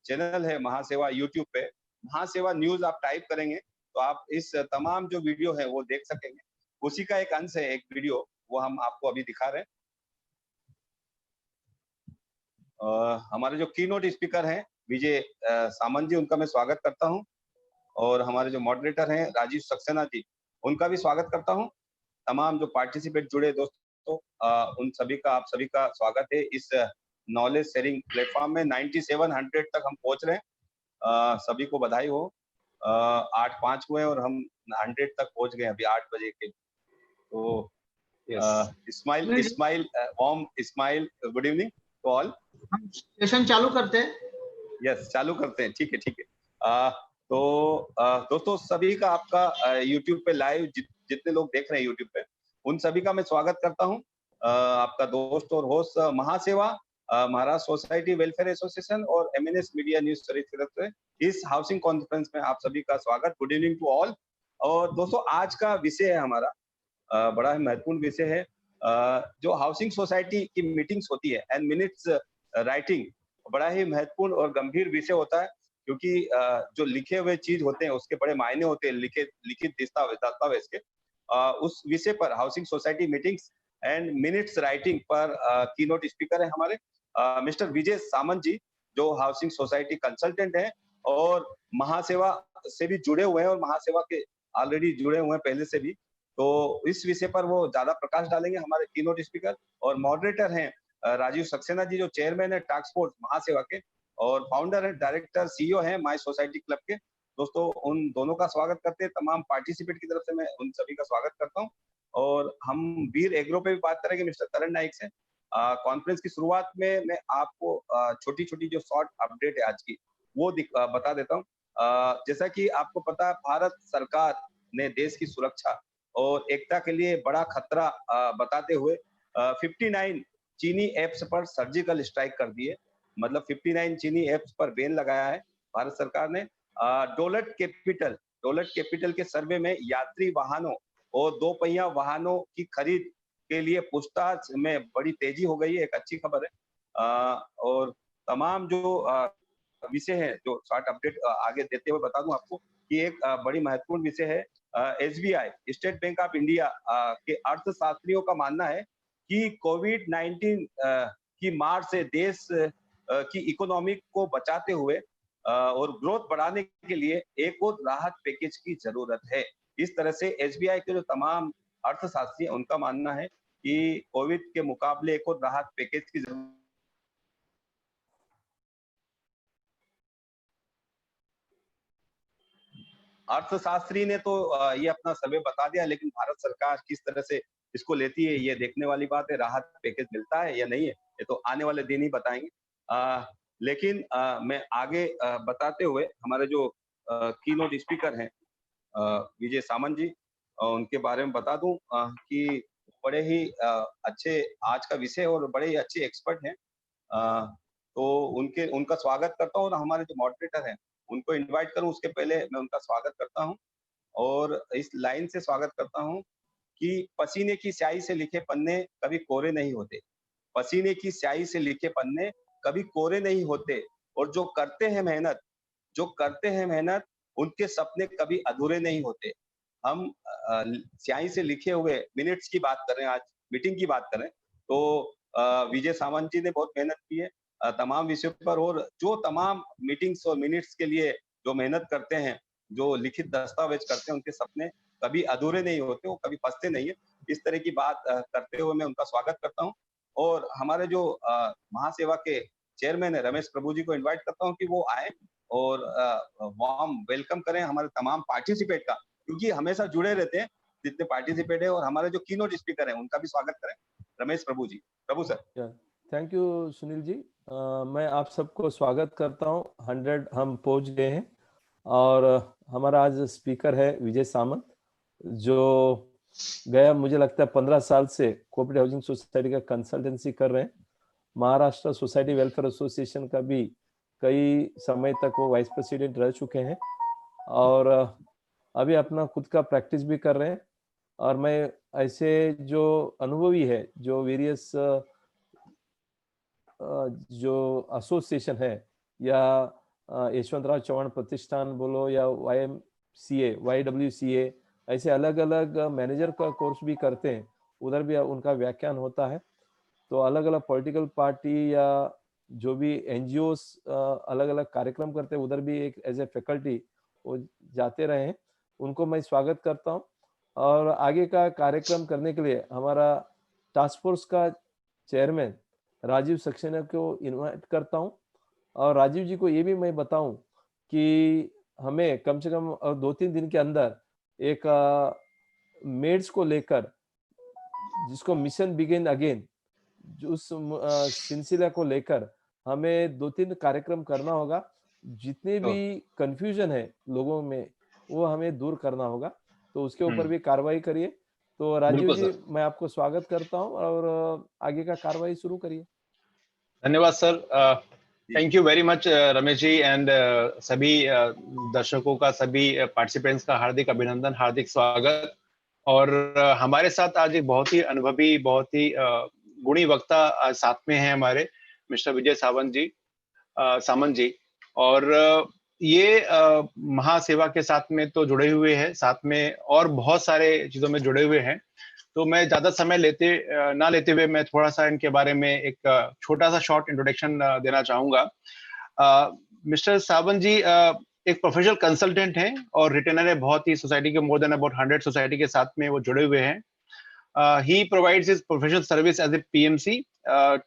Channel है महासेवा YouTube पे, महासेवा news आप टाइप करेंगे तो आप इस तमाम जो वीडियो है वो देख सकेंगे। उसी का एक अंश है एक वीडियो, वो हम आपको अभी दिखा रहे हैं। हमारे जो कीनोट स्पीकर हैं विजय सामंत जी, उनका मैं स्वागत करता हूं, और हमारे जो मॉडरेटर हैं राजीव सक्सेना जी, उनका भी स्वागत करता हूं। तमाम जो पार्टिसिपेट जुड़े दोस्तों, उन सभी का, आप सभी का स्वागत है इस नॉलेज शेयरिंग प्लेटफॉर्म में। 9700 तक हम पहुंच रहे हैं, सभी को बधाई हो। 8-5 हुए और हम 100 तक पहुंच गए अभी 8 बजे के। तो smile warm smile, good evening to all. हम सेशन चालू करते हैं। यस, चालू करते हैं, ठीक है। तो दोस्तों सभी का आपका यूट्यूब पे लाइव जितने लोग देख रहे हैं यूट्यूब पे, उन सभी का मैं स्वागत करता हूं। आपका दोस्त और host Mahaseva, Maharashtra society welfare association और MNS मीडिया न्यूज सर्विस की तरफ से इस हाउसिंग कॉन्फ्रेंस में आप सभी का स्वागत। Good evening to all. और दोस्तों आज का विषय है हमारा, बड़ा ही महत्वपूर्ण विषय है, जो हाउसिंग सोसाइटी की मीटिंग्स होती है एंड मिनट्स राइटिंग, बड़ा ही महत्वपूर्ण और गंभीर विषय होता है, क्योंकि जो लिखे हुए चीज होते हैं उसके बड़े मायने होते हैं, लिखित दस्तावेज के। उस विषय पर housing society meetings and minutes writing पर कीनोट स्पीकर है हमारे मिस्टर विजय सामंत जी, जो हाउसिंग सोसाइटी कंसल्टेंट है और महासेवा से भी जुड़े हुए हैं, और महासेवा के ऑलरेडी जुड़े हुए हैं पहले से भी। तो इस विषय पर वो ज्यादा प्रकाश डालेंगे हमारे कीनोट स्पीकर। और मॉडरेटर हैं राजीव सक्सेना जी, जो चेयरमैन है टास्कफोर्स महासेवा के और फाउंडर है, डायरेक्टर, CEO है माई सोसाइटी क्लब के। दोस्तों उन दोनों का स्वागत करते हैं, तमाम पार्टिसिपेट की तरफ से मैं उन सभी का स्वागत करता हूं। और हम वीर एग्रो पे भी बात करेंगे मिस्टर करण नाइक से। कॉन्फ्रेंस की शुरुआत में मैं आपको छोटी छोटी जो शॉर्ट अपडेट है आज की वो बता देता हूँ। जैसा कि आपको पता है, भारत सरकार ने देश की सुरक्षा और एकता के लिए बड़ा खतरा बताते हुए 59 चीनी एप्स पर सर्जिकल स्ट्राइक कर दी है। मतलब 59 चीनी एप्स पर बैन लगाया है भारत सरकार ने। डोलट कैपिटल के सर्वे में यात्री वाहनों और 2 पहिया वाहनों की खरीद के लिए पूछताछ में बड़ी तेजी हो गई है, एक अच्छी खबर है। और तमाम जो विषय है, जो शॉर्ट अपडेट आगे देते हुए बता दूं आपको कि एक बड़ी महत्वपूर्ण विषय है। SBI, state bank of India के अर्थशास्त्रियों का मानना है कि कोविड-19 की मार से देश की इकोनॉमी को बचाते हुए और ग्रोथ बढ़ाने के लिए एक और राहत पैकेज की जरूरत है। इस तरह से SBI के जो तमाम अर्थशास्त्री हैं उनका मानना है कि कोविड के मुकाबले एक और राहत पैकेज की जरूरत। अर्थशास्त्री ने तो ये अपना सर्वे बता दिया, लेकिन भारत सरकार किस तरह से इसको लेती है ये देखने वाली बात है। राहत पैकेज मिलता है या नहीं है ये तो आने वाले दिन ही बताएंगे। लेकिन मैं आगे बताते हुए हमारे जो कीनोट स्पीकर हैं विजय सामंत जी, उनके बारे में बता दूं कि बड़े ही अच्छे आज का विषय और बड़े ही अच्छे एक्सपर्ट हैं। तो उनका स्वागत करता हूँ, और हमारे जो मॉडरेटर हैं उनको इनवाइट करूं उसके पहले मैं उनका स्वागत करता हूं, और इस लाइन से स्वागत करता हूं कि पसीने की स्याही से लिखे पन्ने कभी कोरे नहीं होते। पसीने की स्याही से लिखे पन्ने कभी कोरे नहीं होते, और जो करते हैं मेहनत उनके सपने कभी अधूरे नहीं होते। हम स्याही से लिखे हुए मिनट्स की बात कर रहे हैं, आज मीटिंग की बात कर रहे हैं। तो विजय सामंत जी ने बहुत मेहनत की है तमाम विषयों पर, और जो तमाम मीटिंग्स और मिनट्स के लिए जो मेहनत करते हैं, जो लिखित दस्तावेज करते हैं, उनके सपने कभी अधूरे नहीं होते, वो कभी फंसते नहीं है। इस तरह की बात करते हुए मैं उनका स्वागत करता हूँ। और हमारे जो महासेवा के चेयरमैन है रमेश प्रभु जी को इन्वाइट करता हूँ कि वो आए और वार्म वेलकम करें हमारे तमाम पार्टिसिपेट का, क्योंकि हमेशा जुड़े रहते हैं जितने पार्टिसिपेट है। और हमारे जो कीनोट स्पीकर है उनका भी स्वागत करें, रमेश प्रभु जी। प्रभु sir. Thank you Sunil ji. मैं आप सबको स्वागत करता हूँ। 100 हम पहुँच गए हैं, और हमारा आज स्पीकर है विजय सामंत, जो गया मुझे लगता है 15 साल से कोऑपरेटिव हाउसिंग सोसाइटी का कंसल्टेंसी कर रहे हैं। महाराष्ट्र सोसाइटी वेलफेयर एसोसिएशन का भी कई समय तक वो वाइस प्रेसिडेंट रह चुके हैं, और अभी अपना खुद का प्रैक्टिस भी कर रहे हैं। और मैं ऐसे जो अनुभवी है, जो वेरियस जो एसोसिएशन है या यशवंतराव चौहान प्रतिष्ठान बोलो या YWCA, ऐसे अलग अलग मैनेजर का कोर्स भी करते हैं, उधर भी उनका व्याख्यान होता है। तो अलग अलग पॉलिटिकल पार्टी या जो भी NGOs अलग अलग कार्यक्रम करते हैं, उधर भी एक एज ए फैकल्टी वो जाते रहे हैं, उनको मैं स्वागत करता हूँ। और आगे का कार्यक्रम करने के लिए हमारा टास्क फोर्स का चेयरमैन राजीव सक्सेना को इनवाइट करता हूँ। और राजीव जी को ये भी मैं बताऊं कि हमें कम से कम 2-3 दिन के अंदर एक मेड्स को लेकर, जिसको मिशन बिगिन अगेन, उस सिलसिला को लेकर हमें 2-3 कार्यक्रम करना होगा। जितने भी कंफ्यूजन है लोगों में वो हमें दूर करना होगा, तो उसके ऊपर भी कार्रवाई करिए। तो राजीव जी, मैं आपको स्वागत करता हूं और आगे का कार्रवाई शुरू करिए। धन्यवाद sir, thank you very much Ramesh ji, and सभी दर्शकों का, सभी पार्टिसिपेंट्स का हार्दिक अभिनंदन, हार्दिक स्वागत। और हमारे साथ आज एक बहुत ही अनुभवी, बहुत ही गुणी वक्ता साथ में हैं हमारे मिस्टर विजय सामंत जी। और ये महासेवा के साथ में तो जुड़े हुए हैं, साथ में और बहुत सारे चीजों में जुड़े हुए हैं। तो मैं ज्यादा समय ना लेते हुए मैं थोड़ा सा इनके बारे में एक छोटा सा शॉर्ट इंट्रोडक्शन देना चाहूंगा। मिस्टर सावंत जी एक प्रोफेशनल कंसल्टेंट हैं और रिटेनर है, बहुत ही सोसाइटी के मोर देन अबाउट 100 सोसाइटी के साथ में वो जुड़े हुए हैं। He provides his professional service as a PMC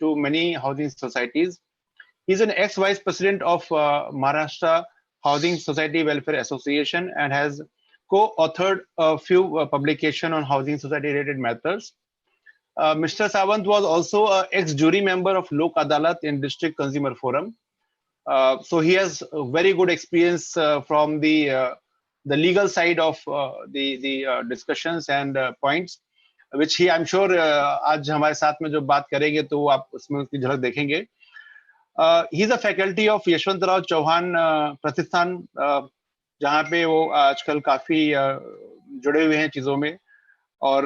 to many housing societies. He's an ex-vice president of Maharashtra Housing Society Welfare Association and has co-authored a few publications on housing society related matters. Mr. Sawant was also an ex-jury member of Lok Adalat in District Consumer Forum. So he has a very good experience from the legal side of the discussions and points, which he, I'm sure, आज हमारे साथ में जो बात करेंगे तो वो आप उसमें उसकी झलक देखेंगे। He is a faculty of Yashwantrao Chauhan प्रतिष्ठान, जहाँ पे वो आजकल काफी जुड़े हुए हैं चीजों में। और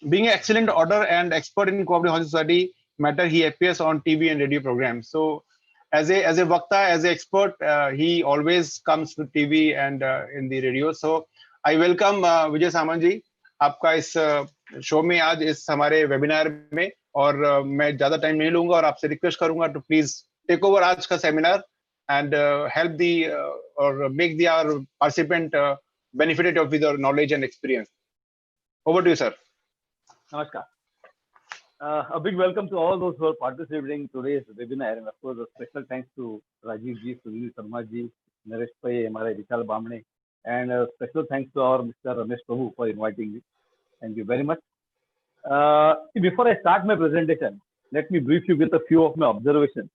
being an excellent order and expert in cooperative housing society matter, he appears on TV and radio programs. So as a vakta, as an expert, he always comes to TV and in the radio. So I welcome विजय सामंत जी आपका इस show में, आज इस हमारे webinar में। और मैं ज्यादा टाइम नहीं लूंगा और आपसे रिक्वेस्ट करूंगा टू प्लीज टेक ओवर आज का सेमिनार एंड हेल्प दी और make the our participant benefited of with your knowledge and experience. Over to you, sir. Namaskar. A big welcome to all those who are participating in today's webinar, and of course a special thanks to Rajeev ji, Sunil Sharma ji, Naresh Bhai, Hamare Vishal Bamne, and a special thanks to our Mr. Ramesh Prabhu for inviting me. Thank you very much. Before I start my presentation, let me brief you with a few of my observations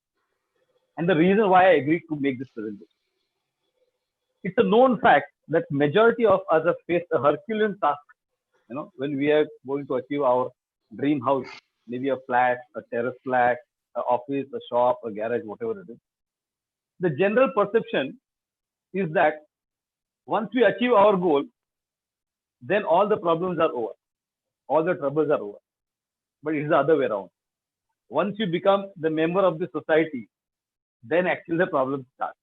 and the reason why I agreed to make this presentation. It's a known fact that majority of us have faced a Herculean task, when we are going to achieve our dream house, maybe a flat, a terrace flat, an office, a shop, a garage, whatever it is. The general perception is that once we achieve our goal, then all the problems are over, all the troubles are over. But it's the other way around. Once you become the member of the society, then actually the problems start.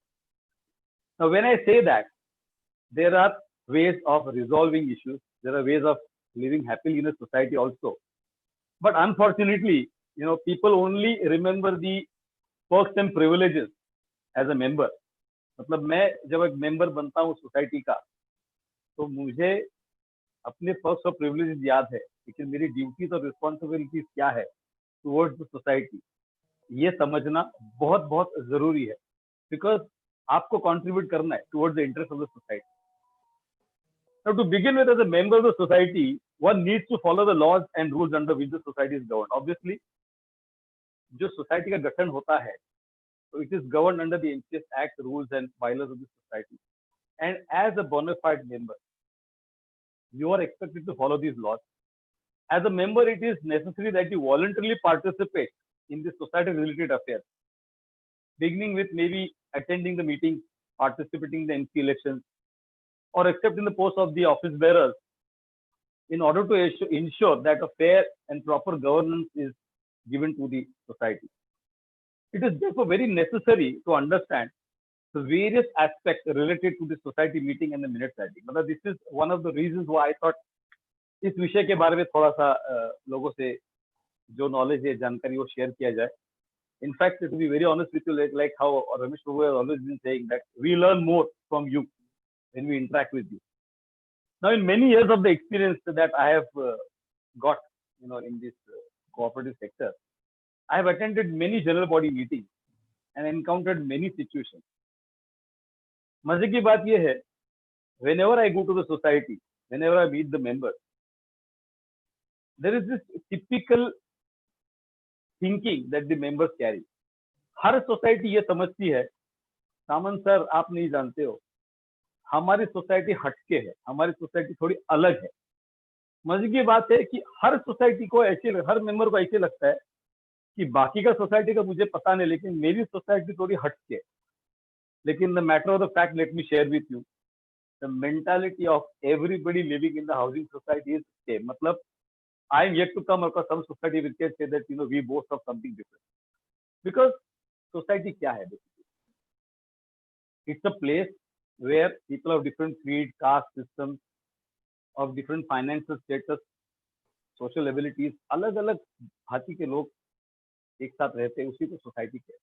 Now, when I say that, there are ways of resolving issues, there are ways of living happily in a society also. But unfortunately, people only remember the perks and privileges as a member. मतलब मैं जब एक member बनता हूँ society का, तो मुझे अपने पर्क्स और प्रिविलेजेस याद है, लेकिन मेरी ड्यूटीज और रिस्पॉन्सिबिलिटीज क्या है टुवर्ड्स द सोसाइटी, ये समझना बहुत बहुत जरूरी है, बिकॉज आपको कंट्रीब्यूट करना है towards the interest of the society. Now, to begin with, as a member of the society, one needs to follow the laws and rules under which the society is governed. Obviously, जो society का गठन होता है, so it is governed under the NCS Act, rules and bylaws of the society. And as a bona fide member, you are expected to follow these laws. As a member, it is necessary that you voluntarily participate in the society-related affairs, beginning with maybe attending the meetings, participating in the MP elections, or accepting the post of the office bearers, in order to ensure that a fair and proper governance is given to the society. It is therefore very necessary to understand the various aspects related to the society meeting and the minute writing. मतलब this is one of the reasons why I thought इस विषय के बारे में थोड़ा सा लोगों से जो नॉलेज है जानकारी वो शेयर किया जाए. In fact, to be very honest with you, like how Ramesh Prabhu has always been saying that we learn more from you when we interact with you. Now, in many years of the experience that I have got, in this cooperative sector, I have attended many general body meetings and encountered many situations. मजे की बात ये है, whenever I go to the society, whenever I meet the members, there is this typical thinking that the members carry. Her society ये समझती है, सामंत sir आप नहीं जानते हो, हमारी सोसाइटी हटके है, हमारी सोसाइटी थोड़ी अलग है. मजे की बात है कि हर सोसाइटी को ऐसे, हर मेंबर को ऐसे लगता है कि बाकी का सोसाइटी का मुझे पता नहीं, लेकिन मेरी सोसाइटी थोड़ी हटके है. लेकिन the matter of the fact, let me share with you, the mentality of everybody living in the housing society is same. मतलब I am yet to come across some society which can say that we boast of something different. Because society क्या है basically? It's a place where people of different creed, caste systems, of different financial status, social abilities, अलग-अलग भांति के लोग एक साथ रहते हैं, उसी को सोसाइटी कहते हैं.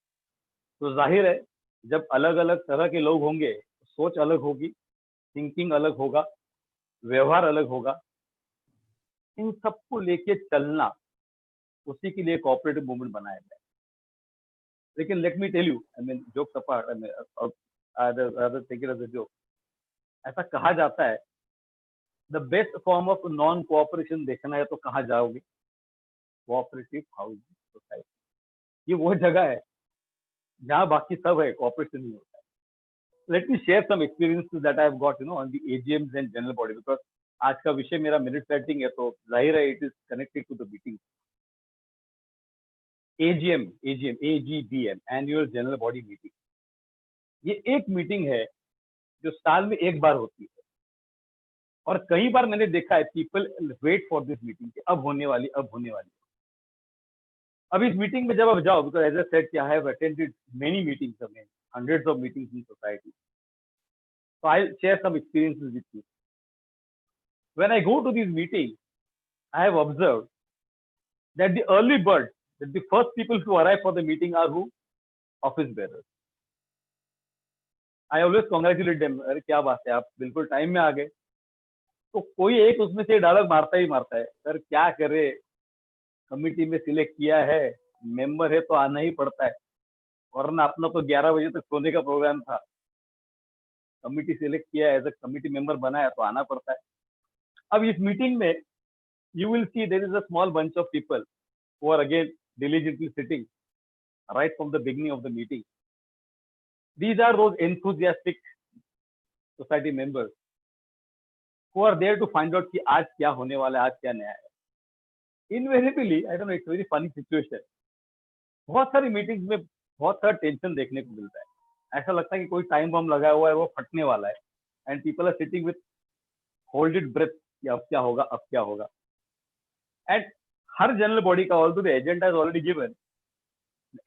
तो जाहिर है जब अलग-अलग तरह के लोग होंगे, सोच अलग होगी, थिंकिंग अलग होगा, व्यवहार अलग होगा. इन सबको लेके चलना, उसी के लिए कोऑपरेटिव मूवमेंट बनाया गया. लेकिन let me tell you, I mean jokes apart, I mean rather take it as a joke, ऐसा कहा जाता है the best form of non cooperation देखना है तो कहाँ जाओगे? Cooperative housing society. ये वो जगह है जहाँ बाकी सब है, कोऑपरेशन नहीं होता है. Let me share some experiences that I have got on the AGMs and general body, because आज का विषय मेरा मिनट सेटिंग है, तो जाहिर है it is connected to the meeting. AGM, AGBM, annual general body meeting, ये एक मीटिंग है जो साल में एक बार होती है. और कई बार मैंने देखा है people wait for this meeting, अब होने वाली, अब होने वाली. अब इस मीटिंग में जब आप जाओ, बिकॉज एज आई सेड कि I have attended many meetings, I mean hundreds of meetings in society, so I'll share some experiences with you. When I go to these meetings, I have observed that the early birds, that the first people to arrive for the meeting are who? Office bearers. I always congratulate them. अरे क्या बात है, आप बिल्कुल time में आ गए. तो कोई एक उसमें से डायलॉग मारता ही मारता है, सर क्या करे, कमिटी में सिलेक्ट किया है, मेंबर है तो आना ही पड़ता है, वरना अपना तो 11 बजे तक सोने का प्रोग्राम था. कमिटी सिलेक्ट किया है, एज अ कमिटी मेंबर बनाया तो आना पड़ता है. अब इस मीटिंग में you will see there is a small bunch of people who are again diligently sitting right from the beginning of the meeting. These are those enthusiastic society members who are there to find out कि आज क्या होने वाला है, आज क्या नया है. Invariably, I don't know, it's a very funny situation. बहुत सारी मीटिंग्स में बहुत सारा टेंशन देखने को मिलता है. ऐसा लगता है कि कोई टाइम बम लगा हुआ है, वो फटने वाला है, and people are sitting with holded breath कि अब क्या होगा, अब क्या होगा. एंड हर जनरल बॉडी का although the agenda is already given,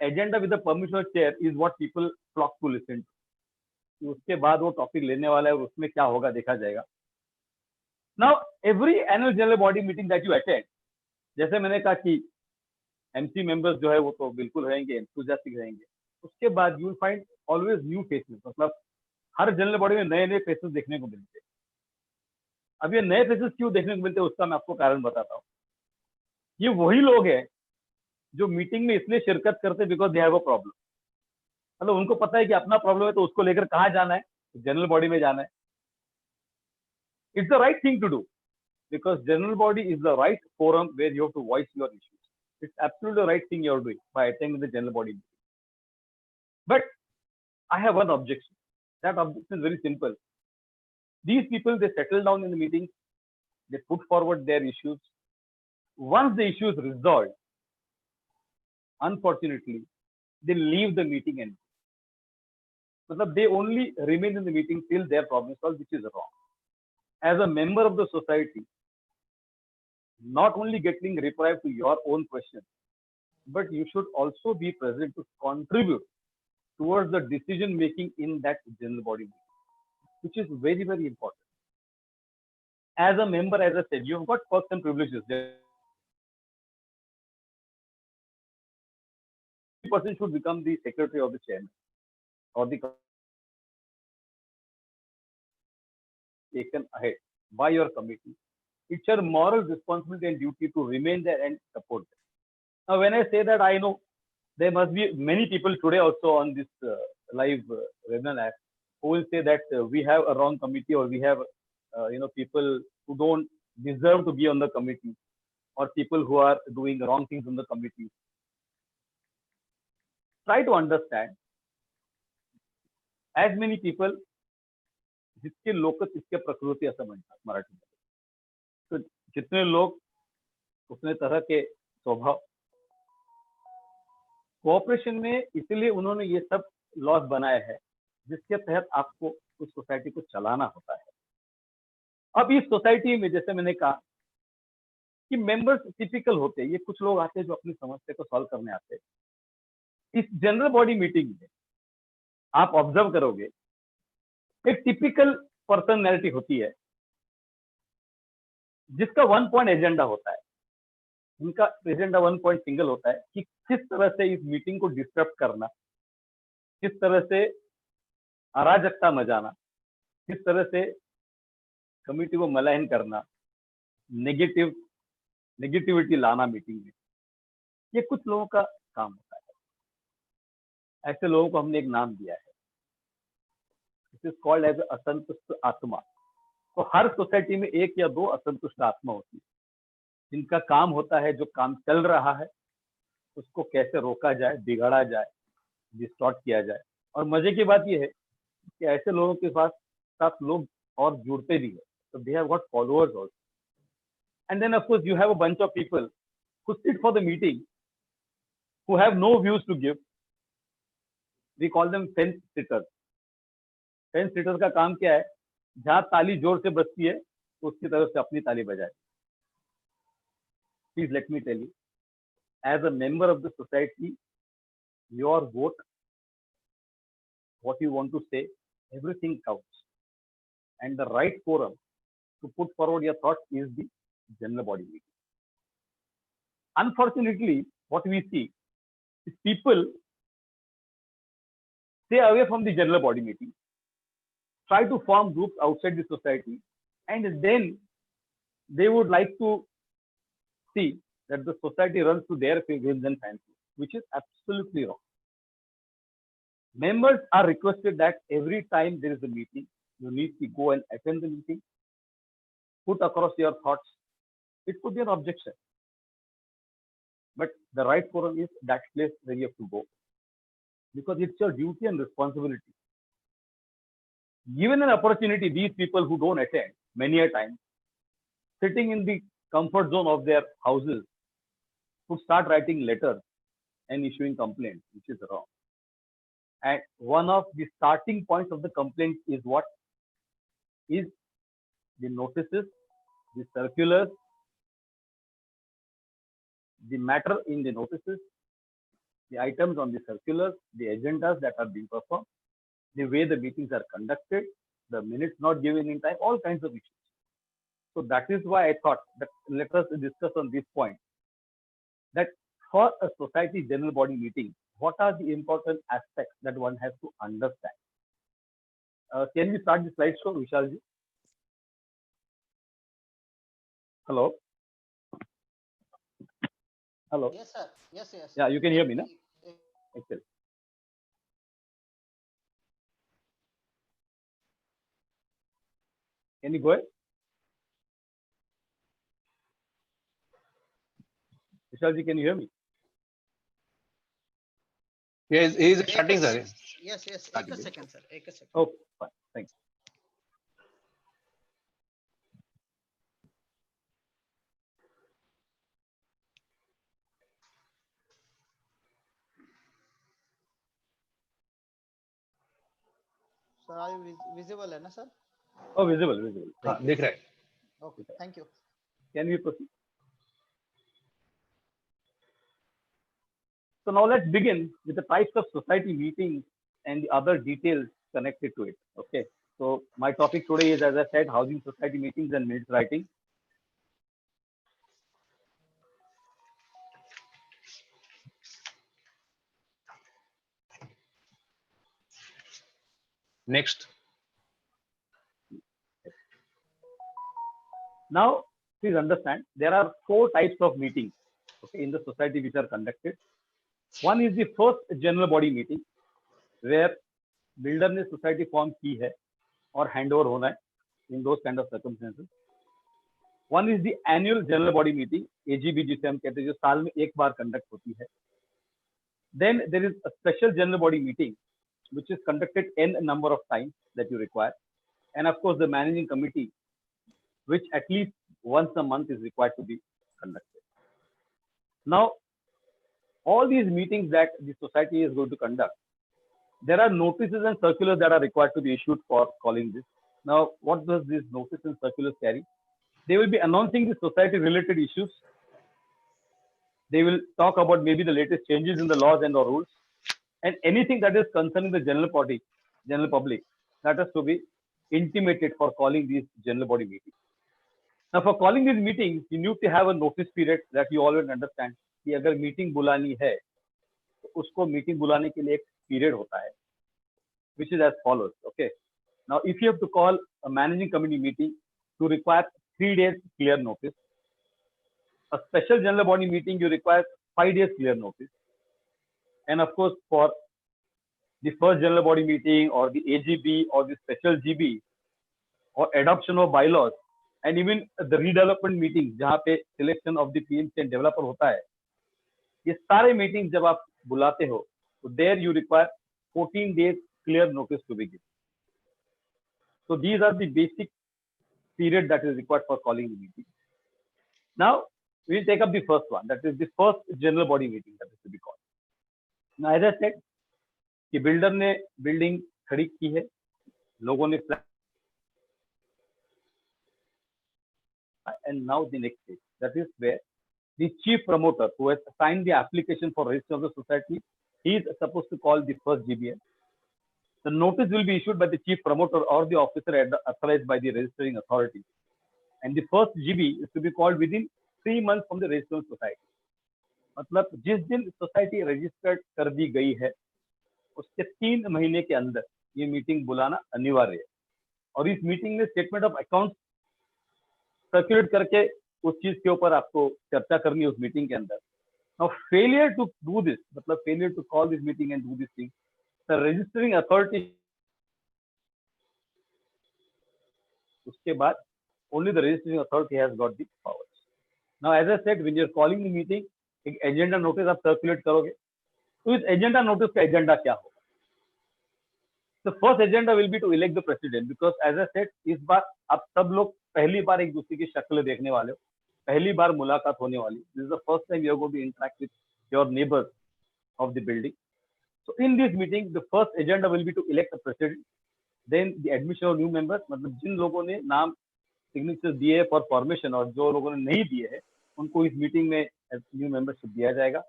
agenda with the permission of chair is what people flock to listen to. उसके बाद वो टॉपिक लेने वाला है और उसमें क्या होगा देखा जाएगा. Now every annual general body meeting that you attend, जैसे मैंने कहा कि एमसी मेंबर्स जो है वो तो बिल्कुल रहेंगे, एंथुसियास्टिक रहेंगे. उसके बाद you will find always new faces, मतलब हर जनरल बॉडी में नए नए फेसेस देखने को मिलते हैं. अब ये नए फेसेस क्यों देखने को मिलते हैं उसका मैं आपको कारण बताता हूँ. ये वही लोग हैं जो मीटिंग में इसलिए शिरकत करते हैं because they have a problem. मतलब उनको पता है कि अपना प्रॉब्लम है तो उसको लेकर कहाँ जाना है, जनरल बॉडी में जाना है. It's the right thing to do because general body is the right forum where you have to voice your issues. It's absolutely the right thing you are doing by attending the general body meeting. But I have one objection. That objection is very simple. These people, they settle down in the meeting, they put forward their issues. Once the issue is resolved, unfortunately, they leave the meeting and they only remain in the meeting till their problem is solved, which is wrong. As a member of the society, not only getting reply to your own question, but you should also be present to contribute towards the decision making in that general body meeting, which is very, very important. As a member, as I said, you've got perks and privileges. The person should become the secretary of the chairman or the taken ahead by your committee. It's your moral responsibility and duty to remain there and support them. Now, when I say that, I know there must be many people today also on this live webinar app who will say that we have a wrong committee, or we have people who don't deserve to be on the committee, or people who are doing wrong things on the committee. Try to understand, as many people, जिसके लोक तिसके प्रकृति असं म्हणतात मराठीमध्ये. तो जितने लोग उतने तरह के स्वभाव. कोऑपरेशन में इसलिए उन्होंने ये सब लॉस बनाए हैं जिसके तहत आपको उस सोसाइटी को चलाना होता है. अब इस सोसाइटी में जैसे मैंने कहा कि मेंबर्स टिपिकल होते हैं. ये कुछ लोग आते हैं जो अपनी समस्या को सॉल्व करने आते हैं. इस जनरल बॉडी मीटिंग में आप ऑब्जर्व करोगे, एक टिपिकल पर्सनैलिटी होती है जिसका 1 पॉइंट एजेंडा होता है. उनका एजेंडा 1 पॉइंट सिंगल होता है कि किस तरह से इस मीटिंग को डिस्टर्ब करना, किस तरह से अराजकता मचाना, किस तरह से कमिटी को मलायन करना, नेगेटिविटी लाना मीटिंग में. ये कुछ लोगों का काम होता है. ऐसे लोगों को हमने एक नाम दिया है, इट इज कॉल्ड एज असंतुष्ट आत्मा. तो हर सोसाइटी में एक या दो असंतुष्ट आत्मा होती है जिनका काम होता है, जो काम चल रहा है उसको कैसे रोका जाए, बिगाड़ा जाए, डिस्टॉर्ट किया जाए. और मजे की बात यह है कि ऐसे लोगों के साथ लोग और जुड़ते भी है. तो they have got followers also. And then of course you have a bunch of people who sit for the meeting, who have no views to give. We call them fence sitters. Fence sitters का काम क्या है? जहां ताली जोर से बजती है तो उसकी तरफ से अपनी ताली बजाए. Please let me tell you, as a member of the society, your vote, what you want to say, everything counts. And the right forum to put forward your thoughts is the general body meeting. Unfortunately, what we see is people stay away from the general body meeting, try to form groups outside the society, and then they would like to see that the society runs to their whims and fancies, which is absolutely wrong. Members are requested that every time there is a meeting, you need to go and attend the meeting, put across your thoughts. It could be an objection, but the right forum is that place where you have to go, because it's your duty and responsibility. Given an opportunity, these people who don't attend many a time, sitting in the comfort zone of their houses, would start writing letters and issuing complaints, which is wrong. And one of the starting points of the complaint is what? Is the notices, the circulars, the matter in the notices, the items on the circulars, the agendas that are being performed, the way the meetings are conducted, the minutes not given in time, all kinds of issues. So that is why I thought that let us discuss on this point, that for a society general body meeting, what are the important aspects that one has to understand? Can we start the slideshow, Vishalji? Hello? Hello? Yes, sir. Yes. Yeah, you can hear me, no? Excellent. Can you go ahead? Vishalji, can you hear me? Yes, he is starting, sir. Yes. एक second, sir. Okay, fine. Thanks. Sir, are you visible है ना, sir? Oh, visible. हाँ, दिख रहा है. Okay, thank you. Can we proceed? So now let's begin with the types of society meetings and the other details connected to it. Okay. So my topic today is, as I said, housing society meetings and minutes writing. Next. Now, please understand, there are 4 types of meetings, okay, in the society which are conducted. One is the first general body meeting, where builder ने society form की है और handover होना है in those kind of circumstances. One is the annual general body meeting, AGB जिसे हम कहते हैं, जो साल में एक बार conduct होती है. Then there is a special general body meeting, which is conducted n number of times that you require. And of course, the managing committee, which at least once a month is required to be conducted. Now, all these meetings that the society is going to conduct, there are notices and circulars that are required to be issued for calling this. Now, what does this notice and circulars carry? They will be announcing the society related issues. They will talk about maybe the latest changes in the laws and or rules, and anything that is concerning the general public, that has to be intimated for calling these general body meetings. Now, for calling these meetings, you need to have a notice period that you always understand. कि अगर meeting बुलानी है तो उसको meeting बुलाने के लिए एक period होता है, which is as follows. Okay, now if you have to call a managing committee meeting, you require 3 days clear notice. A special general body meeting, you require 5 days clear notice. And of course, for the first general body meeting or the AGB or the special GB or adoption of bylaws, and even the redevelopment meetings जहाँ पे selection of the PMC and developer होता है, ये सारे meeting जब आप बुलाते हो तो there you require 14 days clear notice to be given. So these are the basic period that is required for calling the meeting. Now we will take up the first one, that is the first general body meeting that is to be called. Now as I said कि builder ने building खड़ी की है, लोगों ने plan, and now the next stage, that is where the chief promoter who has signed the application for registration of the society, he is supposed to call the first GBM. The notice will be issued by the chief promoter or the officer authorized by the registering authority. And the first GB is to be called within 3 months from the registration of society. मतलब जिस दिन society registered कर दी गई है उसके 3 महीने के अंदर ये मीटिंग बुलाना अनिवार्य है. और इस मीटिंग में स्टेटमेंट ऑफ अकाउंट्स सर्कुलेट करके उस चीज के ऊपर आपको चर्चा करनी है उस मीटिंग के अंदर. Now failure to do this, मतलब failure to call this meeting and do this thing, the registering authority, उसके बाद only the registering authority has got the powers. Now as I said, when you are calling the meeting, एक agenda notice आप circulate करोगे, तो इस agenda notice का agenda क्या होगा? The first agenda will be to elect the president, because as I said, इस बार आप सब लोग पहली बार एक दूसरे की शक्ल देखने वाले हो, पहली बार मुलाकात होने वाली. This is the first time you are going to interact with your neighbors of the building. So in this meeting, the first agenda will be to elect a president, then the admission of new members, मतलब जिन लोगों ने नाम signature दिए है for formation और जो लोगों ने नहीं दिए हैं उनको इस मीटिंग में न्यू मेंबरशिप दिया जाएगा.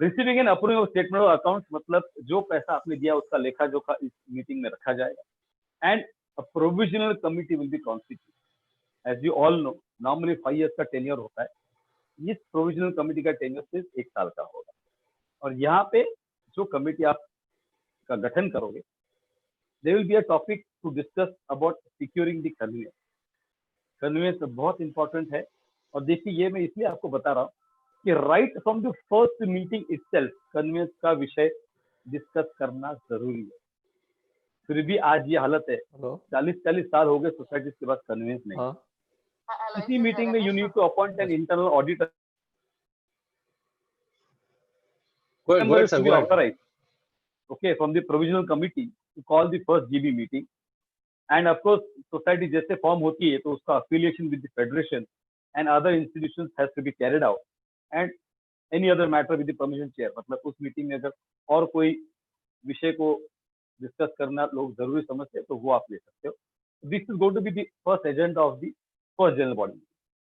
Receiving end approving of statement of accounts, मतलब जो पैसा आपने दिया उसका लेखा जोखा इस मीटिंग में रखा जाएगा. And a provisional committee will be constituted. As you all know, normally 5 years का टेन्योर होता है. इस प्रोविजनल कमिटी का टेन्योर सिर्फ 1 साल का होगा. और यहाँ पे जो कमिटी आप का गठन करोगे, there will be a topic to discuss about securing the convenience. Conveyance बहुत इंपॉर्टेंट है. और देखिए ये मैं इसलिए आपको बता रहा हूँ कि right from the first meeting itself conveyance का विषय डिस्कस करना जरूरी है. फिर भी आज ये हालत है, 40 साल हो गए सोसाइटी के पास कन्वेंस नहीं. इसी मीटिंग में you need to appoint an internal auditor authorise, okay, from the provisional committee to call the first GB meeting. And of course society जैसे फॉर्म होती है तो उसका affiliation with the federation and other institutions has to be carried out, and any other matter with the permission chair. मतलब उस meeting में अगर और कोई विषय को डिस्कस करना लोग जरूरी समझते हैं तो वो आप ले सकते हो. This is going to be the first agenda of the first general body meeting.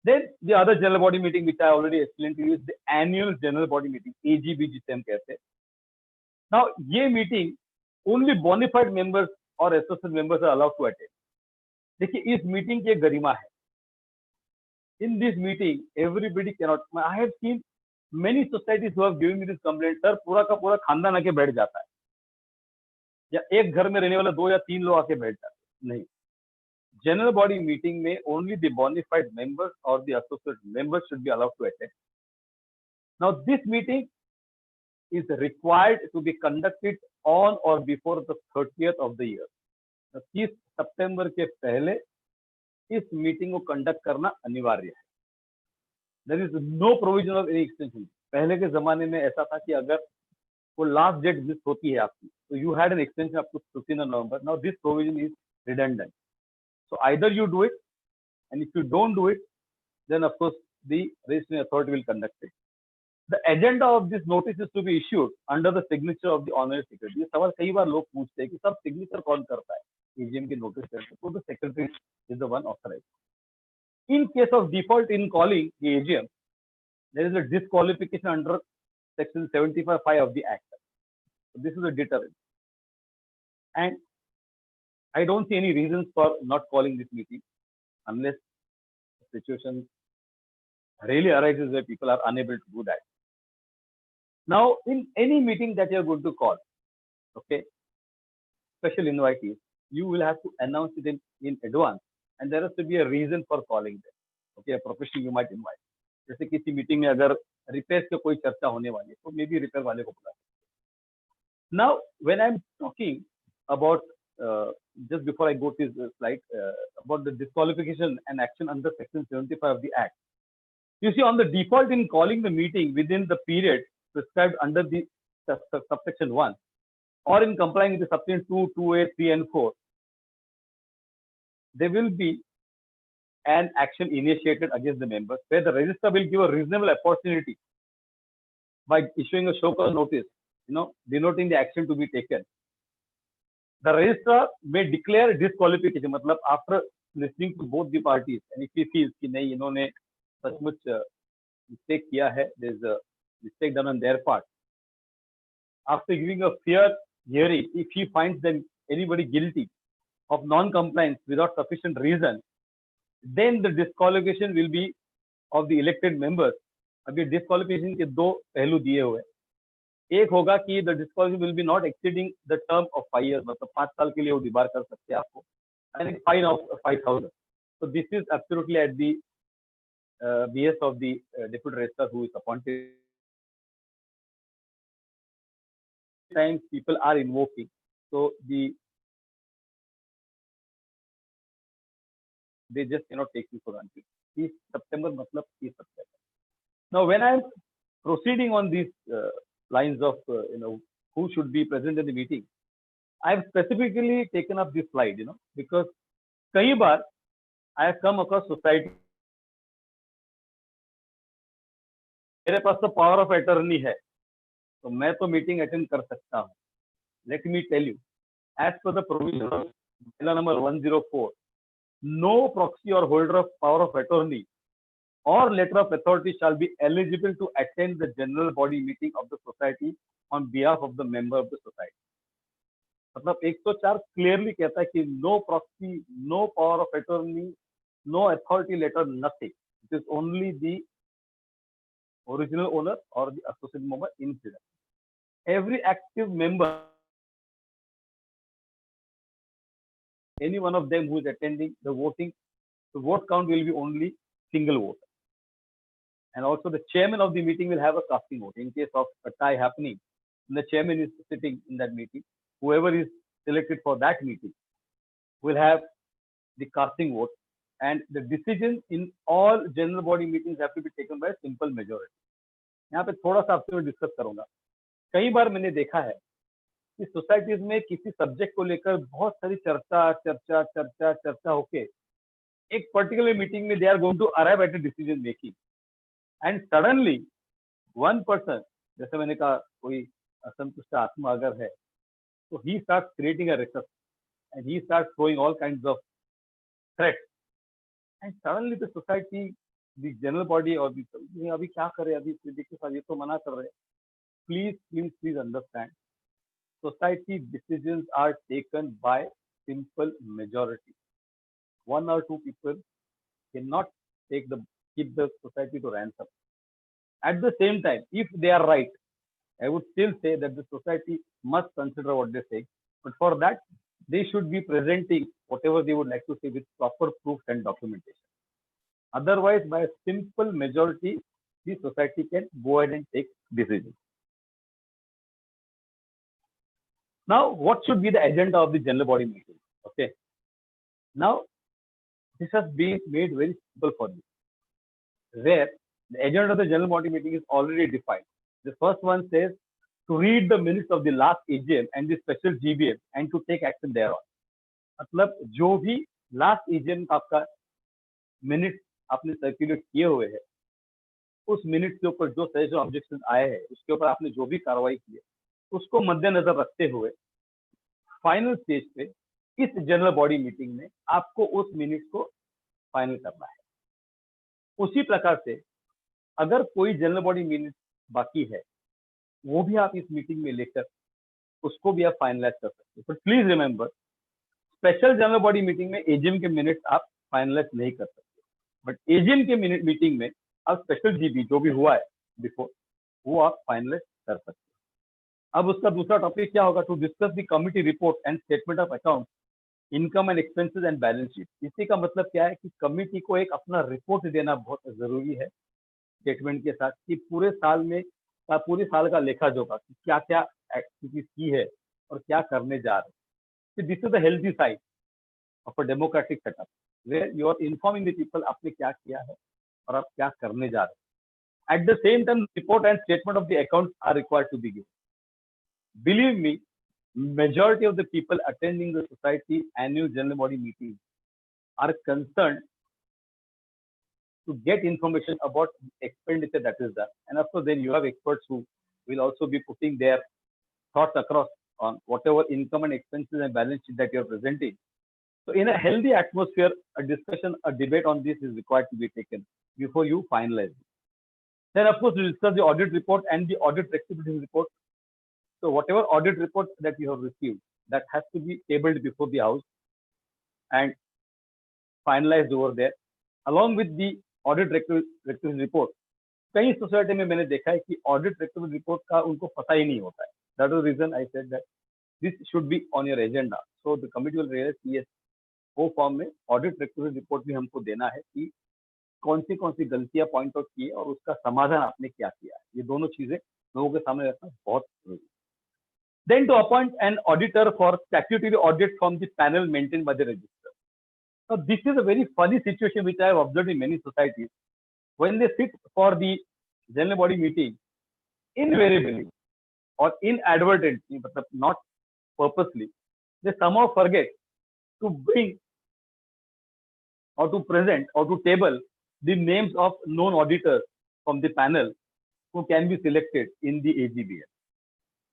Then the other general body meeting which I already explained to you is the annual general body meeting, AGB जिसे हम कहते हैं. Now ये meeting only bona fide members or associate members are allowed to attend. देखिए इस meeting की एक गरिमा है. In this meeting, everybody cannot. I have seen many societies who have given me this complaint. Sir पूरा का पूरा खानदान आके बैठ जाता है, या एक घर में रहने वाले 2 या 3 लोग आके बैठ जाते हैं. नहीं, general body meeting में only the bona fide members or the associate members should be allowed to attend. Now this meeting is required to be conducted on or before the 30th of the year. 30 सितंबर के पहले इस meeting को conduct करना अनिवार्य है. There is no provision of any extension. पहले के जमाने में ऐसा था कि अगर वो लास्ट डेट मिस होती है आपकी, तो you had an extension up to 15th November. Now this provision is redundant. So either you do it, and if you don't do it, then of course the registering authority will conduct it. The agenda of this notice is to be issued under the signature of the honorary secretary. ये सवाल कई बार लोग पूछते हैं कि सब signature कौन करता है AGM के नोटिस करते, तो the secretary is the one authorized. In case of default in calling the AGM, there is a disqualification under section 75(5) of the Act. So this is a deterrent, and I don't see any reasons for not calling this meeting unless the situation really arises where people are unable to do that. Now, in any meeting that you are going to call, okay, special invitees, you will have to announce it in advance, and there has to be a reason for calling them. Okay, a professional you might invite. जैसे किसी meeting में अगर repair की कोई चर्चा होने वाली है, तो मे बी रिपेयर वाले को बुला. Now, when I'm talking about just before I go to this slide about the disqualification and action under section 75 of the Act, you see on the default in calling the meeting within the period prescribed under the subsection 1, or in complying with the subsection 2, 2A, 3, and 4, there will be an action initiated against the members where the registrar will give a reasonable opportunity by issuing a show cause notice, denoting the action to be taken. The registrar may declare disqualification, मतलब after listening to both the parties, and if he feels कि नहीं इन्होंने सचमुच mistake किया है, there is a mistake done on their part. After giving a fair hearing, if he finds them anybody guilty of non-compliance without sufficient reason, then the disqualification will be of the elected members. अभी disqualification के दो पहलू दिए हुए. एक होगा कि the disqualification will be not exceeding the term of 5 years, मतलब 5 साल के लिए वो डिबार कर सकते हैं आपको, and a fine of 5,000. So this is absolutely at the behest of the deputy registrar who is appointed. Times people are invoking, so they just cannot take you for granted. 30 September मतलब 30 September. Now when I am proceeding on these lines of who should be present in the meeting, I have specifically taken up this slide, because कई बार I have come across society, मेरे पास तो power of attorney है, तो मैं तो meeting attend कर सकता हूँ. Let me tell you, as per the provision of bylaw number 104, no proxy or holder of power of attorney or letter of authority shall be eligible to attend the general body meeting of the society on behalf of the member of the society. मतलब 104 clearly कहता है कि no proxy, no power of attorney, no authority letter, nothing. It is only the original owner or the associate member incident. Every active member, any one of them who is attending the voting, the vote count will be only single vote. And also the chairman of the meeting will have a casting vote. In case of a tie happening, the chairman is sitting in that meeting, whoever is selected for that meeting will have the casting vote, and the decision in all general body meetings have to be taken by a simple majority. यहाँ पे थोड़ा सा आपसे मैं discuss करूंगा. कई बार मैंने देखा है कि सोसाइटीज में किसी सब्जेक्ट को लेकर बहुत सारी चर्चा होके एक पर्टिकुलर मीटिंग में they are going to arrive at a decision making, and suddenly one person, जैसे मैंने कहा कोई असंतुष्ट आत्मा अगर है, तो he start creating a recess and he start throwing all kinds of threats, and suddenly the society, the general body और अभी क्या करे, अभी देखिए सर ये तो मना कर रहे हैं. Please understand, society decisions are taken by simple majority. One or two people cannot keep the society to ransom. At the same time, if they are right, I would still say that the society must consider what they say. But for that, they should be presenting whatever they would like to say with proper proof and documentation. Otherwise, by a simple majority, the society can go ahead and take decisions. Now, what should be the agenda of the general body meeting? Okay. Now, this has been made very simple for you, where the agenda of the general body meeting is already defined. The first one says to read the minutes of the last AGM and the special GBM and to take action thereon. मतलब जो भी last AGM का आपका minute आपने circulate किए हुए हैं, उस मिनट के ऊपर जो सजेशन ऑब्जेक्शन आए हैं, उसके ऊपर आपने जो भी कार्रवाई की है, उसको मद्देनजर रखते हुए फाइनल स्टेज पे इस जनरल बॉडी मीटिंग में आपको उस मिनट को फाइनल करना है. उसी प्रकार से अगर कोई जनरल बॉडी मिनट बाकी है, वो भी आप इस मीटिंग में लेकर उसको भी आप फाइनलाइज कर सकते हैं. But please remember, special general body meeting में एजीएम के मिनट्स आप फाइनलाइज नहीं कर सकते, बट एजीएम के मीटिंग में आप स्पेशल जीबी जो भी हुआ है बिफोर, वो आप फाइनलाइज कर सकते हैं. अब उसका दूसरा टॉपिक क्या होगा? To discuss the committee report and statement of account, income and expenses and balance sheet. इसी का मतलब क्या है कि कमिटी को एक अपना रिपोर्ट देना बहुत जरूरी है स्टेटमेंट के साथ, कि पूरे साल में पूरे साल का लेखा जोखा कि क्या क्या एक्टिविटीज की है और क्या करने जा रहे हैं. This is the healthy side of a democratic setup, where you are informing the people आपने क्या किया है और आप क्या करने जा रहे हैं. At the same time report and statement of the accounts are required to be given. Believe me, majority of the people attending the society annual general body meeting are concerned to get information about expenditure that is done. And of course, then you have experts who will also be putting their thoughts across on whatever income and expenses and balance sheet that you are presenting. So in a healthy atmosphere, a discussion, a debate on this is required to be taken before you finalize it. Then of course, we discuss the audit report and the audit activities report. So whatever audit report that you have received, that has to be tabled before the house and finalized over there, along with the audit activities report. कई society में मैंने देखा है कि audit activity report का उनको पता ही नहीं होता है. That is reason I said that this should be on your agenda, so the committee will realise कि यस, वो फॉर्म में ऑडिट एक्टिविटी रिपोर्ट भी हमको देना है कि कौन सी गलतियां पॉइंट आउट की है और उसका समाधान आपने क्या किया है. ये दोनों चीजें लोगों के सामने रखना बहुत जरूरी. Then to appoint an auditor for statutory audit from the panel maintained by the register. Now this is a very funny situation which I have observed in many societies. When they sit for the general body meeting, invariably or inadvertently, but not purposely, they somehow forget to bring or to present or to table the names of known auditors from the panel who can be selected in the AGBM.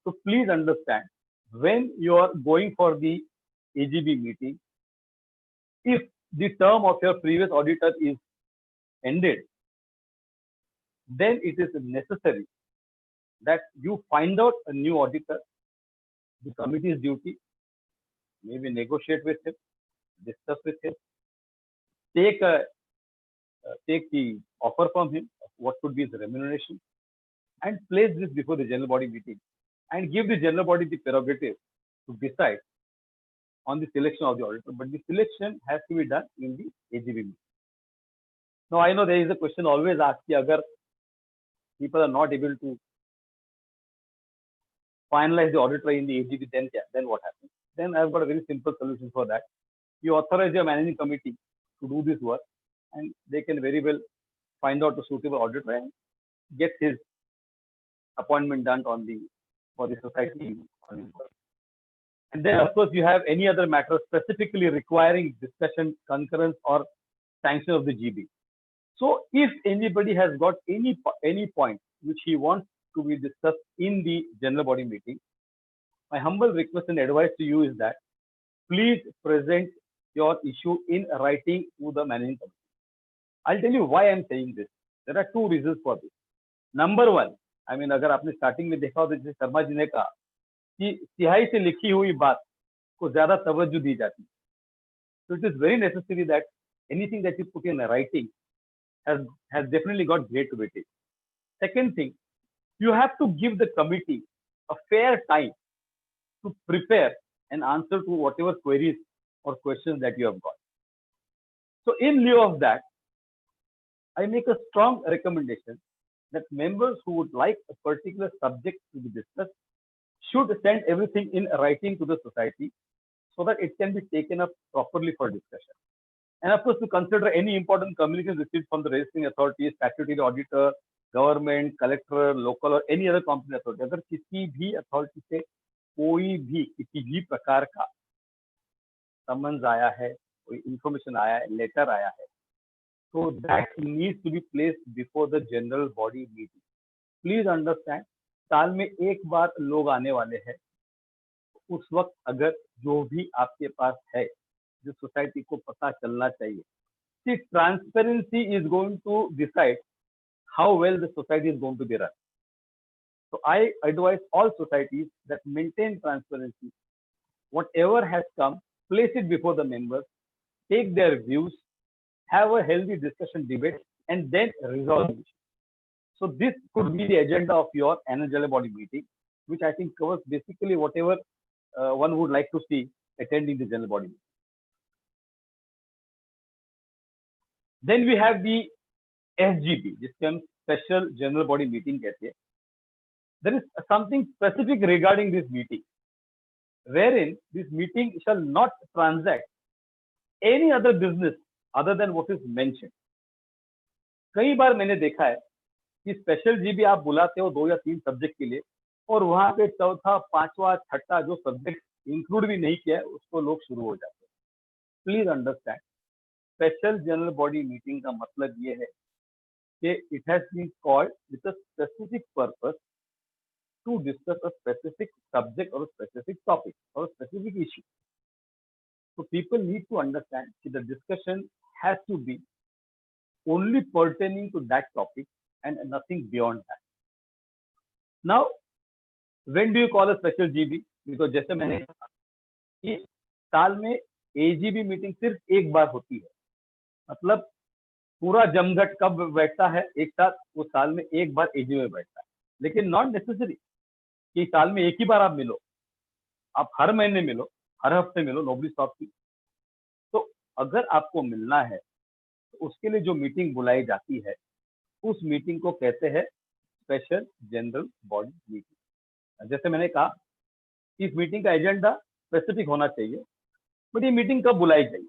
So please understand, when you are going for the AGB meeting, if the term of your previous auditor is ended, then it is necessary that you find out a new auditor. The committee's duty, maybe negotiate with him, discuss with him, take the offer from him of what could be his remuneration, and place this before the general body meeting, and give the general body the prerogative to decide on the selection of the auditor. But the selection has to be done in the AGB meeting. Now, I know there is a question always asked, agar people are not able to finalize the auditor in the AGB, then what happens? Then I've got a very simple solution for that. You authorize your managing committee to do this work, and they can very well find out a suitable auditor and get his appointment done for the society. And then of course you have any other matter specifically requiring discussion, concurrence or sanction of the GB. So if anybody has got any point which he wants to be discussed in the general body meeting, my humble request and advice to you is that please present your issue in writing to the managing committee. I'll tell you why I'm saying this. There are two reasons for this. Number one, I mean, अगर आपने starting में देखा हो तो जैसे शर्मा जी ने कहा कि सिहाई से लिखी हुई बात को ज्यादा तवज्जो दी जाती है. So it is very necessary that anything that you put in writing has definitely got great weightage. Second thing, you have to give the committee a fair time to prepare an answer to whatever queries or questions that you have got. So in lieu of that, I make a strong recommendation that members who would like a particular subject to be discussed should send everything in writing to the society so that it can be taken up properly for discussion. And of course, to consider any important communication received from the registering authorities, statutory auditor, government, collector, local or any other competent authority. अगर किसी भी authority से कोई भी किसी भी प्रकार का समन्स आया है, कोई इंफॉर्मेशन आया है, लेटर आया है, so that needs to be placed before the general body meeting. Please understand, साल में एक बार लोग आने वाले हैं. उस वक्त अगर जो भी आपके पास है जो सोसाइटी को पता चलना चाहिए, see, transparency is going to decide how well the society is going to be run. So I advise all societies that maintain transparency. Whatever has come, place it before the members, take their views, have a healthy discussion, debate, and then resolve it. So this could be the agenda of your annual general body meeting, which I think covers basically whatever one would like to see attending the general body meeting. Then we have the SGB, जिसके हम Special General Body Meeting कहते हैं. There is something specific regarding this meeting, wherein this meeting shall not transact any other business other than what is mentioned. कई बार मैंने देखा है कि special GB आप बुलाते हो 2 या 3 सब्जेक्ट के लिए और वहां पे चौथा, पांचवा, छठा जो सब्जेक्ट इंक्लूड भी नहीं किया है उसको लोग शुरू हो जाते हैं. Please understand, special general body meeting का मतलब ये है कि it has been called with a specific purpose to discuss a specific subject और स्पेसिफिक टॉपिक और specific issue. So people need to understand that the discussion has to be only pertaining to that topic and nothing beyond that. Now, when do you call a special GB? Because जैसे मैंने कहा कि साल में AGB meeting सिर्फ एक बार होती है. मतलब पूरा जमघट कब बैठता है एक साथ, वो साल में एक बार AGB में बैठता है. लेकिन नॉट नेसेसरी कि साल में एक ही बार आप मिलो. आप हर महीने मिलो, हर हफ्ते मिलो, नोबडी स्टॉप्स यू. तो अगर आपको मिलना है तो उसके लिए जो मीटिंग बुलाई जाती है उस मीटिंग को कहते हैं स्पेशल जनरल बॉडी मीटिंग. जैसे मैंने कहा, इस मीटिंग का एजेंडा स्पेसिफिक होना चाहिए, बट ये मीटिंग कब बुलाई जाइए.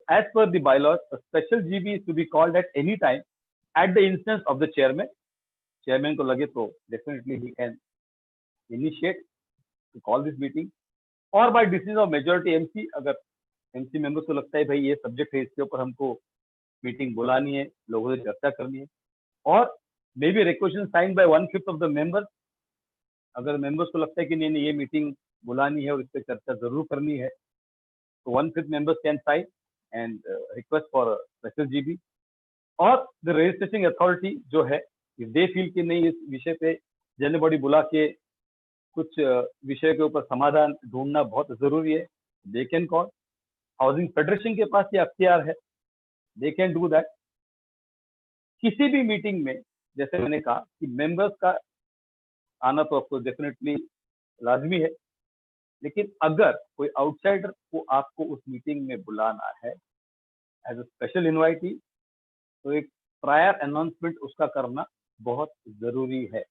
As per the bylaws, a special GB is to be called at any time at the instance of the chairman. Chairman को लगे तो definitely he can initiate to call this meeting, or by decision of majority MC. अगर MC members को लगता है भाई ये subject है, इसके ऊपर हमको मीटिंग बुलानी है, लोगों से चर्चा करनी है, और may be requisition signed by 1/5 of the members. अगर मेंबर्स को लगता है कि नहीं ये मीटिंग बुलानी है और इस पर चर्चा जरूर करनी है, तो 1/5 members can sign and request for special GB. और द रजिस्ट्रेटिंग अथॉरिटी जो है, इफ दे फील कि नहीं इस विषय पे जनरल बॉडी बुला के कुछ विषय के ऊपर समाधान ढूंढना बहुत जरूरी है, they can call. Housing federation के पास ये अख्तियार है, दे कैन डू दैट. किसी भी मीटिंग में जैसे मैंने कहा कि मेंबर्स का आना तो आपको डेफिनेटली लाजमी है, लेकिन अगर कोई आउटसाइडर को आपको उस मीटिंग में बुलाना है एज अ स्पेशल इनवाइटी, तो एक प्रायर अनाउंसमेंट उसका करना बहुत जरूरी है.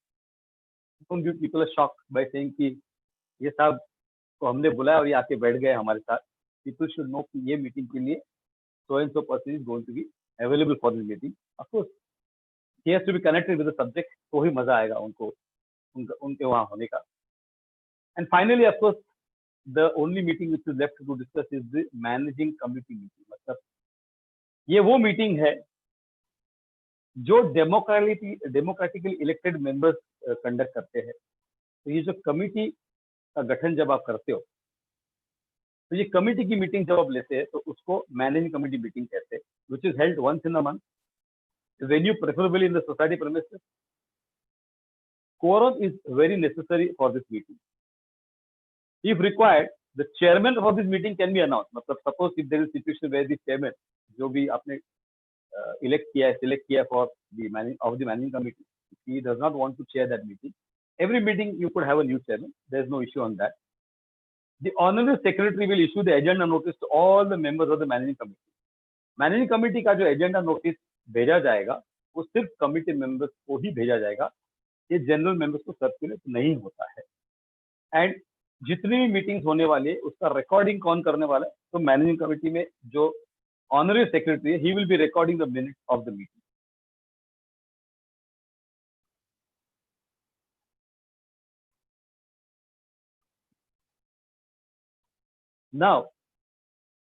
Don't give people a shock by saying कि ये साहब को हमने बुलाया और ये आके बैठ गए हमारे साथ. पीपल शुड नो कि ये मीटिंग के लिए so and so person is going to be available for this meeting. Of course, he has to be connected with the subject, तो ही मजा आएगा उनको उनके वहां होने का. And finally, of course, the only meeting which is left to discuss is the managing committee meeting. मतलब ये वो मीटिंग है जो डेमोक्रेटिकली इलेक्टेड मेंबर्स कंडक्ट करते हैं. तो ये जो कमिटी का गठन जब आप करते हो, तो ये कमिटी की मीटिंग जब आप लेते हैं तो उसको मैनेजिंग कमिटी मीटिंग कहते हैं, which is held once in a month, venue preferably in the society premises. quorum is very necessary for this meeting. If required, the chairman for this meeting can be announced. मतलब suppose if there is a situation where the chairman जो भी आपने select किया for the managing committee, if he does not want to chair that meeting, every meeting you could have a new chairman. There is no issue on that. The honorary secretary will issue the agenda notice to all the members of the managing committee. Managing committee का जो agenda notice भेजा जाएगा वो सिर्फ committee members को ही भेजा जाएगा, ये general members को circulate नहीं होता है. And जितनी भी मीटिंग्स होने वाली है उसका रिकॉर्डिंग कौन करने वाला है? तो मैनेजिंग कमेटी में जो ऑनररी सेक्रेटरी है, he will be recording the minutes of the meeting. Now,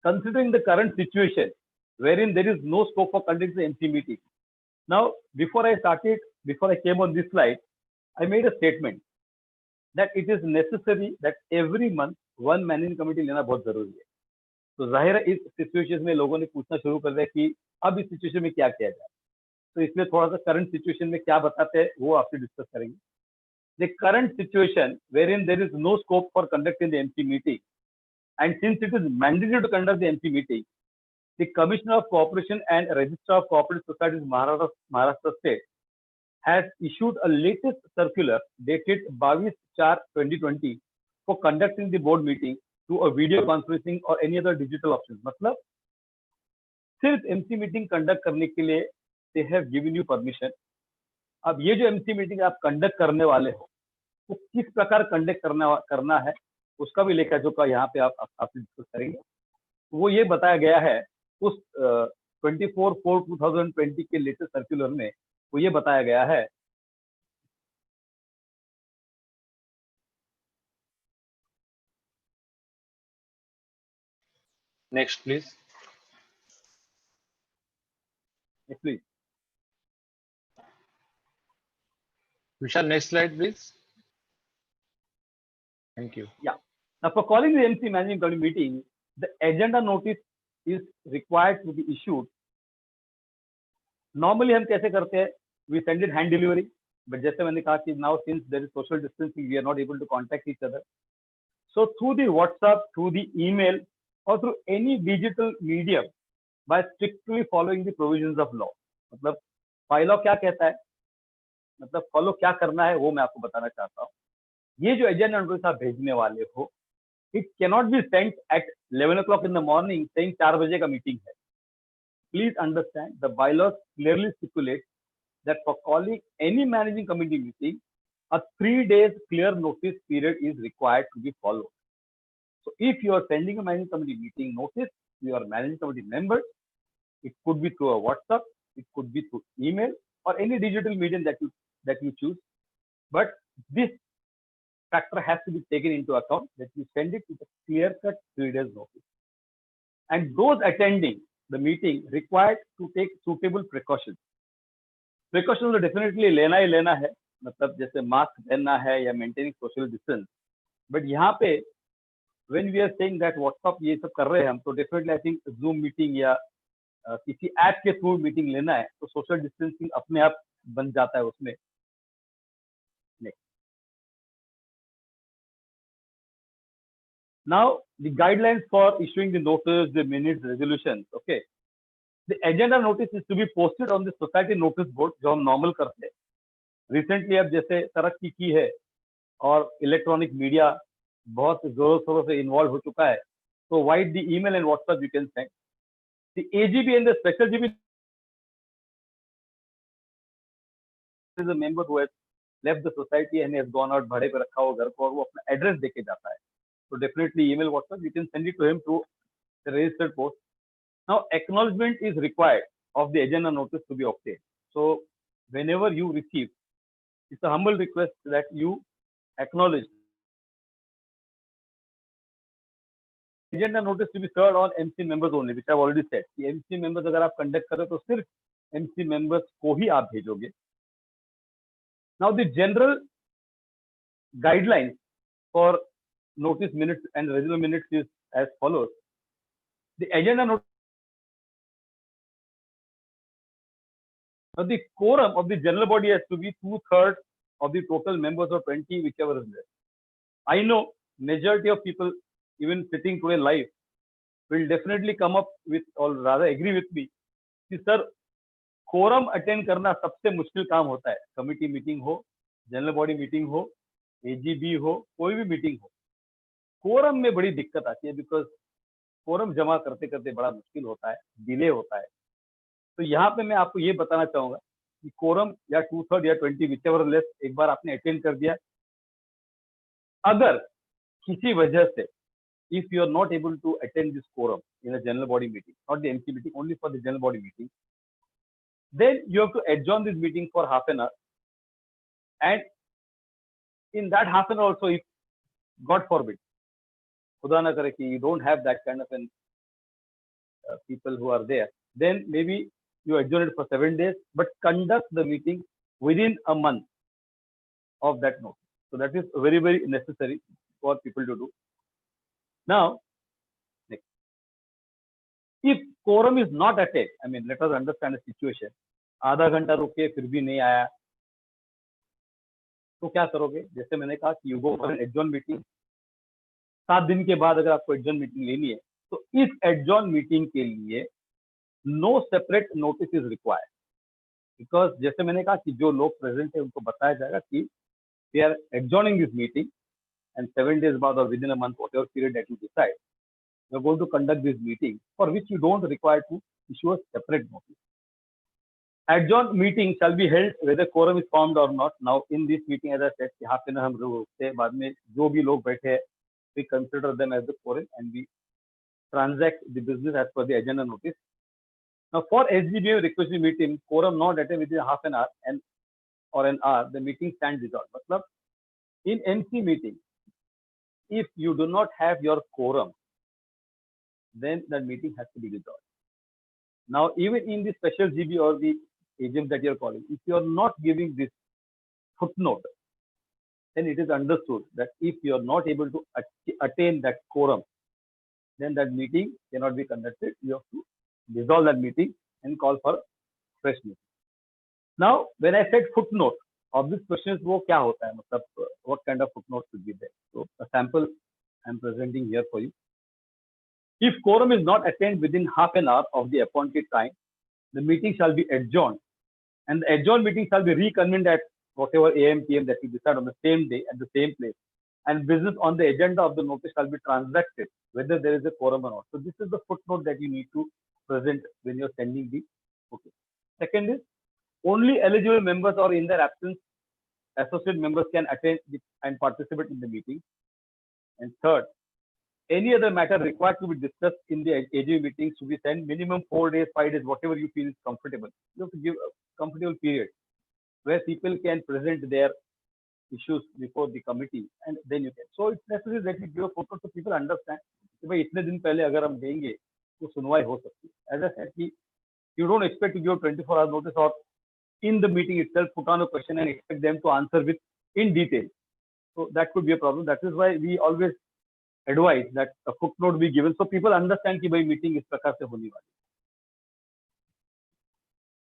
considering the current situation wherein there is no scope for conducting the MC meeting. Now, before I came on this slide, I made a statement that it is necessary that every month one managing committee लेना बहुत जरूरी है. तो जाहिर है इस situation में लोगों ने पूछना शुरू कर दिया कि अब इस सिचुएशन में क्या किया जाए. तो इसमें थोड़ा सा करंट सिचुएशन में क्या बताते हैं वो आपसे डिस्कस करेंगे. The current situation wherein there is no scope for conducting the MC meeting, and since it is mandatory to conduct the MC meeting, the Commissioner of Cooperation and Registrar of Cooperative Societies Maharashtra State has issued a latest circular dated 22/4/2020 for conducting the board meeting through a video conferencing or any other digital option. मतलब सिर्फ MC meeting conduct करने के लिए they have given you permission. अब ये जो MC meeting आप conduct करने वाले हो, वो किस प्रकार conduct करना है, उसका भी लेखा जोखा यहाँ पे आपसे डिस्कस करेंगे. वो ये बताया गया है उस 24/4/2020 के लेटेस्ट सर्कुलर में. वो ये बताया गया है Next, please. please. Vishal, next slide, please. Thank you. Yeah. Now, for calling the MC managing committee meeting, the agenda notice is required to be issued. Normally हम कैसे करते हैं? We send it hand delivery. But जैसे मैंने कहा कि now since there is social distancing, we are not able to contact each other. So through the WhatsApp, through the email, or through any digital medium, by strictly following the provisions of law. मतलब फाइलॉ क्या कहता है? मतलब follow क्या करना है वो मैं आपको बताना चाहता हूँ. ये जो एजेंडा नोटिस आप भेजने वाले हो, it cannot be sent at 11 o'clock in the morning saying 4 बजे का मीटिंग है. Please understand, the bylaws clearly stipulate that for calling any managing committee meeting, a 3 days clear notice period is required to be followed. So if you are sending a managing committee meeting notice to your managing committee members, it could be through a WhatsApp, it could be through email, or any digital medium that you choose. But this factor has to be taken into account, that you send it with a clear-cut 3 days notice. And those attending the meeting required to take suitable precautions. Precautions तो definitely लेना ही लेना है, मतलब जैसे mask पहनना है या maintaining social distance. But यहाँ पे when we are saying that WhatsApp ये सब कर रहे हैं हम, तो definitely I think Zoom meeting या किसी ऐप के थ्रू मीटिंग लेना है तो सोशल डिस्टेंसिंग अपने आप बन जाता है उसमें. Now the guidelines for issuing the notice, the minutes, resolutions. Okay, the agenda notice is to be posted on the society notice board जो हम नॉर्मल करते हैं. रिसेंटली अब जैसे तरक्की की है और इलेक्ट्रॉनिक मीडिया बहुत जोरों शोरों से इन्वॉल्व हो चुका है, तो wide the email and WhatsApp you can send. The AGB and the special GB is a member who has left the society and has gone out, भाड़े पे रखा हुआ घर को, और वो अपना एड्रेस देके जाता है. So definitely email, WhatsApp, you can send it to him through the registered post. Now acknowledgement is required of the agenda notice to be obtained. So whenever you receive, it's a humble request that you acknowledge agenda notice to be served on MC members only, which I've already said. कि MC members अगर आप conduct करें तो सिर्फ MC members को ही आप भेजोगे. Now the general guidelines for notice minutes and regular minutes is as follows. The agenda notice. Now the quorum of the general body has to be 2/3 of the total members or 20, whichever is there. I know majority of people, even sitting today live, will definitely come up with, or rather agree with me, कि sir quorum attend करना सबसे मुश्किल काम होता है. Committee meeting हो, general body meeting हो, AGB हो, कोई भी मीटिंग हो, quorum में बड़ी दिक्कत आती है, बिकॉज quorum जमा करते करते बड़ा मुश्किल होता है, डिले होता है. तो यहाँ पे मैं आपको ये बताना चाहूंगा कि quorum या 2/3 या 20 whichever less एक बार आपने अटेंड कर दिया, अगर किसी वजह से if you are not able to attend this quorum in a general body meeting, not the MC meeting, only for the general body meeting, then you have to adjourn this meeting for half an hour. And in that half an hour also, if God forbid, Khuda na kare ki you don't have that kind of an people who are there, then maybe you adjourn it for 7 days, but conduct the meeting within a month of that notice. So that is very, very necessary for people to do. Now, next. If quorum is not attained, I mean, let us understand the situation. आधा घंटा रुके फिर भी नहीं आया, तो क्या करोगे? जैसे मैंने कहा कि you go for an adjourn meeting. 7 दिन के बाद अगर आपको adjourn meeting लेनी है, तो इस adjourn meeting के लिए no separate notice is required. Because जैसे मैंने कहा कि जो लोग present है उनको बताया जाएगा कि we are adjourning this meeting, and 7 days बाद or within a month, whatever period that you decide, you are going to conduct this meeting, for which you don't require to issue a separate notice. Adjourned meeting shall be held whether quorum is formed or not. Now in this meeting, as I said, यहाँ पे ना हम रुकते, बाद में जो भी लोग बैठे हैं, we consider them as the quorum and we transact the business as per the agenda notice. Now for SGBA request meeting, quorum not attended within half an hour or an hour, the meeting stands dissolved. मतलब in MC meeting, if you do not have your quorum, then that meeting has to be dissolved. Now, even in the special GB or the agent that you are calling, if you are not giving this footnote, then it is understood that if you are not able to attain that quorum, then that meeting cannot be conducted. You have to dissolve that meeting and call for fresh meeting. Now, when I said footnote, obvious question is वो क्या होता है, मतलब what kind of footnote should be there? So a sample I am presenting here for you. If quorum is not attained within half an hour of the appointed time, the meeting shall be adjourned, and the adjourned meeting shall be reconvened at whatever AM PM that we decide on the same day at the same place, and business on the agenda of the notice shall be transacted whether there is a quorum or not. So this is the footnote that you need to present when you are sending the. Okay. Second is only eligible members or in their absence, associate members can attend and participate in the meeting. And third, any other matter required to be discussed in the AGB meetings to be sent minimum 4 days, 5 days, whatever you feel is comfortable. You have to give a comfortable period where people can present their issues before the committee, and then you can. So it's necessary that you give a photo so people understand कि भाई इतने दिन पहले अगर हम देंगे तो सुनवाई हो सकती है. As I said, कि you don't expect to give 24 hours notice or in the meeting itself put on a question and expect them to answer with in detail. So that could be a problem. That is why we always advise that a footnote be given so people understand कि भाई meeting इस प्रकार से होने वाली.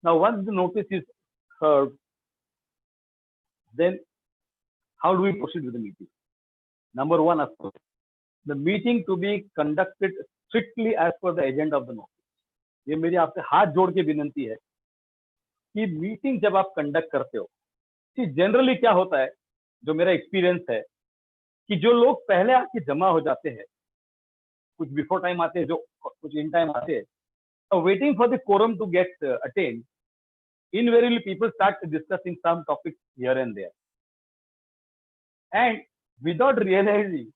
Now once the notice is heard, then how do we proceed with the meeting? Number one, of course, the meeting to be conducted strictly as per the agenda of the notice. ये मेरी आपसे हाथ जोड़ के विनंती है कि meeting जब आप कंडक्ट करते हो, कि जनरली क्या होता है, जो मेरा एक्सपीरियंस है, कि जो लोग पहले आके जमा हो जाते हैं, कुछ बिफोर टाइम आते हैं, जो कुछ इन टाइम आते हैं, waiting for the quorum to get attained, invariably people start discussing some topics here and there, and without realizing,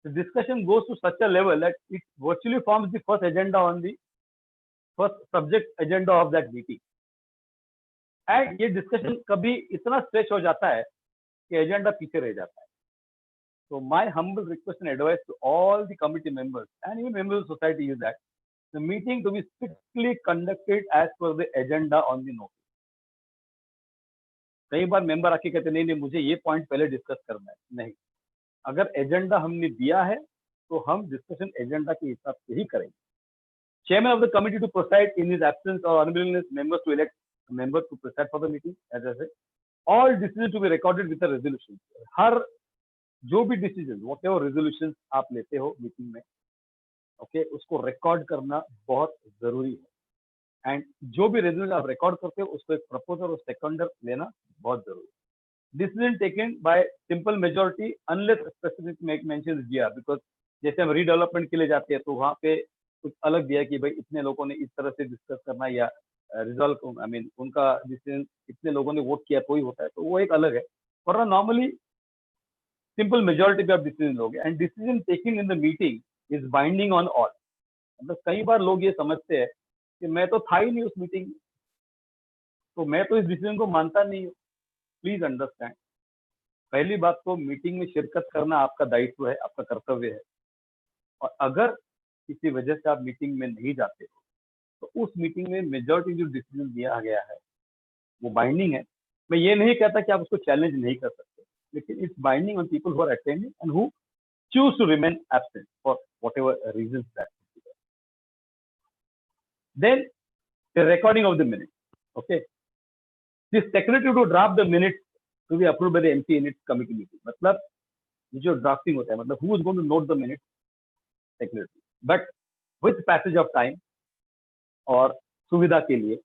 the discussion goes to such a level that it virtually forms the first agenda on the first subject agenda of that meeting. And ये discussion कभी इतना stretch हो जाता है कि agenda पीछे रह जाता है. So my humble request and advice to all the committee members and even members of society is that the meeting to be strictly conducted as per the agenda on the notice. कई बार member आके कहते नहीं मुझे ये point पहले discuss करना है. नहीं, अगर एजेंडा हमने दिया है तो हम डिस्कशन एजेंडा के हिसाब से ही करेंगे. Chairman of the committee to preside in his absence or unwillingness, members to elect a member to preside for the meeting, as I said. all decisions to be recorded with a resolution. हर जो भी decision, whatever resolutions आप लेते हो meeting में, okay, उसको record करना बहुत जरूरी है। एंड जो भी रेजोल्यूशन आप रिकॉर्ड करते हो उसको एक प्रपोजर और सेकंडर लेना बहुत जरूरी है। Decision taken by simple majority unless specific mentions VEER, because जैसे हम रीडेवलपमेंट के लिए जाते हैं तो वहाँ पे कुछ अलग दिया कि भाई इतने लोगों ने इस तरह से डिस्कस करना या रिजल्ट, आई मीन उनका डिसीजन इतने लोगों ने वोट किया तो ही होता है, तो वो एक अलग है। वरना नॉर्मली सिंपल मेजोरिटी पे आप डिसीजन लोगे। And decision taking in the meeting is binding on all. मतलब कई बार लोग ये समझते हैं कि मैं तो था ही नहीं उस मीटिंग में, तो मैं तो इस डिसीजन को मानता नहीं हूँ। प्लीज अंडरस्टैंड, पहली बात तो मीटिंग में शिरकत करना आपका दायित्व है, आपका कर्तव्य है। और अगर किसी वजह से आप मीटिंग में नहीं जाते हो तो उस मीटिंग में मेजोरिटी जो डिसीजन दिया गया है वो बाइंडिंग है। मैं ये नहीं कहता कि आप उसको चैलेंज नहीं कर सकते, लेकिन it's binding on people who are attending and who choose to remain absent for whatever reasons that could be there. Then the recording of the minutes. Okay, the secretary to draft the minutes to be approved by the MC in its committee meeting. मतलब ये जो drafting होता है, मतलब who is going to note the minutes? Secretary. But with passage of time और सुविधा के लिए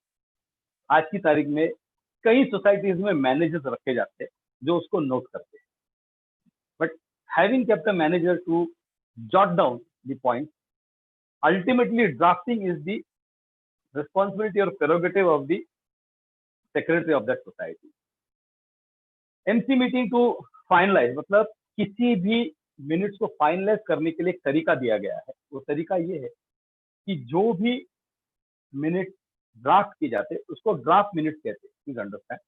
आज की तारीख में कई सोसाइटीज में मैनेजर्स रखे जाते हैं जो उसको नोट करते हैं। But having kept a manager to jot down the points, ultimately drafting is the responsibility or prerogative of the secretary of that society. MC meeting to finalize, मतलब किसी भी मिनट्स को फाइनलाइज करने के लिए एक तरीका दिया गया है। वो तरीका ये है कि जो भी मिनट ड्राफ्ट किए जाते हैं उसको ड्राफ्ट मिनट्स कहते हैं। प्लीज अंडरस्टैंड,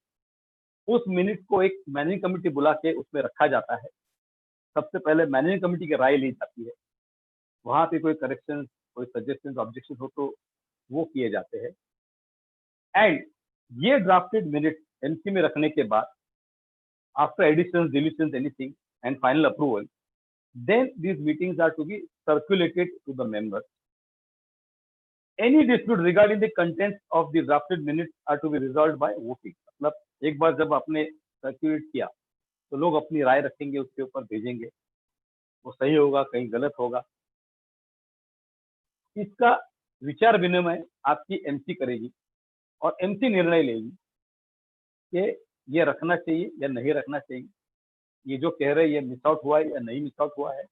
उस मिनट को एक मैनेजिंग कमेटी बुला के उसमें रखा जाता है। सबसे पहले मैनेजिंग कमेटी की राय ली जाती है, वहां पे कोई करेक्शन, कोई सजेशन, ऑब्जेक्शन हो तो वो किए जाते हैं। एंड ये ड्राफ्टेड मिनट एमसी में रखने के बाद after additions, deletions, anything and final approval, then these meetings are to be circulated to the members. Any dispute regarding the contents of the drafted minutes are to be resolved by voting. मतलब एक बार जब आपने circulate किया तो लोग अपनी राय रखेंगे, उसके ऊपर भेजेंगे, वो सही होगा, कहीं गलत होगा, इसका विचार विनिमय आपकी एमसी करेगी और एमसी निर्णय लेगी कि ये रखना चाहिए या नहीं रखना चाहिए, ये जो कह रहे हैं ये मिस आउट हुआ है या नहीं मिस आउट हुआ है।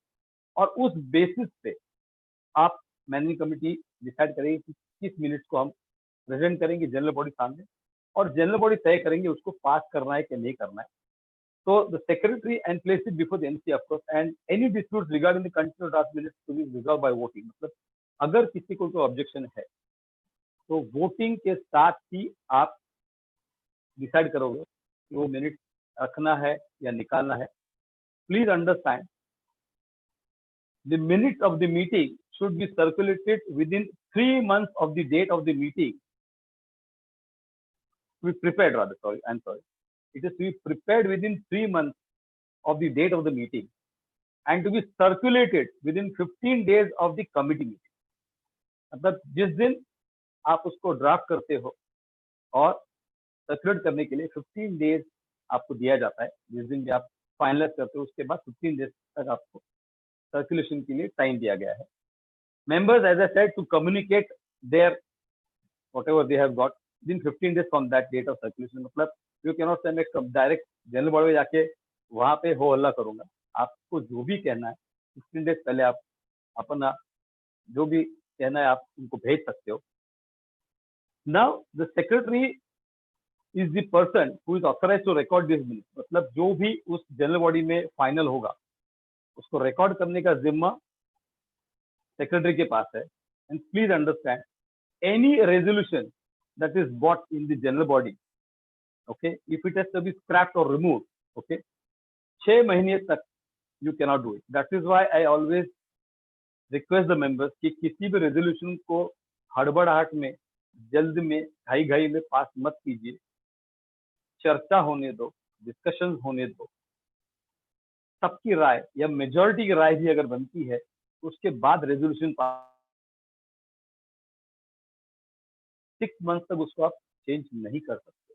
और उस बेसिस पे आप मैनेजिंग कमेटी डिसाइड करेगी कि किस मिनट्स को हम प्रेजेंट करेंगे जनरल बॉडी सामने, और जनरल बॉडी तय करेंगे उसको पास करना है कि नहीं करना है। So the secretary and place it before the MC, of course, and any disputes regarding the content of draft minutes to be resolved by voting. मतलब अगर किसी को कोई ऑब्जेक्शन है तो वोटिंग के साथ ही आप डिसाइड करोगे कि वो मिनट रखना है या निकालना है। Please understand, the minutes of the meeting should be circulated with in 3 months of the date of the meeting. We prepared, rather, sorry, I'm sorry. It is to be prepared within 3 months of the date of the meeting and to be circulated within 15 days of the committee meeting. मतलब जिस दिन आप उसको draft करते हो और circulate करने के लिए 15 डेज आपको दिया जाता है। जिस दिन भी आप फाइनलाइज करते हो उसके बाद 15 डेज तक आपको सर्कुलेशन के लिए टाइम दिया गया है। Members, as I said, to communicate their whatever they have got within 15 days from that date of circulation. मतलब यू कैन नॉट से मैं डायरेक्ट जनरल बॉडी में जाके वहां पे हो हल्ला करूंगा। आपको जो भी कहना है 15 डेज पहले आप अपना जो भी कहना है आप उनको भेज सकते हो। Now the secretary is the person who is authorised to record this minutes. मतलब जो भी उस जनरल बॉडी में फाइनल होगा उसको रिकॉर्ड करने का जिम्मा सेक्रेटरी के पास है। And please understand, any resolution that is brought in the general body, okay, if it has to be scrapped or removed, okay, 6 महीने तक you cannot do it. That is why I always request the members कि किसी भी resolution को हड़बड़ाहट में, जल्द में, घाई में पास मत कीजिए। चर्चा होने दो, डिस्कशन होने दो, सबकी राय या मेजोरिटी की राय भी अगर बनती है उसके बाद रेजोल्यूशन पास 6 months तक उसको आप चेंज नहीं कर सकते।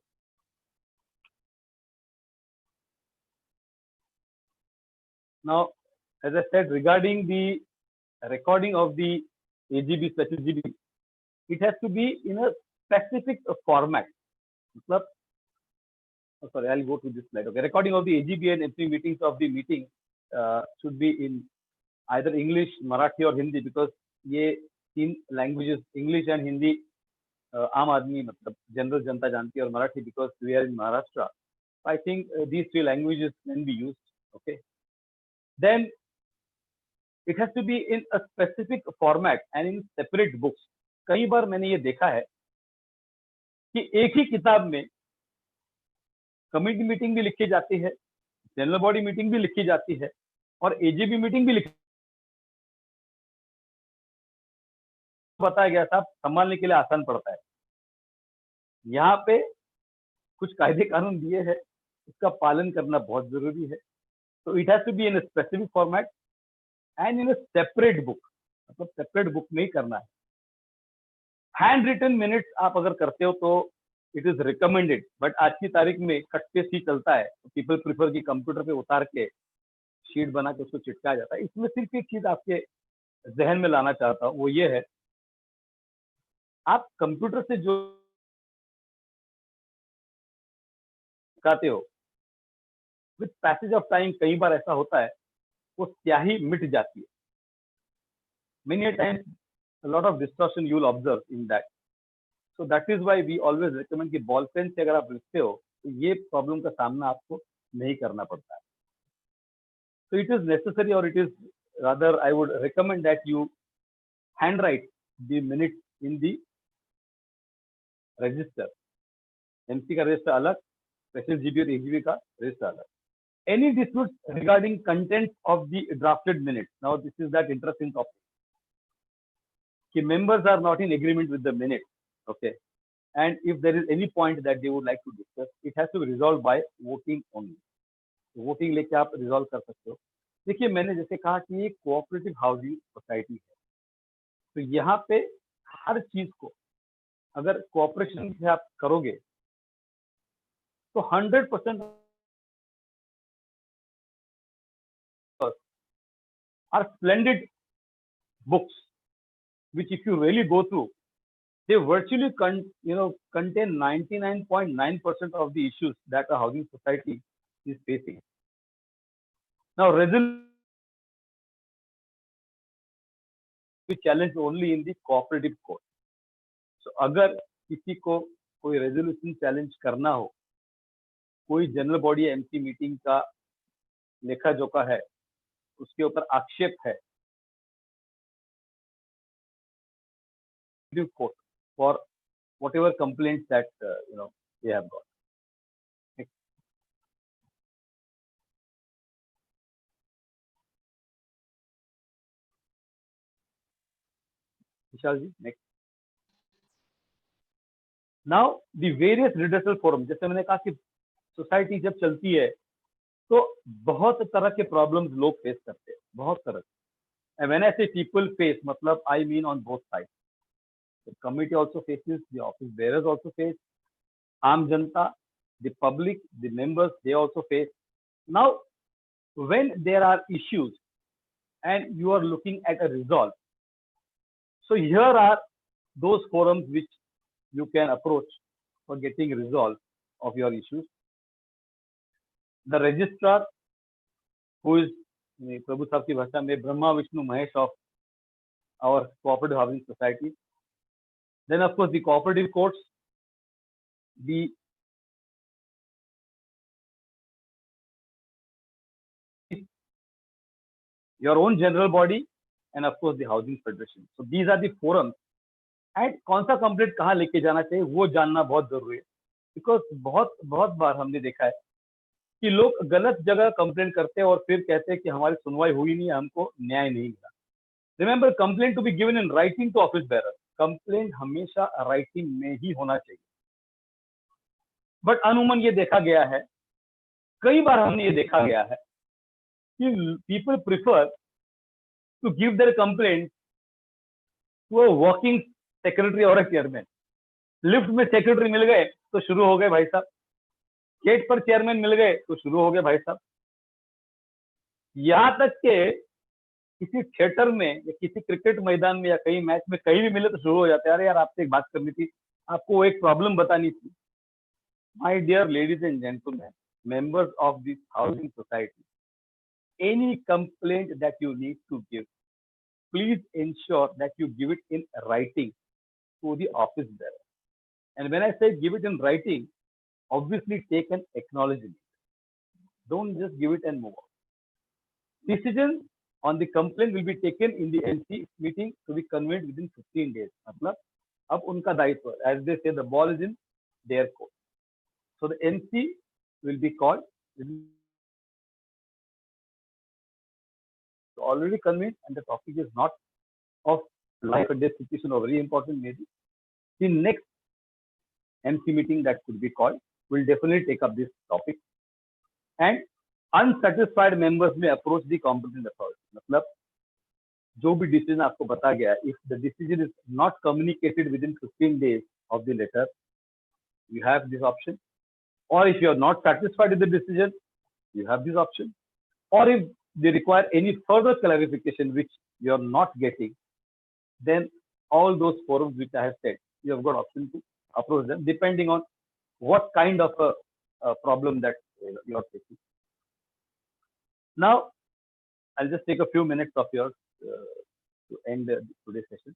Now, as I said, regarding the recording of the AGB special GB, it has to be in a specific format. मतलब, oh, sorry, I'll go to this slide. Okay, recording of the AGB and MP meetings of the meeting should be in either English, Marathi or Hindi, because ये 3 languages, English and Hindi, आम आदमी मतलब general जनता जानती है, और Marathi because we are in Maharashtra. I think these 3 languages can be used. Okay, then it has to be in a specific format and in separate books. कई बार मैंने ये देखा है कि एक ही किताब में कमिटी मीटिंग भी लिखी जाती है, जनरल बॉडी मीटिंग भी लिखी जाती है, और एजीबी मीटिंग भी लिखी, बताया गया था संभालने के लिए आसान पड़ता है। यहाँ पे कुछ कायदे कानून दिए हैं, उसका पालन करना बहुत जरूरी है। तो it has to be in a specific format and in a separate book, मतलब सेपरेट बुक में ही करना है। हैंड रिटन मिनट्स आप अगर करते हो तो इट इज रिकमेंडेड, बट आज की तारीख में कट पेस्ट ही चलता है, पीपल प्रिफर की कंप्यूटर पे उतार के शीट बना के उसको चिपकाया जाता है। इसमें सिर्फ एक चीज आपके जहन में लाना चाहता हूँ, वो ये है, आप कंप्यूटर से जो चिपकाते हो, विद पैसेज ऑफ टाइम कई बार ऐसा होता है वो स्याही मिट जाती है। Many times a lot of distortion you will observe in that. So that is why we always recommend कि बॉल पेन से अगर आप लिखते हो तो ये प्रॉब्लम का सामना आपको नहीं करना पड़ता है। So it is necessary, or it is rather I would recommend that you handwrite the minutes in the register. MC का register अलग, special GB और AGB का register अलग. Any disputes regarding content of the drafted minutes. Now this is that interesting topic. कि members are not in agreement with the minutes, okay, and if there is any point that they would like to discuss, it has to be resolved by voting only. Voting लेके आप resolve कर सकते हो। देखिए, मैंने जैसे कहा कि ये कोऑपरेटिव हाउसिंग सोसाइटी है, तो यहाँ पे हर चीज को अगर कोऑपरेशन से आप करोगे तो 100% are splendid books, which if you really go through, they virtually contain 99.9% of the issues that a housing society is facing. Now, resolution is challenged only in the cooperative court. So, अगर किसी को कोई resolution challenge करना हो, कोई general body MC meeting का लेखा जोखा है, उसके ऊपर आक्षेप है, court for whatever complaints that they have got. Next. Vishal ji, next. Now the various redressal forums, जैसे मैंने कहा कि सोसाइटी जब चलती है तो बहुत तरह के प्रॉब्लम्स लोग फेस करते हैं, बहुत तरह के। And when I say people face, मतलब I mean on both sides. The committee also faces, the office bearers also face, aam janta, the public, the members, they also face. Now, when there are issues and you are looking at a resolve, so here are those forums which you can approach for getting resolve of your issues. The registrar, who is Prabhu Sahab ki bhasha mein Brahma Vishnu Mahesh of our cooperative housing society. Then, of course, the cooperative courts, your own general body, and of course the housing federation. So these are the forums. And कौन सा complaint कहाँ लेके जाना चाहिए वो जानना बहुत जरूरी है, बिकॉज बहुत बार हमने देखा है कि लोग गलत जगह कंप्लेंट करते हैं और फिर कहते हैं कि हमारी सुनवाई हुई नहीं, हमको न्याय नहीं मिला। Remember, complaint to be given in writing to office bearer. Complaint हमेशा राइटिंग में ही होना चाहिए। बट अमूमन ये देखा गया है, कई बार हमने ये देखा गया है कि people prefer to give their complaint to a working secretary और अ चेयरमैन। लिफ्ट में सेक्रेटरी मिल गए तो शुरू हो गए भाई साहब, गेट पर चेयरमैन मिल गए तो शुरू हो गए भाई साहब। यहाँ तक के किसी थिएटर में या किसी क्रिकेट मैदान में या कहीं मैच में कहीं भी मिले तो शुरू हो जाते हैं, अरे यार आपसे एक बात करनी थी, आपको एक प्रॉब्लम बतानी थी। My dear ladies and gentleman, members of this housing society, any complaint that you need to give, please ensure that you give it in writing to the office bearer. And when I say give it in writing, obviously take an acknowledgement. Don't just give it and move on. Decisions on the complaint will be taken in the NC meeting to be convened within 15 days. मतलब अब उनका दायित्व, as they say, the ball is in their court. So the NC will be called, already convened, and the topic is not of life and death situation or very important maybe. The next MC meeting that could be called will definitely take up this topic, and unsatisfied members may approach the competent authority. मतलब जो भी decision आपको बता गया, if the decision is not communicated within 15 days of the letter, you have this option. Or if you are not satisfied with the decision, you have this option. Or if they require any further clarification which you are not getting, then all those forums which I have said, you have got option to approach them depending on what kind of a problem that you are facing. Now, I'll just take a few minutes of yours to end today's session.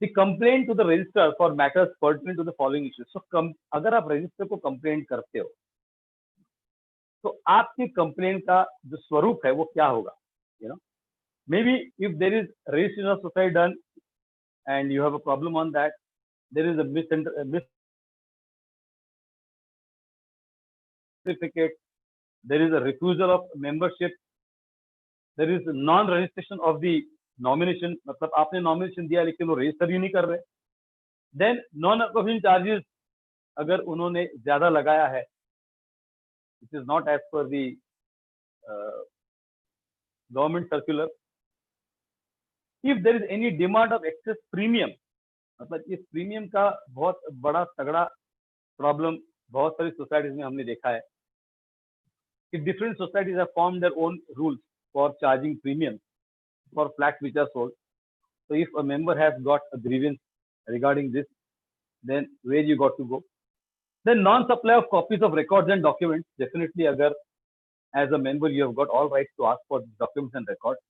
The complaint to the registrar for matters pertinent to the following issues. So, अगर आप register को complaint करते हो, तो आपकी complaint का जो स्वरूप है वो क्या होगा? You know, maybe if there is registration of society done and you have a problem on that, there is a certificate, there is a refusal of membership, there is a non-registration of the nomination, मतलब आपने nomination दिया लेकिन वो register ही नहीं कर रहे, then non-opposition charges अगर उन्होंने ज्यादा लगाया है, which is not as per the government circular, if there is any demand of excess premium, मतलब इस प्रीमियम का बहुत बड़ा तगड़ा प्रॉब्लम बहुत सारी सोसाइटीज में हमने देखा है कि different societies have formed their own rules for charging premium for flats which are sold. So if a member has got a grievance regarding this, then where you got to go? Then non-supply of copies of records and documents. Definitely, agar as a member you have got all rights to ask for documents and records.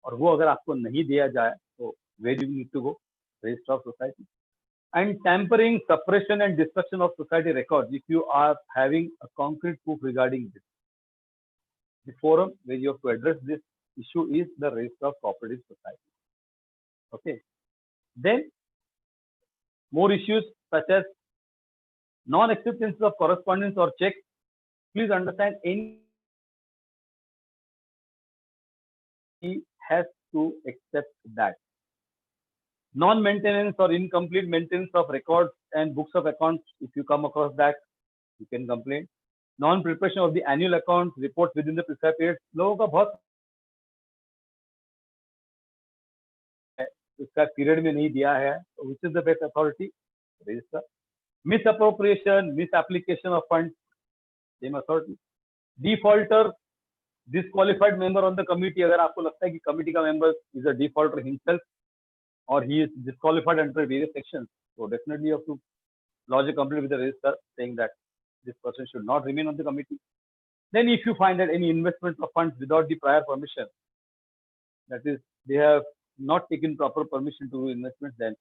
और वो अगर आपको नहीं दिया जाए, तो where do you need to go? Register of society. And tampering, suppression, and destruction of society records. If you are having a concrete proof regarding this, the forum where you have to address this issue is the Register of Cooperative Society. Okay. Then more issues such as non-acceptance of correspondence or checks. Please understand, any has to accept that. Non-maintenance or incomplete maintenance of records and books of accounts. If you come across that, you can complain. Non-preparation of the annual accounts, reports within the prescribed period. लोगों का बहुत इसका period में नहीं दिया है, which is the best authority? Register. Misappropriation, misapplication of funds, same authority. Defaulter, disqualified member on the committee. अगर आपको लगता है कि committee का member is a defaulter himself or he is disqualified under various sections, so definitely you have to lodge a complaint with the register saying that this person should not remain on the committee. Then if you find that any investment of funds without the prior permission, that is, they have not taken proper permission to do investments, then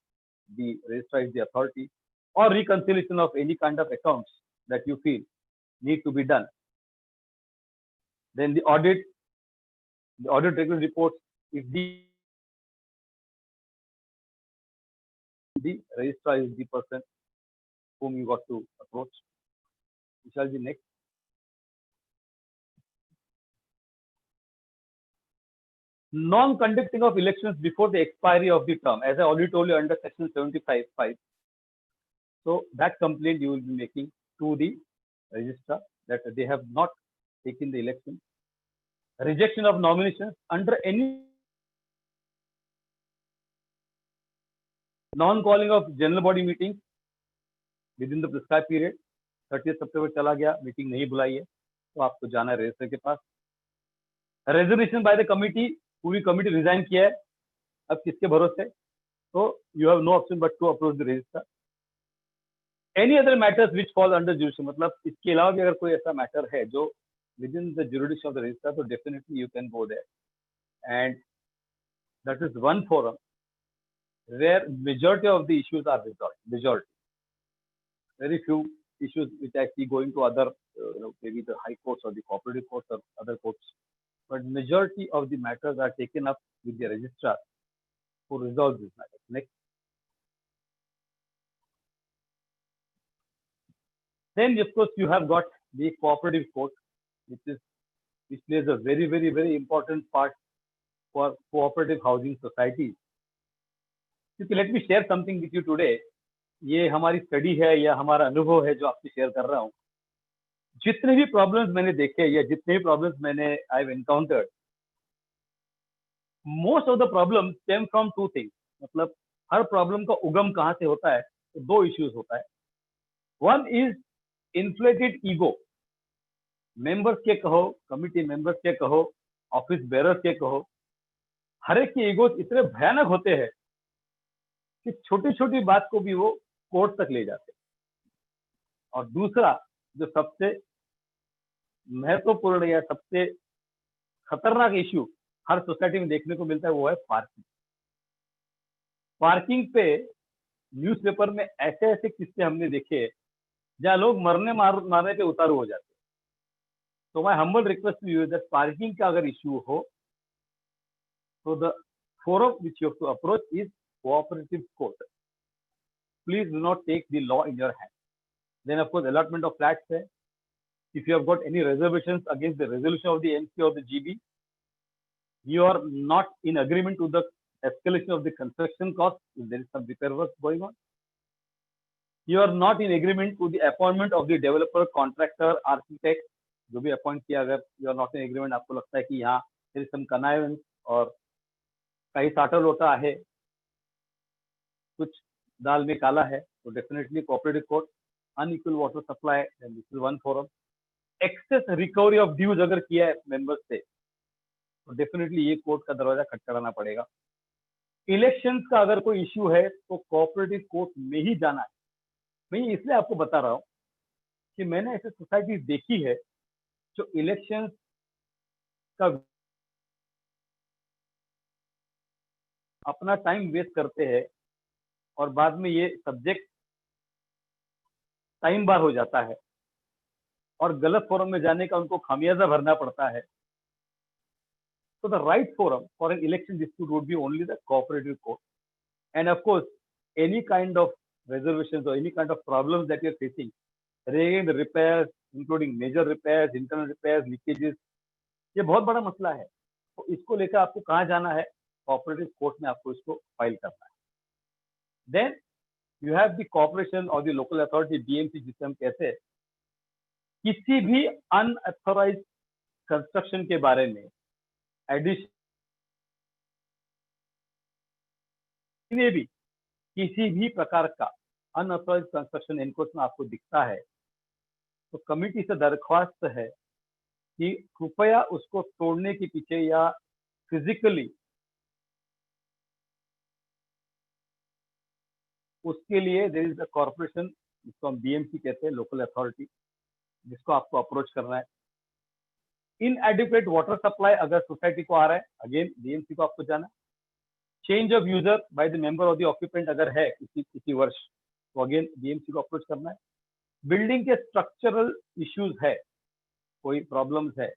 the registrar is the authority. Or reconciliation of any kind of accounts that you feel need to be done. Then the audit regular reports, if the registrar is the person whom you got to approach. We shall be next. Non-conducting of elections before the expiry of the term, as I already told you under section 75(5). So that complaint you will be making to the registrar that they have not taken the election. Rejection of nominations under any non-calling of general body meetings within the prescribed period. 30 सितंबर चला गया, meeting नहीं बुलाई है, तो आपको जाना है register के पास. रेजोल्यूशन बाय द कमिटी, पूरी कमिटी रिजाइन किया है, अब किसके भरोसे? तो you have no option but to approach the registrar. Any other matters which fall under jurisdiction, मतलब इसके अलावा भी अगर कोई ऐसा मैटर है जो with in the jurisdiction of the registrar, तो definitely you can go there and that is one forum where majority of the issues are resolved. Majority. Very few issues which I see going to other, maybe the high courts or the cooperative courts or other courts. But majority of the matters are taken up with the registrar who resolve these matters. Next. Then, of course, you have got the cooperative court, which plays a very, very, very important part for cooperative housing societies. क्योंकि late me share something with you today, ये हमारी study है या हमारा अनुभव है जो आपसे शेयर कर रहा हूँ। जितने भी प्रॉब्लम्स मैंने देखे या जितने भी प्रॉब्लम्स मैंने I have encountered, most of the problem stem from two things. मतलब हर प्रॉब्लम का उगम कहाँ से होता है? तो दो इश्यूज होता है। One is inflated ego, members के कहो, कमिटी मेंबर्स के कहो, ऑफिस बेरर्स के कहो, हर एक के ईगो इतने भयानक होते हैं कि छोटी छोटी बात को भी वो कोर्ट तक ले जाते हैं। और दूसरा जो सबसे महत्वपूर्ण या सबसे खतरनाक इश्यू हर सोसाइटी में देखने को मिलता है वो है पार्किंग। पार्किंग पे न्यूज़पेपर में ऐसे ऐसे किस्से हमने देखे जहां लोग मारने पे उतारू हो जाते हैं। तो my humble request to you that parking का अगर इश्यू हो तो the forum which you have to approach is cooperative court. Please do not take the law in your hand. Then, of course, allotment of flats hai. If you have got any reservations against the resolution of the MC or the GB, you are not in agreement to the escalation of the construction cost if there is some repair work going on. You are not in agreement to the appointment of the developer, contractor, architect, जो भी appoint किया, अगर you are not in agreement, आपको लगता है कि यहाँ there is some connivance और कहीं साटा लोटा है, कुछ दाल में काला है, तो definitely cooperative court. Unequal water supply, this is one forum. Excess recovery of dues अगर किया है मेंबर्स से तो डेफिनेटली ये कोर्ट का दरवाजा खटखटाना पड़ेगा। इलेक्शंस का अगर कोई इश्यू है तो कोऑपरेटिव कोर्ट में ही जाना है। मैं इसलिए आपको बता रहा हूँ कि मैंने ऐसे सोसाइटी देखी है जो इलेक्शंस का अपना टाइम वेस्ट करते हैं और बाद में ये सब्जेक्ट टाइम बार हो जाता है और गलत फोरम में जाने का उनको खामियाजा भरना पड़ता है। So the right forum for an election dispute would be only the cooperative court. And of course, any kind of reservations or any kind of problems that you're facing, regarding the repairs, including major repairs, internal repairs, leakages, ये बहुत बड़ा मसला है। तो इसको लेकर आपको कहाँ जाना है? कोऑपरेटिव कोर्ट में आपको इसको फाइल करना है। Then you have the corporation or the local authority BMC जिसे हम कहते हैं, किसी भी अनऑथराइज्ड कंस्ट्रक्शन के बारे में एडिशन भी किसी भी प्रकार का अनऑथराइज्ड कंस्ट्रक्शन एनक्रोचमेंट आपको दिखता है तो कमिटी से दरख्वास्त है कि कृपया उसको तोड़ने के पीछे या फिजिकली उसके लिए देयर इज अ कॉर्पोरेशन, जिसको हम बीएमसी कहते हैं, लोकल अथॉरिटी, जिसको आपको अप्रोच करना है। इनएडिक्वेट वाटर सप्लाई अगर सोसाइटी को आ रहा है, अगेन बीएमसी को आपको जाना है। Change of user by the member of the occupant अगर है किसी वर्ष तो अगेन बीएमसी को अप्रोच करना है। बिल्डिंग के स्ट्रक्चरल इश्यूज है, कोई प्रॉब्लम्स है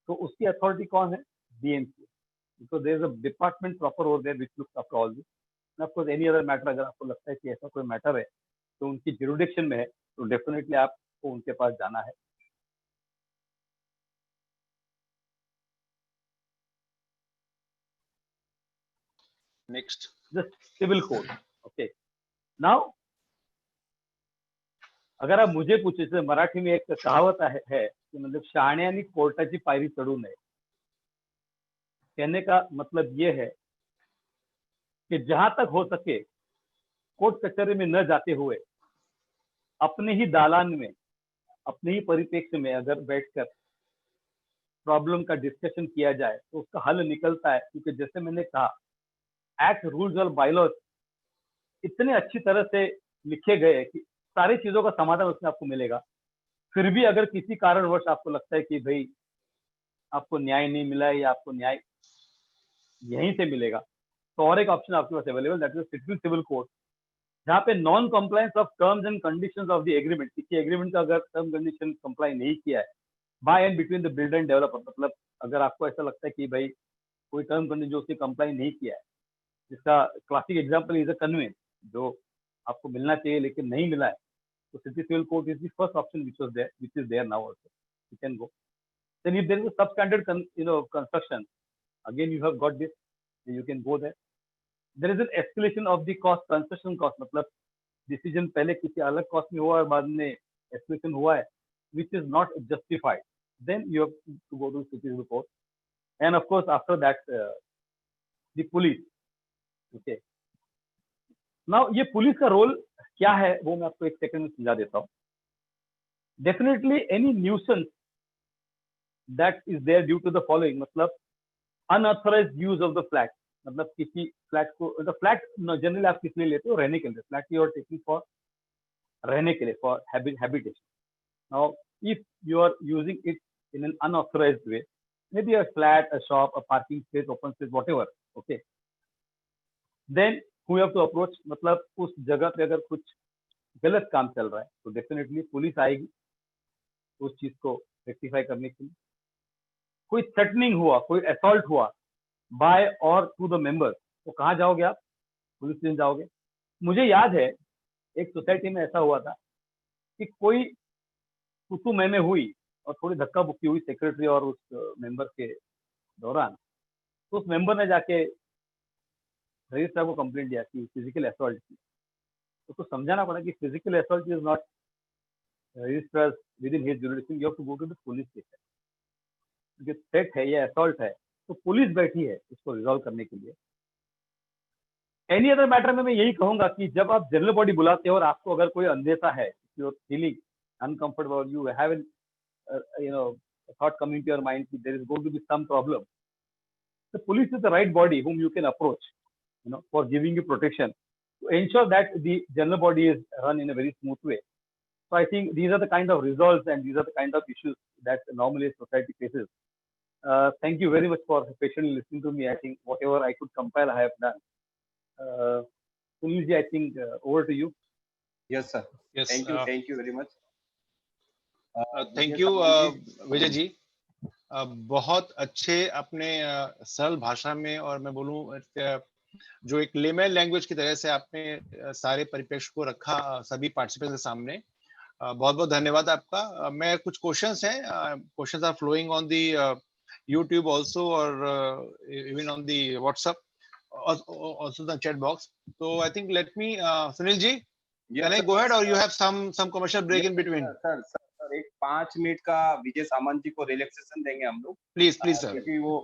तो उसकी अथॉरिटी कौन है? बीएमसी। तो there is a department proper over there which looks after all this. Of course any other matter, अगर आपको लगता है कि ऐसा कोई मैटर है तो उनकी ज्यूरिडिक्शन में है तो डेफिनेटली आपको उनके पास जाना है। Next the civil code. Okay, now अगर आप मुझे पूछे तो मराठी में एक कहावत है कि मतलब शहाण्यानी कोर्टाची पायरी चढू नये। कहने का मतलब ये है कि जहां तक हो सके कोर्ट कचहरी में न जाते हुए अपने ही दालान में, अपने ही परिप्रेक्ष्य में अगर बैठकर प्रॉब्लम का डिस्कशन किया जाए तो उसका हल निकलता है, क्योंकि जैसे मैंने कहा एक्ट, रूल्स और बायलॉज इतने अच्छी तरह से लिखे गए कि सारी चीजों का समाधान उसमें आपको मिलेगा। फिर भी अगर किसी कारणवश आपको लगता है कि भाई आपको न्याय नहीं मिला है या आपको न्याय यहीं से मिलेगा, तो और एक ऑप्शन आपके पास available, that is citizen civil court, जहाँ पे non compliance of terms and conditions of the agreement, किसी एग्रीमेंट का अगर टर्म कंडीशन कंप्लाई नहीं किया है by and between the builder and developer, मतलब अगर आपको ऐसा लगता है कि भाई कोई टर्म कंडीशन जो उसने कंप्लाई नहीं किया है, जिसका classic example is a conveyance, जो आपको मिलना चाहिए लेकिन नहीं मिला है, तो city civil court is the first option which is there now also. You can go. Then if there is a substandard construction, again you have got this, you can go there. There is an escalation of the cost, construction cost, मतलब decision पहले किसी अलग cost में हुआ और बाद में escalation हुआ है, which is not justified, then you have to go to city civil court. And of course after that the police. Okay. Now ये पुलिस का रोल क्या है वो मैं आपको एक सेकंड में समझा देता हूँ. Definitely any nuisance that is there due to the following, मतलब unauthorized use of the flat, मतलब किसी फ्लैट को, मतलब फ्लैट जनरली आप किस लिए लेते हो, रहने के लिए, flat you are taking for रहने के लिए, for habitation. Now if you are using it in an unauthorised way, may be a flat, a shop, a parking space, open space, whatever, okay, then who have to approach, मतलब उस जगह पे अगर कुछ गलत काम चल रहा है तो डेफिनेटली पुलिस आएगी उस चीज को रेक्टिफाई करने के लिए. कोई थ्रेटनिंग हुआ, कोई असॉल्ट हुआ बाय और टू द मेंबर, तो कहाँ जाओगे आप, पुलिस स्टेशन जाओगे. मुझे याद है एक सोसाइटी में ऐसा हुआ था कि कोई कुतु में हुई और थोड़ी धक्का बुक्की हुई सेक्रेटरी और उस मेंबर के दौरान, तो उस मेंबर ने जाके रजिस्ट्रार को कंप्लेंट दिया कि फिजिकल असॉल्ट की. तो समझाना पड़ा कि physical assault is not registers within his jurisdiction, you have to go to the police station. जो थ्रेट है या असॉल्ट है तो पुलिस बैठी है इसको रिजॉल्व करने के लिए. एनी अदर मैटर में मैं यही कहूंगा कि जब आप जनरल बॉडी बुलाते हो और आपको अगर कोई अंदेशा है, you are feeling uncomfortable, you have an thought coming to your mind that there is going to be some problem, the police is the right body whom you can approach, for giving you protection to ensure that the general body is run in a very smooth way. So I think these are the kind of results and these are the kind of issues that normally society faces. Thank you very much for patiently listening to me. I think whatever I could compile, I have done. Sunil ji, I think over to you. Yes, sir. Yes. Thank you very much. Thank you Vijay ji. बहुत अच्छे अपने सरल भाषा में, और मैं बोलूं जो एक लेमन लैंग्वेज की तरह से आपने सारे परिप्रेक्ष्य को रखा सभी पार्टिसिपेंट्स के सामने. बहुत बहुत धन्यवाद आपका. मैं कुछ क्वेश्चंस हैं, questions are flowing on the YouTube also, or even on the WhatsApp, also the chat box. So I think let me Sunil ji, can I go ahead, or you have some commercial break in between? Sir एक 5 minute का विजय सामंत जी को relaxation देंगे हम लोग. Please sir. क्योंकि वो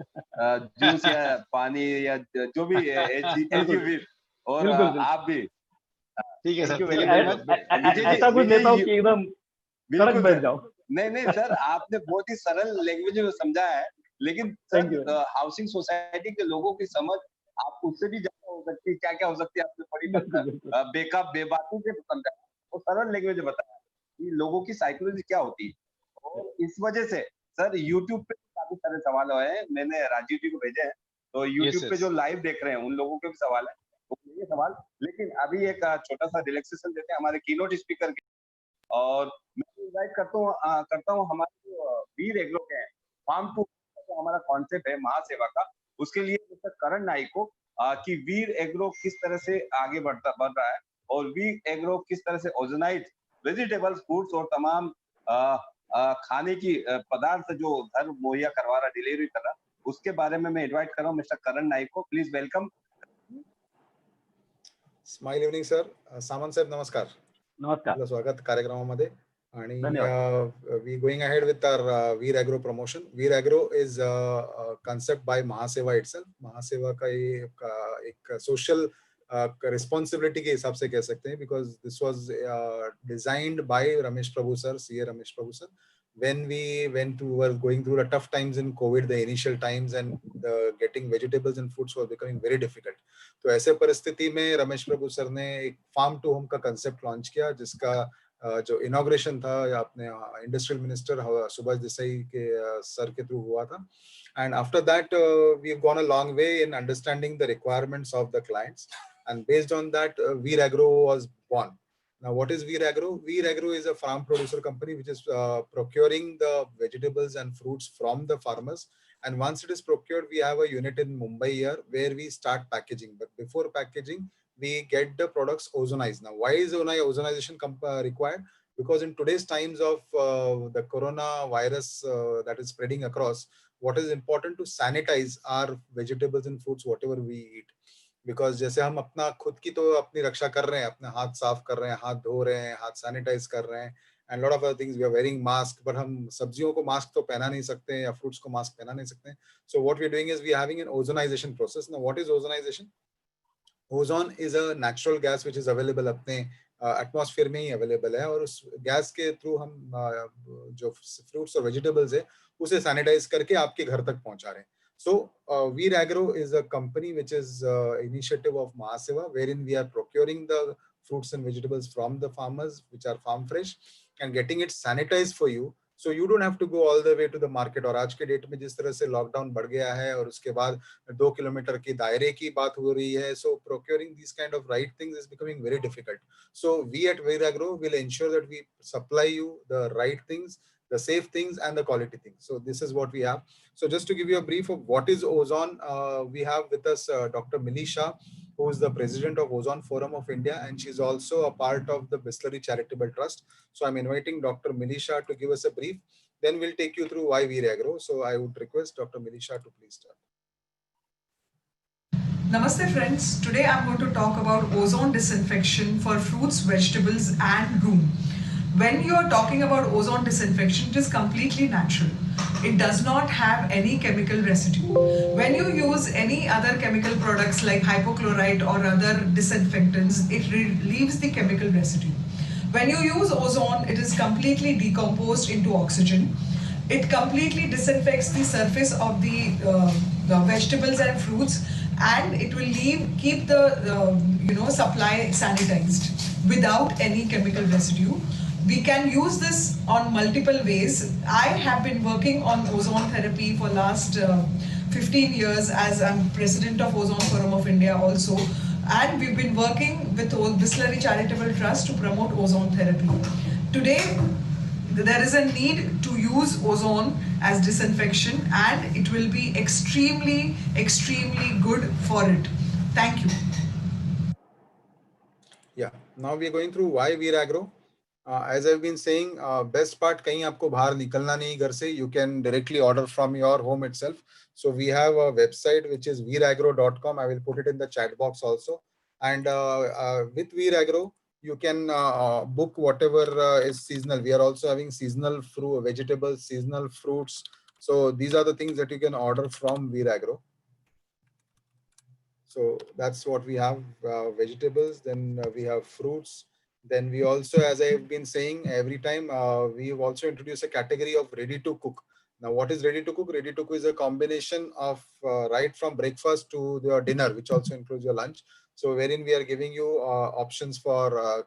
juice या पानी या जो भी है, और आप भी. ठीक है सर. ऐसा कुछ लेता हूँ कि एकदम सड़क बैठ जाओ. नहीं सर, आपने बहुत ही सरल लैंग्वेज में समझाया है, लेकिन हाउसिंग सोसाइटी के लोगों की समझ आप उससे भी ज्यादा हो सकती है. क्या क्या हो सकती है आपने बड़ी बेबातों से समझा और सरल लैंग्वेज में बताया कि लोगों की साइकोलॉजी क्या होती है. और इस वजह से सर YouTube पे काफी सारे सवाल आए हैं, मैंने राजीव जी को भेजे हैं, तो YouTube पे जो लाइव देख रहे हैं उन लोगों के भी सवाल है, ये सवाल. लेकिन अभी एक छोटा सा रिलैक्सेशन देते हैं हमारे कीनोट स्पीकर के, और मैं इनवाइट करता हूँ हमारे जो वीर एग्रो के हैं, फार्मटोहोम जो हमारा कॉन्सेप्ट है महासेवा का, उसके लिए मिस्टर करण नाइक को कि वीर एग्रो किस तरह से आगे बढ़ रहा है और वीर एग्रो किस तरह से ऑर्गेनाइज वेजिटेबल्स, फ्रूट्स और तमाम खाने की पदार्थ जो घर मुहैया करवा रहा, डिलीवरी कर रहा, उसके बारे में मैं इनवाइट कर रहा हूँ मिस्टर करण नाइक को. Please welcome. Smile evening sir. Samant साहेब नमस्कार. नमस्कार. स्वागत कार्यक्रमामध्ये. आणि we going ahead with our VEER Agro promotion. VEER Agro is a concept by MahaSewa itself. MahaSewa का एक social responsibility के हिसाब से कह सकते हैं, because this was designed by Ramesh Prabhu sir, CA Ramesh Prabhu sir, when we were going through the tough times in COVID, the initial times, and the getting vegetables and fruits was becoming very difficult. तो ऐसे परिस्थिति में रमेश प्रभु sir ने एक farm to home का concept launch किया, जिसका जो इनॉग्रेशन था अपने इंडस्ट्रियल मिनिस्टर सुभाष देसाई के सर के थ्रू हुआ था. And after that, we've gone a long way in understanding the requirements of the clients, and based on that, VEER Agro was born. Now, what is VEER Agro? VEER Agro is a farm producer company which is procuring the vegetables and fruits from the farmers. And once it is procured, we have a unit in Mumbai here where we start packaging. But before packaging, we get the products ozonized. Now, why is ozonization required? Because in today's times of the coronavirus that is spreading across, what is important to sanitize our vegetables and fruits, whatever we eat. Because जैसे हम अपना खुद की तो अपनी रक्षा कर रहे हैं, अपने हाथ साफ कर रहे हैं, हाथ धो रहे हैं, हाथ सैनिटाइज कर रहे हैं, and lot of other things, we are wearing mask, but हम सब्जियों को मास्क तो पहना नहीं सकते हैं या fruits को मास्क पहना नहीं सकते हैं. So what we are doing is we are having an ozonization process. Now what is ozonization? Ozone is a natural gas which is available अपने एटमॉस्फेयर में ही अवेलेबल है, और उस गैस के थ्रू हम जो फ्रूट्स और वेजिटेबल्स है उसे सैनिटाइज करके आपके घर तक पहुंचा रहे हैं. So VEER Agro is a company which is initiative of MahaSewa, wherein we are procuring the fruits and vegetables from the farmers which are farm fresh and getting it sanitized for you. So you don't have to go all the way to the market. और आज के date में जिस तरह से lockdown बढ़ गया है और उसके बाद 2 किलोमीटर की दायरे की बात हो रही है, so procuring these kind of right things is becoming very difficult. So we at VEER Agro will ensure that we supply you the right things, the safe things, and the quality things. So this is what we have. So just to give you a brief of what is ozone, we have with us Dr. Milisha, who is the president of Ozone Forum of India, and she's also a part of the Bisleri Charitable Trust. So I'm inviting Dr. Milisha to give us a brief. Then we'll take you through why VEER Agro. So I would request Dr. Milisha to please start. Namaste friends. Today I'm going to talk about ozone disinfection for fruits, vegetables and room. When you are talking about ozone disinfection, it is completely natural. It does not have any chemical residue. When you use any other chemical products like hypochlorite or other disinfectants, it leaves the chemical residue. When you use ozone, it is completely decomposed into oxygen. It completely disinfects the surface of the vegetables and fruits, and it will keep the supply sanitized without any chemical residue. We can use this on multiple ways. I have been working on ozone therapy for last 15 years, as I'm president of Ozone Forum of India also. And we've been working with Bisleri Charitable Trust to promote ozone therapy. Today, there is a need to use ozone as disinfection, and it will be extremely, extremely good for it. Thank you. Yeah, now we are going through why VEER Agro. As I've been saying, best part कहीं आपको बाहर निकलना नहीं घर से. You can directly order from your home itself. So we have a website which is veeragro.com. I will put it in the chat box also. And with VEER Agro, you can book whatever is seasonal. We are also having seasonal fruit, vegetables, seasonal fruits. So these are the things that you can order from VEER Agro. So that's what we have, vegetables. Then we have fruits. Then we also, as I've been saying every time, we have also introduced a category of ready to cook. Now, what is ready to cook? Ready to cook is a combination of right from breakfast to your dinner, which also includes your lunch. So wherein we are giving you options for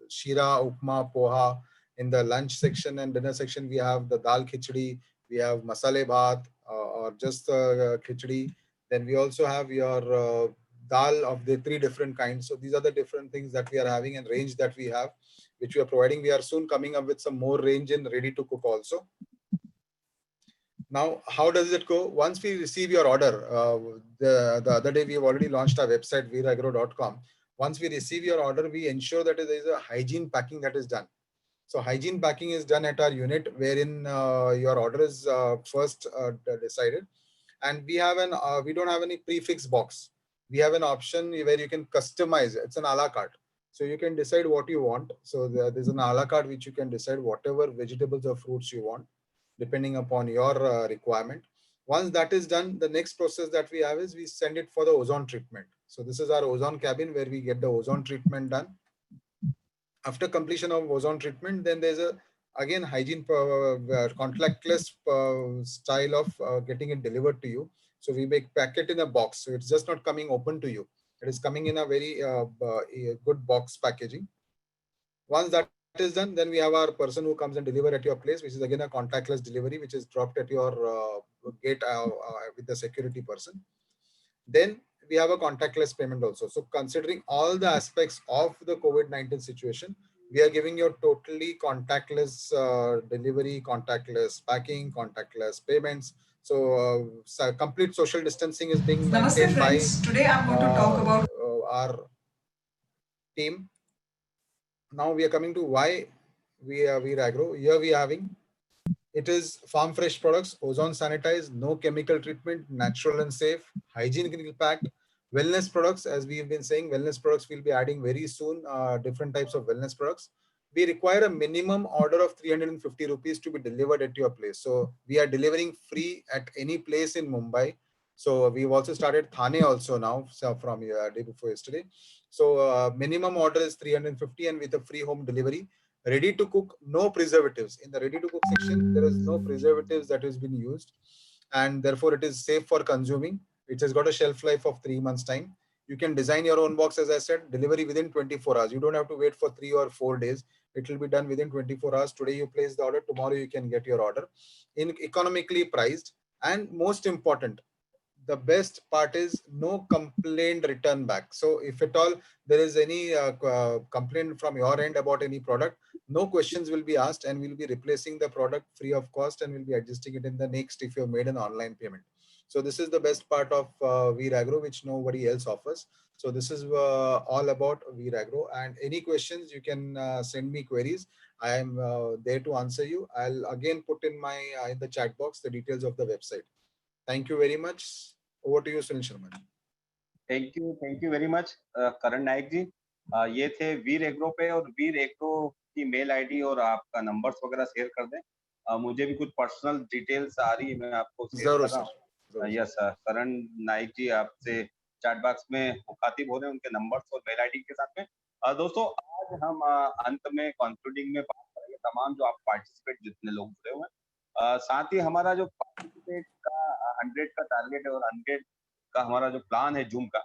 shira, upma, poha. In the lunch section and dinner section, we have the dal khichdi, we have masale bhat or just khichdi. Then we also have your dal of the 3 different kinds. So these are the different things that we are having and range that we have, which we are providing. We are soon coming up with some more range in ready to cook also. Now, how does it go? Once we receive your order, the other day we have already launched our website veeragro.com. Once we receive your order, we ensure that there is a hygiene packing that is done. So hygiene packing is done at our unit, wherein your order is first decided. And we have we don't have any prefix box. We have an option where you can customize. It's an a la carte. So you can decide what you want. So there's an a la carte which you can decide whatever vegetables or fruits you want, depending upon your requirement. Once that is done, the next process that we have is we send it for the ozone treatment. So this is our ozone cabin where we get the ozone treatment done. After completion of ozone treatment, then there's a again hygiene contactless style of getting it delivered to you. So we make packet in a box, so it's just not coming open to you. It is coming in a very good box packaging. Once that is done, then we have our person who comes and deliver at your place, which is again a contactless delivery, which is dropped at your gate with the security person. Then we have a contactless payment also. So considering all the aspects of the COVID-19 situation, we are giving you totally contactless delivery, contactless packing, contactless payments. So complete social distancing is being Namaste maintained by friends. Today I'm going to talk about our team. Now we are coming to why we are VEER Agro. Here we are having, it is farm fresh products, ozone sanitized, no chemical treatment, natural and safe, hygienically packed. Wellness products, as we have been saying, wellness products will be adding very soon, different types of wellness products. We require a minimum order of 350 rupees to be delivered at your place. So we are delivering free at any place in Mumbai. So we've also started Thane also now, so from day before yesterday. So minimum order is 350 and with a free home delivery. Ready to cook, no preservatives. In the ready to cook section, there is no preservatives that has been used, and therefore it is safe for consuming. It has got a shelf life of 3 months time. You can design your own box, as I said, delivery within 24 hours. You don't have to wait for 3 or 4 days. It will be done within 24 hours. Today you place the order, tomorrow you can get your order in economically priced. And most important, the best part is no complaint return back. So if at all there is any complaint from your end about any product, no questions will be asked, and we'll be replacing the product free of cost, and we'll be adjusting it in the next if you have made an online payment. So this is the best part of VEER Agro, which nobody else offers. So this is all about VEER Agro, and any questions you can send me queries. I am there to answer you. I'll again put in my in the chat box the details of the website. Thank you very much. Over to you, Sunil Sharma. Thank you very much Karan Nayak ji. ये थे Veer agro पे, और Veer agro की mail ID और आपका numbers वगैरह share कर दें। मुझे भी कुछ पर्सनल डिटेल्स आ रही है, मैं आपको शेयर कर रहा हूँ। यस करण नायक जी आपसे चैट बॉक्स में मुखातिब हो रहे हैं, उनके नंबर्स और मेल आईडी के साथ में। दोस्तों आज हम अंत में कंक्लूडिंग में बात करेंगे तमाम जो आप पार्टिसिपेट जितने लोग जुड़े हुए हैं, साथ ही हमारा जो पार्टिसिपेट का 100 का टारगेट है और 100 का हमारा जो प्लान है जूम का,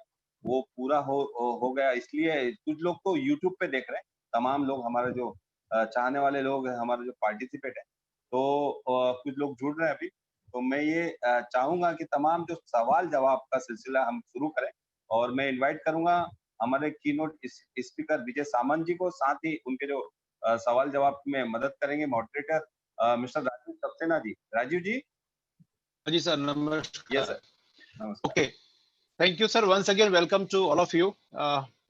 वो पूरा हो गया। इसलिए कुछ लोग तो यूट्यूब पे देख रहे हैं, तमाम लोग हमारे जो चाहने वाले लोग हैं, हमारे जो पार्टिसिपेट है, तो कुछ लोग जुड़ रहे हैं अभी। तो मैं ये चाहूंगा कि तमाम जो सवाल जवाब का सिलसिला हम शुरू करें, और मैं इनवाइट करूंगा हमारे कीनोट स्पीकर विजय सामंत जी को, साथ ही उनके जो सवाल जवाब में मदद करेंगे मॉडरेटर मिस्टर राजीव सक्सेना जी। राजीव जी। जी सर, नमस्कार। Yes sir. Okay, thank you sir, once again welcome to all of you.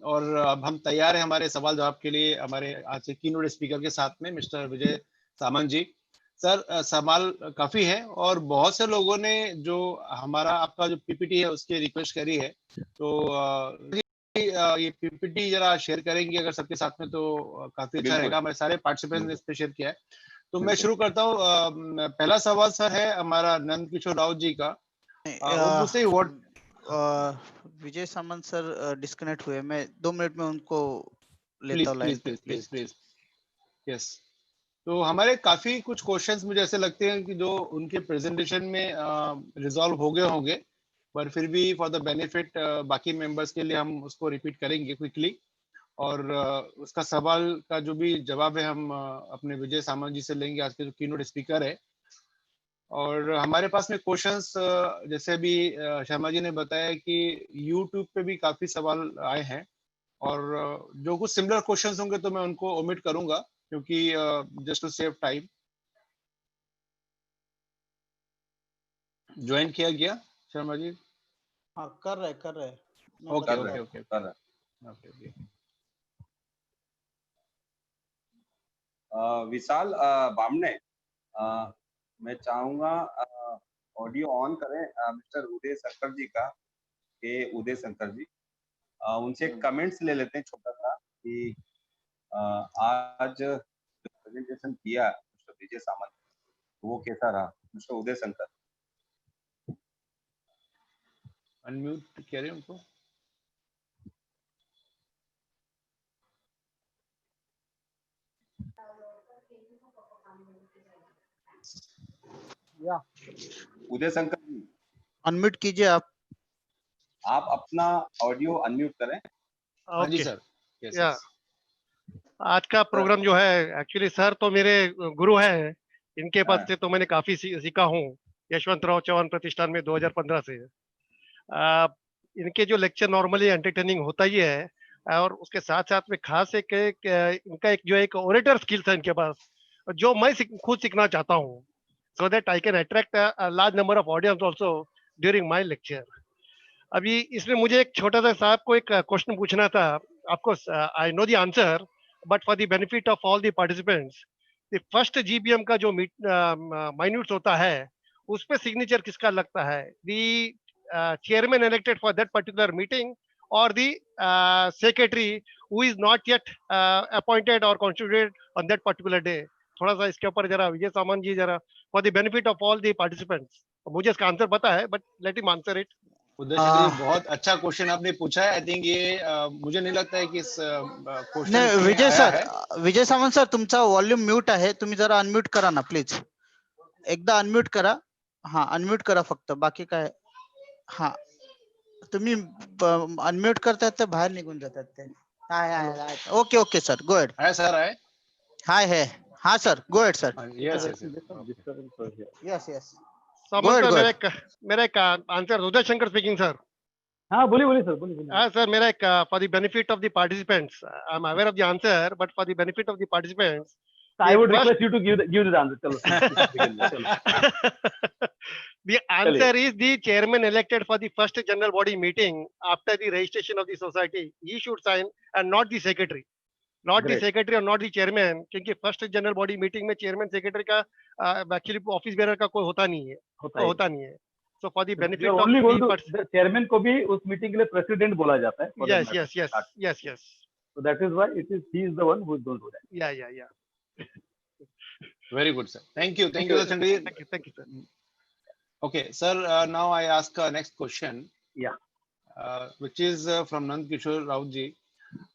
और अब हम तैयार हैं हमारे सवाल जवाब के लिए हमारे आज के कीनोट स्पीकर के साथ में मिस्टर विजय सामंत जी। सर सवाल काफी है और बहुत से लोगों ने जो हमारा आपका जो पीपीटी है उसकी रिक्वेस्ट करी है, तो ये पीपीटी जरा शेयर करेंगे अगर सबके साथ में, तो काफी अच्छा रहेगा। हमारे सारे पार्टिसिपेंट्स ने इस पे शेयर किया है, तो मैं शुरू करता हूँ। पहला सवाल सर है हमारा नंद किशोर राव जी का। विजय सामंत सर डिस्कनेक्ट हुए, मैं 2 मिनट में उनको लेता हूँ लाइन पे, प्लीज। यस, तो हमारे काफी कुछ क्वेश्चंस मुझे ऐसे लगते हैं कि जो उनके प्रेजेंटेशन में रिजॉल्व हो गए होंगे, पर फिर भी फॉर द बेनिफिट बाकी मेंबर्स के लिए हम उसको रिपीट करेंगे क्विकली। और उसका सवाल का जो भी जवाब है हम अपने विजय सामंत जी से लेंगे, आज के जो कीनोट स्पीकर है। और हमारे पास में क्वेश्चंस जैसे अभी शर्मा जी ने बताया कि यूट्यूब पे भी काफी सवाल आए हैं, और जो कुछ सिमिलर क्वेश्चंस होंगे तो मैं उनको ओमिट करूंगा, क्योंकि just to save time. Join किया गया शर्मा जी? हाँ कर रहे ओके। विशाल बामने, मैं चाहूंगा ऑडियो ऑन करें मिस्टर उदय शंकर जी का, उदय शंकर जी। उनसे कमेंट्स ले लेते हैं छोटा सा कि आज जो प्रेजेंटेशन किया मिस्टर विजय सामंत, वो कैसा रहा। मिस्टर उदय शंकर, अनम्यूट कह रहे हैं उनको। उदय शंकर जी, अनम्यूट कीजिए आप अपना ऑडियो अनम्यूट करें। हाँ जी सर। Yes, या yes. आज का प्रोग्राम जो है, एक्चुअली सर तो मेरे गुरु हैं, इनके पास हाँ। से तो मैंने काफी सीखा हूँ यशवंतराव चौहान प्रतिष्ठान में 2015 से। इनके जो लेक्चर नॉर्मली एंटरटेनिंग होता ही है, और उसके साथ साथ में खास इनका एक ओरेटर स्किल था इनके पास, जो मैं खुद सीखना चाहता हूँ, so that I can attract a large number of audience also during my lecture. अभी इसमें मुझे एक छोटा सा साहब को एक क्वेश्चन पूछना था। आपको I know the answer, but for the benefit of all the participants, the first GBM का जो माइन्यूट्स होता है, उस पे सिग्नेचर किसका लगता है? The chairman elected for that particular meeting और the secretary who is not yet appointed और constituted on that particular day? थोड़ा सा इसके ऊपर जरा विजय सामंत जी, जरा for the benefit of all the participants. मुझे इसका आंसर पता है, but let him answer it. Uday Shankar ji, बहुत अच्छा क्वेश्चन आपने पूछा है। आई थिंक ये मुझे नहीं लगता है कि इस क्वेश्चन नाही, विजय सामंत सर, तुमचा वॉल्यूम म्यूट आहे, तुम्ही जरा अनम्यूट करा ना प्लीज, एकदा अनम्यूट करा. हा, अनम्यूट करा फक्त, बाकी काय. हा, तुम्ही अनम्यूट करतात तर बाहेर निघून जातात ते. Okay okay sir, go ahead. है सर, है हाय है. हाँ sir, go ahead sir. Yes yes yes. Samant sir, मेरा एक answer, Uday Shankar speaking sir. हाँ, बोलिए सर, बोलिए. हाँ सर, मेरा एक for the benefit of the participants, I am aware of the answer, but for the benefit of the participants, I would request you to give the answer. चलो. The answer is the chairman elected for the first general body meeting after the registration of the society. He should sign, and not the secretary. Not Great. the secretary or not the chairman, क्योंकि first general body meeting में chairman secretary का actually office bearer का कोई होता नहीं है. So for the benefit of the chairman को भी उस मीटिंग के लिए प्रेसिडेंट बोला जाता है. Yes. So that is why he is the one who is going to do that. Yeah. Very good, sir. Thank you, Uday Shankar ji. Thank you, sir. Okay, sir. Now I ask next question. Yeah. Which is from Nand Kishore Raut ji.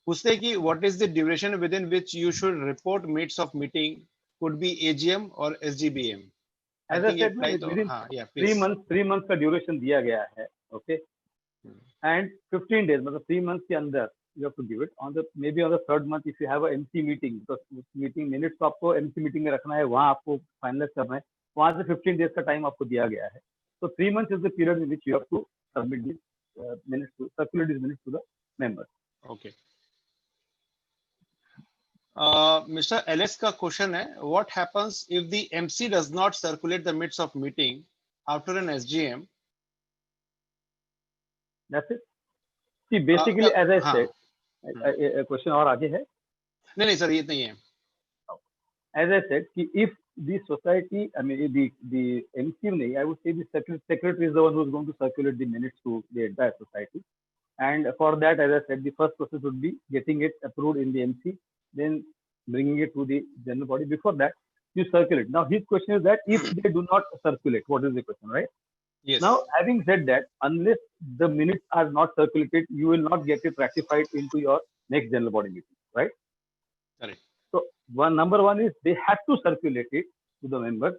पूछते कि what is the duration within which you should report minutes of meeting? Could be AGM or SGBM. As I said, within 3 months का duration दिया गया है. Okay. And 15 days, मतलब 3 months के अंदर you have to give it. On the maybe on the third month, if you have a MC meeting, because meeting minutes तो आपको MC meeting में रखना है, वहाँ आपको फाइनलाइज करना है, वहाँ से 15 days का टाइम आपको दिया गया है. So 3 months is the period in which you have to submit these minutes to circulate these minutes to the members. Okay. Mr. LS का क्वेश्चन है, what happens if the MC does not circulate the minutes of meeting after an SGM? That's it. See, basically, as I said, question और आगे है? नहीं sir, ये नहीं है. As I said, if the society, I mean the MC नहीं, I would say the secretary is the one who is going to circulate the minutes to the entire society. And for that, as I said, the first process would be getting it approved in the MC, then bringing it to the general body. Before that, you circulate. Now, his question is that if they do not circulate, what is the question, right? Yes. Now, having said that, unless the minutes are not circulated, you will not get it ratified into your next general body meeting, right? Correct. So, number one is they have to circulate it to the members,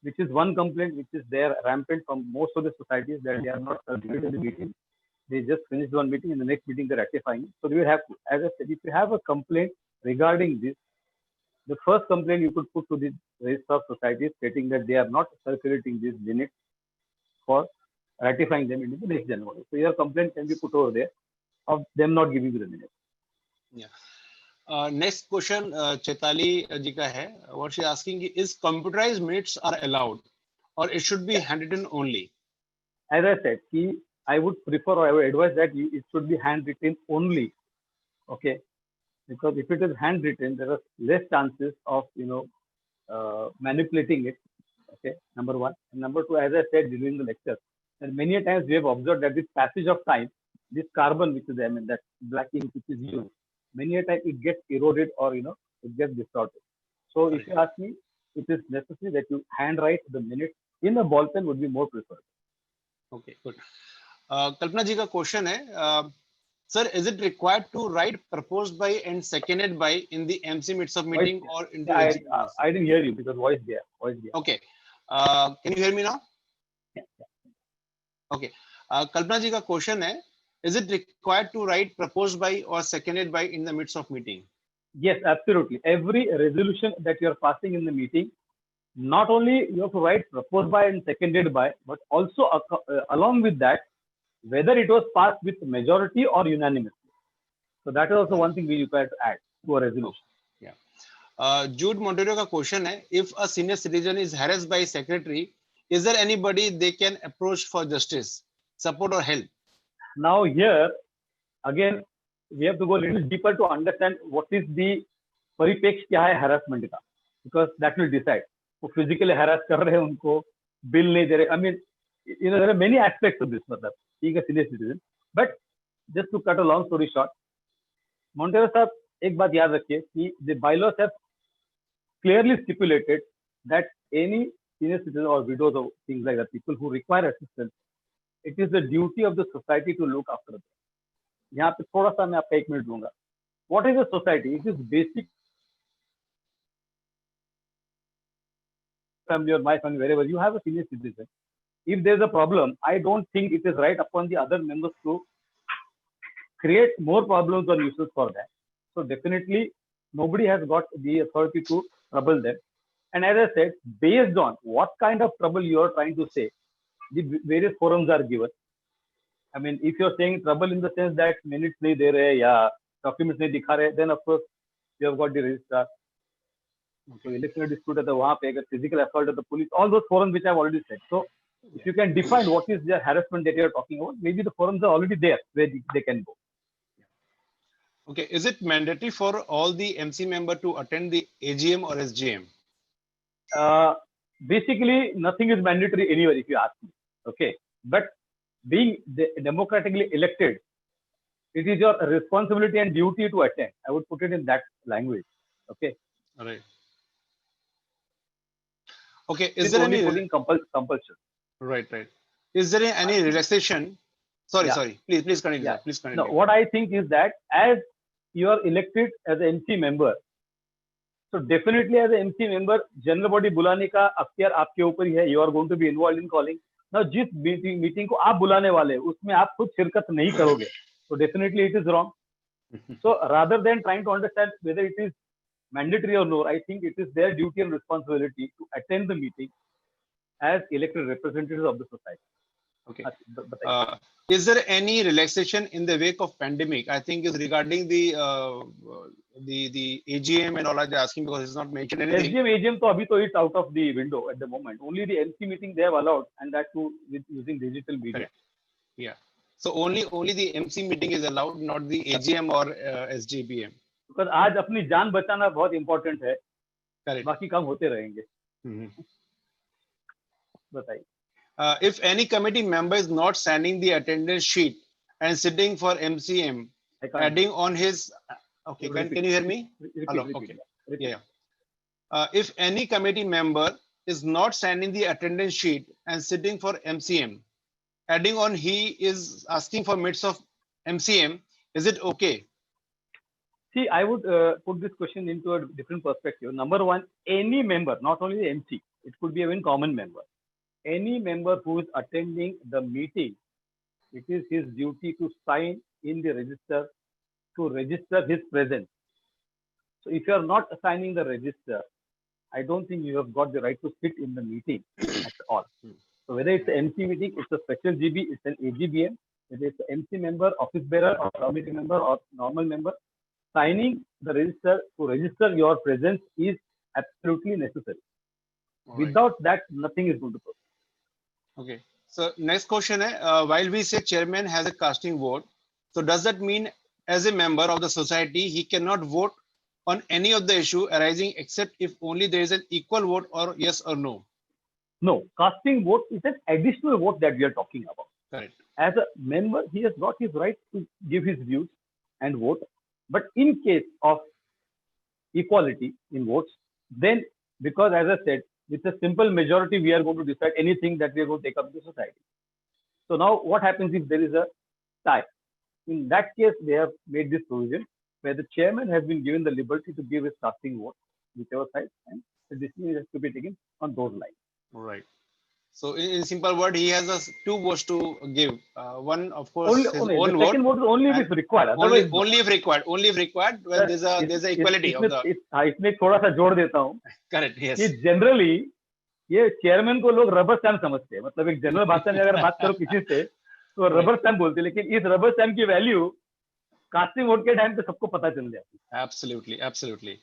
which is one complaint which is there rampant from most of the societies, that they are not circulating the meeting. They just finished one meeting, in the next meeting they're ratifying it. So they will have to, as I said, if you have a complaint regarding this, the first complaint you could put to the register of societies stating that they are not circulating these minutes for ratifying them into the next general body. So your complaint can be put over there of them not giving you the minutes. Yeah. Next question, Chaitali ji ka hai. What she asking is computerized minutes are allowed, or it should be handwritten only? As I said, I would prefer, or I would advise that it should be handwritten only. Okay, because if it is handwritten, there are less chances of manipulating it. Okay, number one. And number two, as I said during the lecture, and many times we have observed that this passage of time, this carbon which is there, I mean that black ink which is used, many a time it gets eroded or it gets distorted. So if you ask me, it is necessary that you handwrite the minutes in a ball pen would be more preferred. Okay, good. Kalpana ji ka question hai, sir, is it required to write proposed by and seconded by in the MC minutes of meeting or in the I didn't hear you because voice there. Okay. Can you hear me now? Okay. Kalpana ji ka question hai, is it required to write proposed by or seconded by in the midst of meeting? Yes, absolutely. Every resolution that you are passing in the meeting, not only you have to write proposed by and seconded by, but also along with that, whether it was passed with majority or unanimously. So that is also one thing we require to add to a resolution. Yeah. Jude Montero ka question hai, if a senior citizen is harassed by secretary, is there anybody they can approach for justice, support or help? Now here, again, we have to go a little deeper to understand what is the परिपेक्ष क्या है harassment का, because that will decide. वो physically harass कर रहे हैं उनको, bill नहीं दे रहे. I mean, you know, there are many aspects of this. मतलब, being a senior citizen. But just to cut a long story short, Montero साहब एक बात याद रखिए कि the bylaws have clearly stipulated that any senior citizen or widows or things like that, people who require assistance, it is the duty of the society to look after them. यहाँ पे थोड़ा सा मैं आपका 1 मिनट दूंगा. What is a society? It is basic family or my family, wherever you have a senior citizen. If there's a problem, I don't think it is right upon the other members to create more problems or nuisance for that. So definitely nobody has got the authority to trouble them. And as I said, based on what kind of trouble you are trying to say, the various forums are given. I mean, if you're saying trouble in the sense that minutes nahi de rahe, ya documents nahi dikha rahe, then of course you have got the registrar. So electoral dispute at the wahan pe, physical assault at the police, all those forums which I've already said. So if you can define what is the harassment that you're talking about, maybe the forums are already there where they can go. Okay, is it mandatory for all the MC member to attend the AGM or SGM? Basically, nothing is mandatory anywhere if you ask me. Okay, but being democratically elected, it is your responsibility and duty to attend. I would put it in that language. Okay. All right. Okay, is it's there only any putting compulsion? Right. Is there any relaxation? Sorry. Please continue. Yeah. Please continue. No, what I think is that as you are elected as an MC member, so definitely as an MC member, general body बुलाने का अख्तियार आपके ऊपर ही है. You are going to be involved in calling. Now, जिस meeting को आप बुलाने वाले हैं, उसमें आप खुद शिरकत नहीं करोगे, so definitely it is wrong. So rather than trying to understand whether it is mandatory or no, I think it is their duty and responsibility to attend the meeting as elected representatives of the society. Okay. Is there any relaxation in the wake of pandemic? I think is regarding the AGM and all that they're asking because it's not mentioned anything. AGM तो अभी तो it's out of the window at the moment. Only the MC meeting they have allowed, and that too with using digital media. Correct. Yeah. So only the MC meeting is allowed, not the AGM or SGBM. Because आज अपनी जान बचाना बहुत important है. Correct. बाकी काम होते रहेंगे. बताइए. If any committee member is not signing the attendance sheet and sitting for MCM, adding on his, okay, can you hear me? Hello. Okay. Yeah. If any committee member is not signing the attendance sheet and sitting for MCM, adding on he is asking for minutes of MCM, is it okay? See, I would put this question into a different perspective. Number one, any member, not only the MC, it could be even common member. Any member who is attending the meeting, it is his duty to sign in the register to register his presence. So if you are not signing the register, I don't think you have got the right to sit in the meeting at all. So whether it's an MC meeting, it's a special GB, it's an AGBM, whether it's an MC member, office bearer, or committee member, or normal member, signing the register to register your presence is absolutely necessary. Without that, nothing is going to proceed. Okay. So next question है, while we say chairman has a casting vote, so does that mean as a member of the society, he cannot vote on any of the issue arising except if only there is an equal vote or yes or no? No, casting vote is an additional vote that we are talking about. Correct. As a member, he has got his right to give his views and vote. But in case of equality in votes, then because as I said, with a simple majority, we are going to decide anything that we are going to take up in the society. So now what happens if there is a tie? In that case, they have made this provision where the chairman has been given the liberty to give his casting vote, whichever side, and the decision has to be taken on those lines. Right. So in simple word, he has two votes to give. One, of course, his only own the vote. second vote is only if and it's required. Otherwise, no. only if required. Only if required when Sir, there's a equality of the. इसमें थोड़ा सा जोड़ देता हूँ Correct. कि Yes. Generally ये chairman को लोग रबर स्टैम्प समझते हैं, मतलब एक जनरल भाषा में अगर बात करो किसी से तो रबर स्टैम्प बोलते हैं, लेकिन इस रबर स्टैम्प की वैल्यू कास्टिंग वोट के टाइम पे सबको पता चल जाती है. Absolutely, absolutely.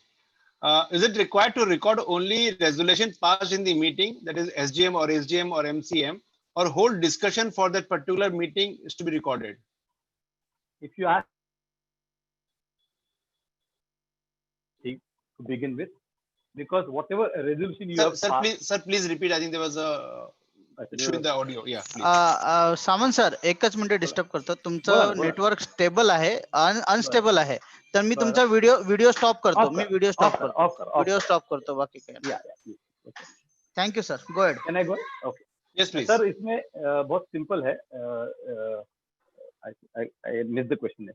Is it required to record only resolution passed in the meeting, that is SGM or SGM or MCM, or whole discussion for that particular meeting is to be recorded? If you ask to begin with, because whatever resolution you have passed, sir, please repeat. I think there was a issue in the audio. Yeah, please. Samant sir एकच minute disturb करतो. तुमचं network stable आहे, unstable आहे, तर मी तुमचा video stop करतो. मी video stop करतो. बाकी काय. Thank you sir. Go ahead. Can I go? Okay. Yes, please. Sir इसमें बहुत सिंपल है. I missed the question.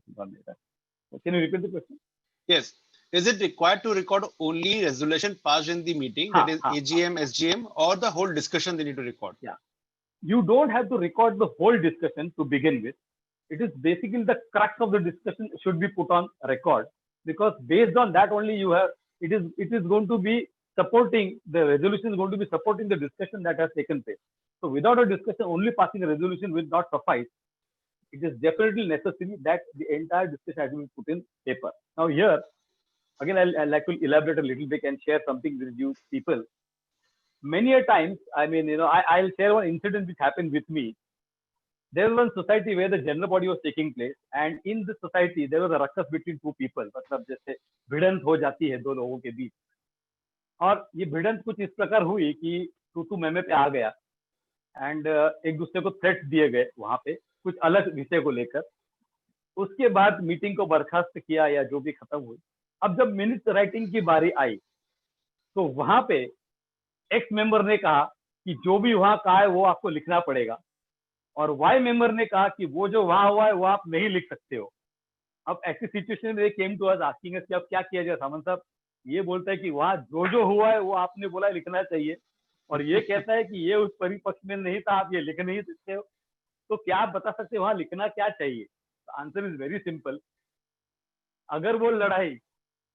Can you repeat the question? Yes. Is it required to record only resolution passed in the meeting, that is AGM, SGM, or the whole discussion they need to record? Yeah. You don't have to record the whole discussion to begin with. It is basically the crux of the discussion should be put on record, because based on that only you have, it is going to be supporting, the resolution is going to be supporting the discussion that has taken place. So without a discussion, only passing a resolution will not suffice. It is definitely necessary that the entire discussion has to be put in paper. Now here, again, I'll like to elaborate a little bit and share something with you people. Many a times, I mean, I'll share one incident which happened with me. There was one society where the general body was taking place, and in the society there was a ruckus between two people. मतलब जैसे भिड़ंत हो जाती है दो लोगों के बीच, और ये भिड़ंत कुछ इस प्रकार हुई कि तू मैं पे आ गया, एंड एक दूसरे को थ्रेट्स दिए गए वहां पे कुछ अलग विषय को लेकर. उसके बाद मीटिंग को बर्खास्त किया या जो भी खत्म हुई. अब जब मिनट राइटिंग की बारी आई तो वहां पे एक्स मेंबर ने कहा कि जो भी वहां कहा है वो आपको लिखना पड़ेगा, और वाई मेंबर ने कहा कि वो जो वहां हुआ है वो आप नहीं लिख सकते हो. अब ऐसी सिचुएशन में came to us asking us कि अब क्या किया जाए. सामंत साहब ये बोलता है कि वहां जो हुआ है वो आपने बोला लिखना चाहिए, और ये कहता है कि ये उस परिपक्ष में नहीं था, आप ये लिख नहीं सकते हो. तो क्या आप बता सकते हो वहां लिखना क्या चाहिए? Answer is very simple. अगर वो लड़ाई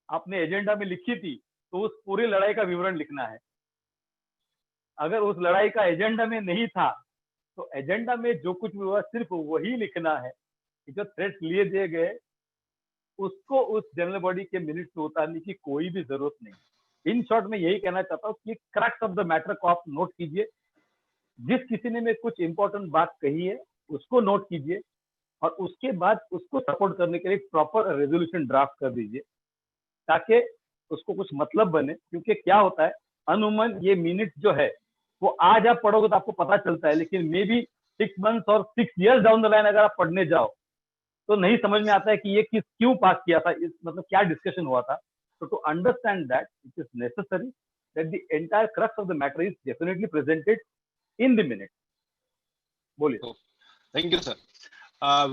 आपने एजेंडा में लिखी थी तो उस पूरी लड़ाई का विवरण लिखना है. अगर उस लड़ाई का एजेंडा में नहीं था तो एजेंडा में जो कुछ भी हुआ सिर्फ वही लिखना है. जो थ्रेट्स लिए दिए गए उसको उस जनरल बॉडी के मिनट्स में उतारने की कोई भी जरूरत नहीं. इन शॉर्ट में यही कहना चाहता हूँ कि क्रक्स ऑफ द मैटर को आप नोट कीजिए. जिस किसी ने कुछ इंपॉर्टेंट बात कही है उसको नोट कीजिए, और उसके बाद उसको सपोर्ट करने के लिए प्रॉपर रेजोल्यूशन ड्राफ्ट कर दीजिए ताकि उसको कुछ मतलब बने. क्योंकि क्या होता है अनुमान ये मिनट जो है वो आज आप पढ़ोगे तो आपको पता चलता है, लेकिन मे बी 6 months और 6 years डाउन द लाइन अगर आप पढ़ने जाओ तो नहीं समझ में आता है कि ये क्यों पास किया था, मतलब क्या डिस्कशन हुआ था. So to understand that, it is necessary that the entire crux of the matter is definitely presented in the minute. बोलिए. Thank you, sir.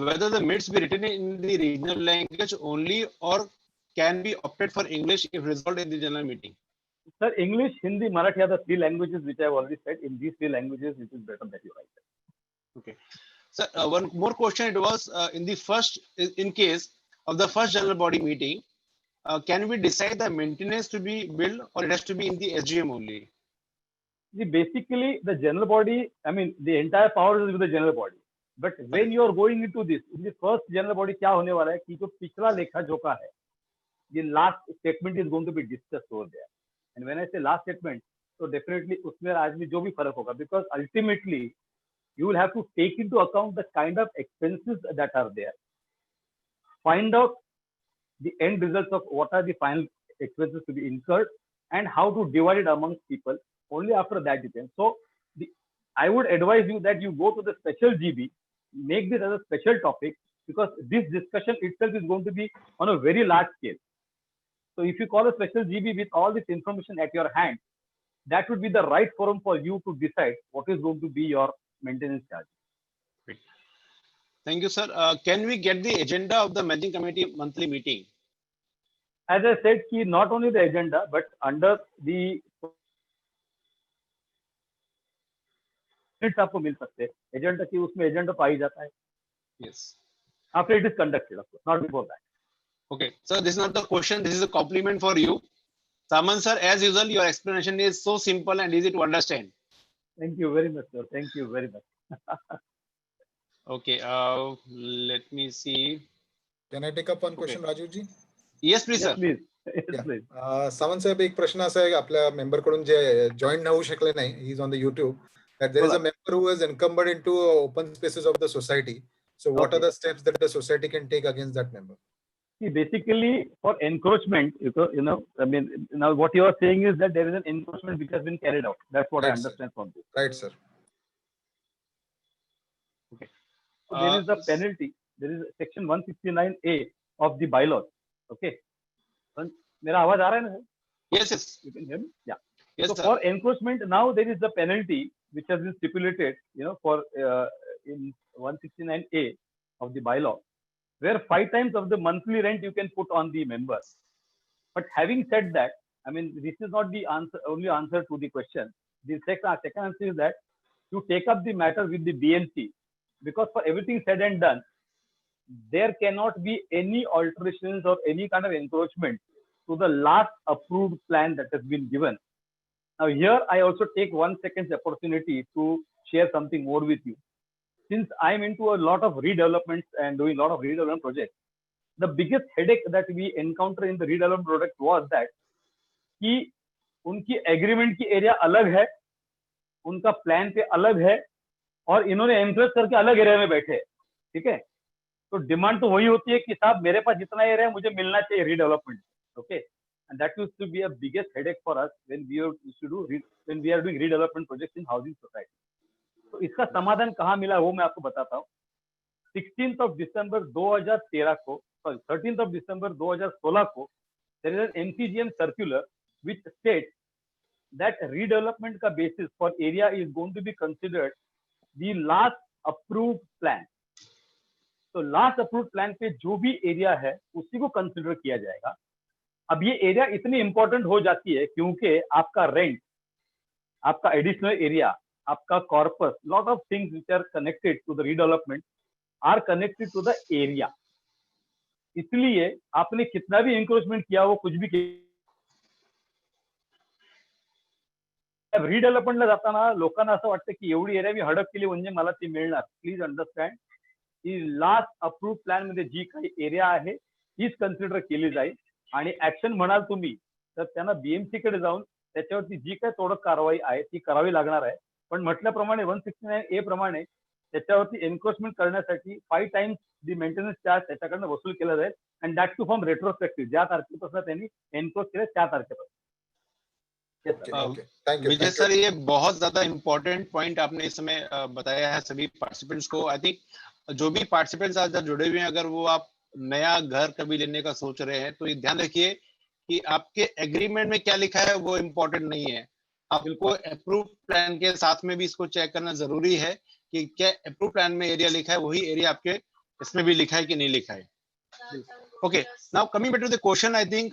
Whether the minutes be written in the regional language only or can be opted for English if resolved in the general meeting? Sir, English, Hindi, Marathi are the three languages which I have already said. In these three languages, it is better that you write it. Okay. Sir, one more question. It was in case of the first general body meeting, can we decide the maintenance to be billed or it has to be in the SGM only? See, basically, the general body, I mean, the entire power is with the general body. But when you are going into this, in the first general body, क्या होने वाला है कि जो पिछला लेखा जोखा है, the last statement is going to be discussed over there. And when I say last statement, so definitely उसमें आज में जो भी फर्क होगा, because ultimately you will have to take into account the kind of expenses that are there. Find out the end results of what are the final expenses to be incurred and how to divide it amongst people. Only after that depends. So I would advise you that you go to the special GB, make this as a special topic, because this discussion itself is going to be on a very large scale. So if you call a special GB with all this information at your hand, that would be the right forum for you to decide what is going to be your maintenance charge. Great. Thank you, sir. Can we get the agenda of the managing committee monthly meeting? As I said, not only the agenda, but under the minutes आपको मिल सकते हैं, agenda की उसमें agenda तो आ ही जाता है. Yes. After it is conducted, of course, not before that. Okay. So this is not the question. This is a compliment for you. Samant sir, as usual, your explanation is so simple and easy to understand. Thank you very much, sir. Thank you very much. Okay. Let me see. Can I take up one question, Rajeev ji? Yes, please, Yes, sir. please. Yes, Yeah. please. Sawant साहेब, एक प्रश्न असा आहे आपल्या member कडून जे join होऊ शकले नाही, he is on the YouTube, that there is a member who is encumbered into open spaces of the society. So what are the steps that the society can take against that member? See, basically for encroachment, I mean, now what you are saying is that there is an encroachment which has been carried out. That's what I Right, sir. understand from this. Right, sir. Okay. So there is a penalty. There is section 169A of the bylaws. Okay. मेरा आवाज आ रहा है ना? Yes, yes. You can hear me? Yeah. Yes, So sir. for encroachment, now there is a penalty which has been stipulated, for in 169A of the bylaw, where 5 times of the monthly rent you can put on the member. But having said that, I mean, this is not the only answer to the question. The second answer is that you take up the matter with the BMC, because for everything said and done, there cannot be any alterations or any kind of encroachment to the last approved plan that has been given. Now here I also take 1 second's opportunity to share something more with you. Since I'm into a lot of redevelopments and doing a lot of redevelopment projects, the biggest headache that we encounter in the redevelopment project was that कि उनकी agreement की area अलग है, उनका plan पे अलग है, और इन्होंने एंक्रोच करके अलग एरिया में बैठे. ठीक है, तो डिमांड तो वही होती है कि साहब मेरे पास जितना एरिया है मुझे मिलना चाहिए redevelopment. Okay, and that used to be a biggest headache for us when we are doing redevelopment projects in housing society. तो इसका समाधान कहाँ मिला वो मैं आपको बताता हूँ. 16th of December 2013 को, sorry 13th of December 2016 को, there is an NCGM circular which states that redevelopment का basis for area is going to be considered the last approved plan. तो लास्ट अप्रूव्ड प्लान पे जो भी area है उसी को कंसिडर किया जाएगा. अब ये एरिया इतनी इंपॉर्टेंट हो जाती है क्योंकि आपका रेंट, आपका एडिशनल एरिया, आपका corpus, lot of things which are connected to the redevelopment are connected to the area. इसलिए आपने कितना भी इंक्रोचमेंट किया हो, कुछ भी रिडेव्हलपमेंटला जाताना लोकांना असं वाटतं की एवढी एरिया मी हडप केली म्हणजे मला ती मिळणार. Please understand, he last approved plan मध्ये जी काही एरिया आहे हीच कन्सिडर केली जाईल. आणि ऍक्शन म्हणाल तुम्ही तर त्यांना बीएमसी कडे जाऊन त्याच्यावरती जी काही तोडक कारवाई आहे ती करावी लागणार आहे. पण म्हटल्याप्रमाणे 169A प्रमाणे त्याच्यावरती एन्क्रोचमेंट करण्यासाठी 5 टाइम्स दी मेंटेनन्स चार्ज त्याच्याकडनं वसूल केला जाईल. And that too from retrospective, ज्या तारखेपासून त्यांनी एन्क्रोच केलं त्या तारखेपासून. विजय सर, ये बहुत ज्यादा इम्पोर्टेंट पॉइंट आपने इस समय बताया है सभी पार्टिसिपेंट्स को. आई थिंक जो भी पार्टिसिपेंट्स आज जुड़े हुए हैं, अगर वो आप नया घर कभी लेने का सोच रहे हैं तो ये ध्यान रखिए कि आपके एग्रीमेंट में क्या लिखा है वो इम्पोर्टेंट नहीं है. आपको अप्रूव प्लान के साथ में भी इसको चेक करना जरूरी है कि क्या अप्रूव प्लान में एरिया लिखा है वही एरिया आपके इसमें भी लिखा है कि नहीं लिखा है. Okay, now coming back to the question, I think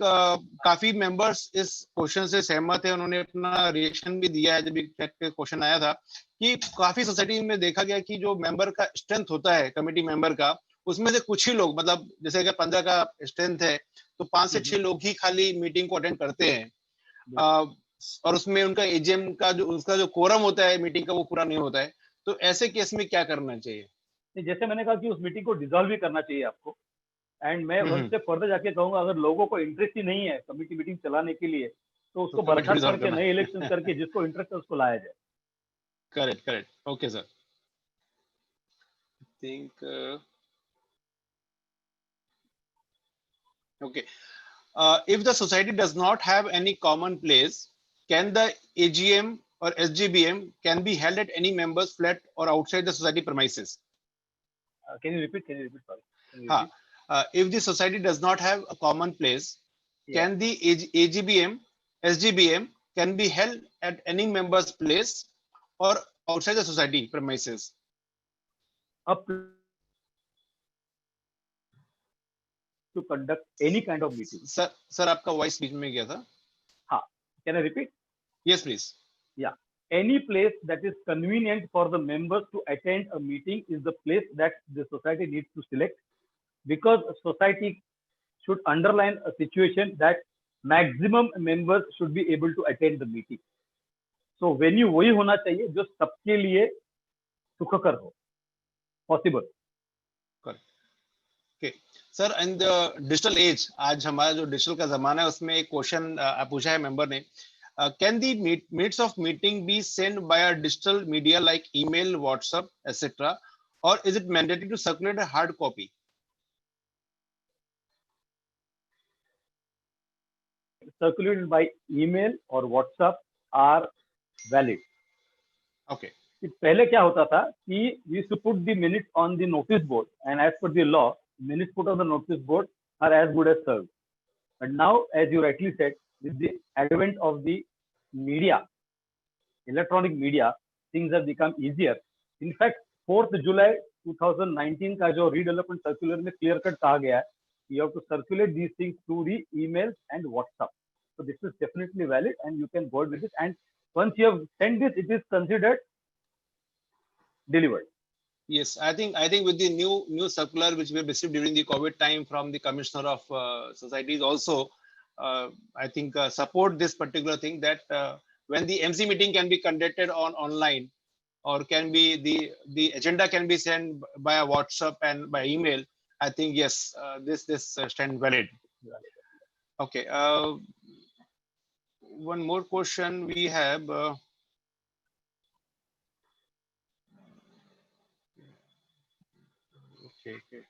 काफी मेंबर्स इस क्वेश्चन से सहमत है. उन्होंने अपना रिएक्शन भी दिया है जब क्वेश्चन आया था कि काफी सोसाइटी में देखा गया कि जो मेंबर का स्ट्रेंथ होता है कमेटी मेंबर का, उसमें से कुछ ही लोग, मतलब जैसे अगर 15 का स्ट्रेंथ है तो 5 से 6 लोग ही खाली मीटिंग को अटेंड करते हैं. और उसमें उनका एजीएम का उसका जो कोरम होता है मीटिंग का वो पूरा नहीं होता है. तो ऐसे केस में क्या करना चाहिए? जैसे मैंने कहा कि उस मीटिंग को डिसॉल्व भी करना चाहिए आपको. एंड मैं उससे फर्दर जाके कहूंगा अगर लोगों को इंटरेस्ट ही नहीं है कमेटी मीटिंग चलाने के लिए तो उसको बर्खास्त करके नए इलेक्शन करके जिसको इंटरेस्ट है उसको लाया जाए. Correct, correct. Okay sir. I think okay. If the society does not have any common place, can the AGM or SGBM can be held at any member's flat or outside the society premises? Can you repeat? Sorry. If the society does not have a common place, can the AGBM, SGBM can be held at any member's place or outside the society premises? To conduct any kind of meeting. Sir, आपका voice बीच में गया था. हाँ, can I repeat? Yes, please. Yeah, any place that is convenient for the members to attend a meeting is the place that the society needs to select, because society should underline a situation that maximum members should be able to attend the meeting. So venue वही होना चाहिए जो सबके लिए सुखकर हो, possible. Okay. Sir, in the digital age, आज हमारा जो digital का जमाना है उसमें एक क्वेश्चन पूछा है मेंबर ने, can the minutes of meeting be sent by a digital media like email, WhatsApp, etc., or is it mandatory to circulate a hard copy? Circulated by email or WhatsApp are valid. Okay. पहले क्या होता था कि we used to put the minutes on the notice board, and as per the law, minutes put on the notice board are as good as served. But now, as you rightly said, with the advent of the media, electronic media, things have become easier. In fact, 4th July 2019 का जो redevelopment circular में clear cut कहा गया है, you have to circulate these things through the emails and WhatsApp. So this is definitely valid, and you can go ahead with it. And once you have sent this, it is considered delivered. Yes, I think with the new circular which we have received during the COVID time from the Commissioner of Societies also, I think support this particular thing that when the MC meeting can be conducted online, or can be the agenda can be sent by a WhatsApp and by email. I think yes, this stand valid. Okay. One more question we have. Okay.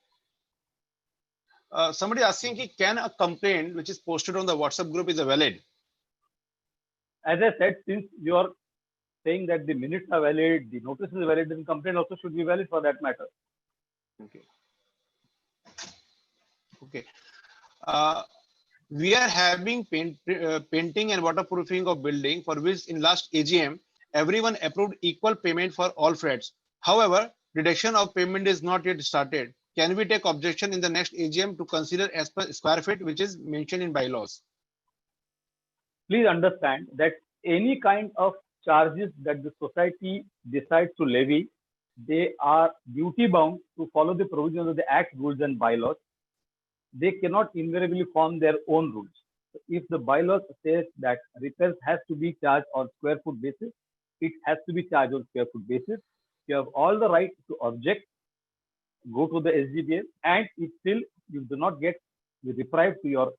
Somebody asking, can a complaint which is posted on the WhatsApp group is valid? As I said, since you are saying that the minutes are valid, the notice is valid, then complaint also should be valid for that matter. Okay. We are having painting and waterproofing of building, for which in last AGM, everyone approved equal payment for all flats. However, deduction of payment is not yet started. Can we take objection in the next AGM to consider as per square feet, which is mentioned in bylaws? Please understand that any kind of charges that the society decides to levy, they are duty bound to follow the provisions of the Act, rules and bylaws. They cannot invariably form their own rules. So if the bylaws says that repairs has to be charged on square foot basis, it has to be charged on square foot basis. You have all the right to object, go to the SGBA, and if still you do not get deprived to your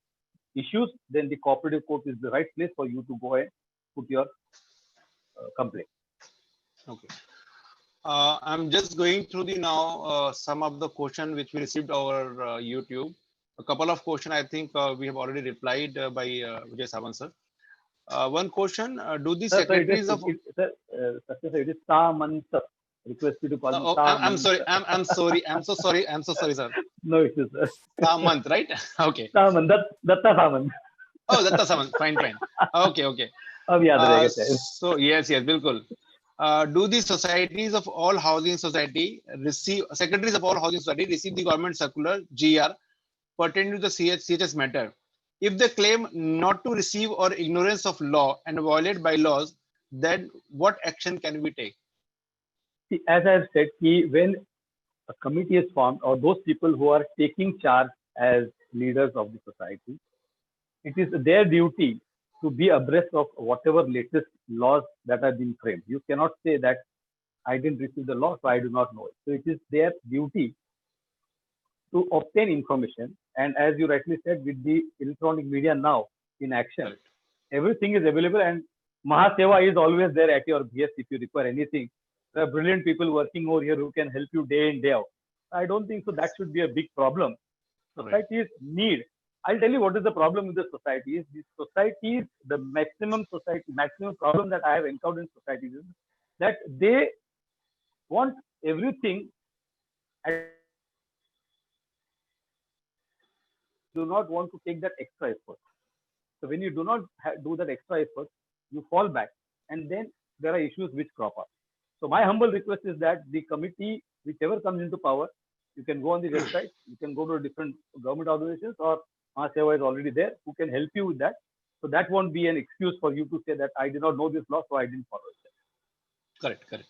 issues, then the cooperative court is the right place for you to go and put your complaint. Okay. I'm just going through the now some of the questions which we received over YouTube. A couple of questions I think we have already replied by Vijay Samant sir. One question: do the secretaries of? It is Samant. Request you to call me I'm sorry. I'm sorry. I'm so sorry. I'm so sorry, sir. No issues, sir. Samant, right? Okay. Samant. Datta Samant. Oh, Datta Samant. Fine. Okay. So yes, bilkul. Do the societies of all housing society receive secretaries of all housing society receive the government circular GR pertaining to the CHS matter? If they claim not to receive or ignorance of law and violate bylaws, then what action can we take? See, as I have said, when a committee is formed, or those people who are taking charge as leaders of the society, it is their duty to be abreast of whatever latest laws that have been framed. You cannot say that I didn't receive the law, so I do not know it. So it is their duty to obtain information. And as you rightly said, with the electronic media now in action, everything is available, and MahaSewa is always there at your BS if you require anything. There are brilliant people working over here who can help you day in, day out. I don't think so that should be a big problem. Societies need. I'll tell you what is the problem with the societies. The societies, the maximum problem that I have encountered in societies is that they want everything and do not want to take that extra effort. So when you do not do that extra effort, you fall back, and then there are issues which crop up. So my humble request is that the committee, whichever comes into power, you can go on the website, you can go to different government organizations, or MahaSewa is already there who can help you with that. So that won't be an excuse for you to say that I did not know this law, so I didn't follow it. Correct, correct.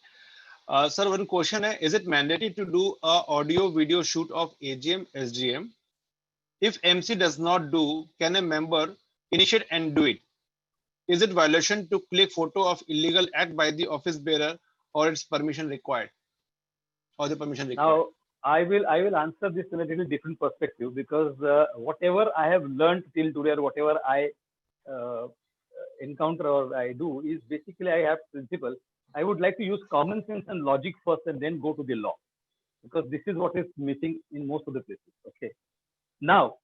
Sir, one question is it mandatory to do a audio video shoot of AGM, SGM? If MC does not do, can a member initiate and do it? Is it violation to click photo of illegal act by the office bearer, or its permission required? Or the permission required? Now, I will answer this in a little different perspective, because whatever I have learned till today, or whatever I encounter or I do, is basically I have principle. I would like to use common sense and logic first, and then go to the law, because this is what is missing in most of the places. Okay. Now,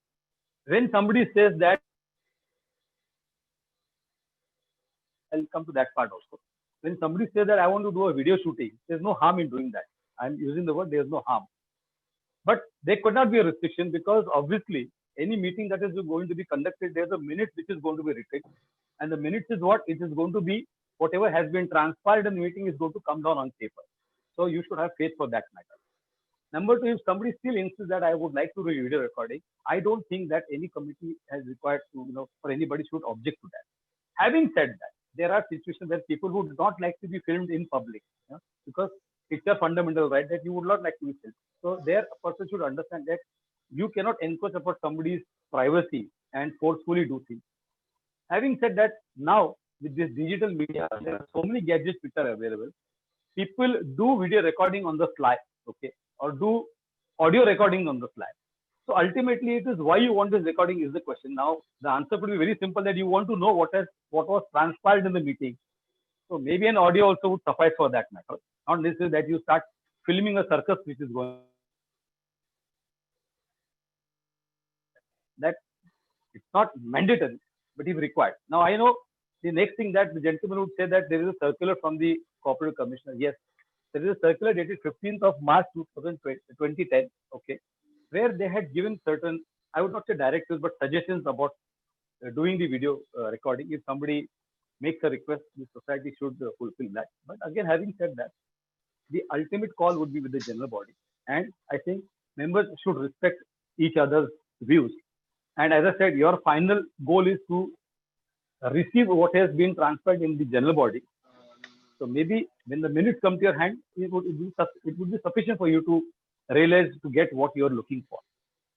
when somebody says that, I'll come to that part also. When somebody says that I want to do a video shooting, there's no harm in doing that. I'm using the word there's no harm. But there could not be a restriction, because obviously any meeting that is going to be conducted, there's a minute which is going to be written. And the minutes is what? It is going to be whatever has been transpired in the meeting is going to come down on paper. So you should have faith for that matter. Number two, if somebody still insists that I would like to do video recording, I don't think that any committee has required to, for anybody should object to that. Having said that, there are situations where people who do not like to be filmed in public, because it's a fundamental right that you would not like to be filmed. So there, a person should understand that you cannot encroach upon somebody's privacy and forcefully do things. Having said that, now with this digital media, there are so many gadgets which are available. People do video recording on the fly, okay, or do audio recording on the fly. So ultimately, it is why you want this recording is the question. Now, the answer could be very simple, that you want to know what was transpired in the meeting. So maybe an audio also would suffice for that matter. Not necessarily that you start filming a circus which is going. That it's not mandatory, but if required. Now, I know the next thing that the gentleman would say that there is a circular from the corporate commissioner. Yes, there is a circular dated 15th of March 2010, okay, where they had given certain, I would not say directives, but suggestions about doing the video recording. If somebody makes a request, the society should fulfill that. But again, having said that, the ultimate call would be with the general body. And I think members should respect each other's views. And as I said, your final goal is to receive what has been transferred in the general body. So maybe when the minutes come to your hand, it would be sufficient for you to realize to get what you are looking for.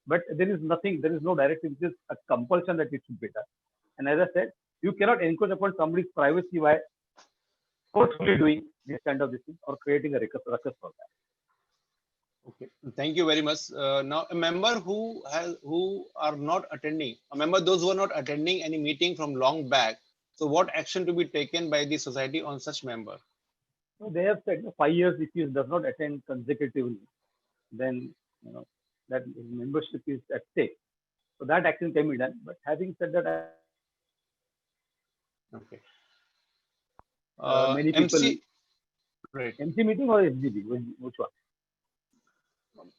But there is nothing, there is no directive, which is a compulsion that it should be done. And as I said, you cannot encroach upon somebody's privacy by forcefully doing this kind of thing or creating a ruckus for that. Okay, thank you very much. Now, a member who are not attending, those who are not attending any meeting from long back. So, what action to be taken by the society on such member? So they have said 5 years if he does not attend consecutively, then that membership is at stake. So that action can be done. But having said that, okay. Many people. MC, right. MC meeting or SGB, which one?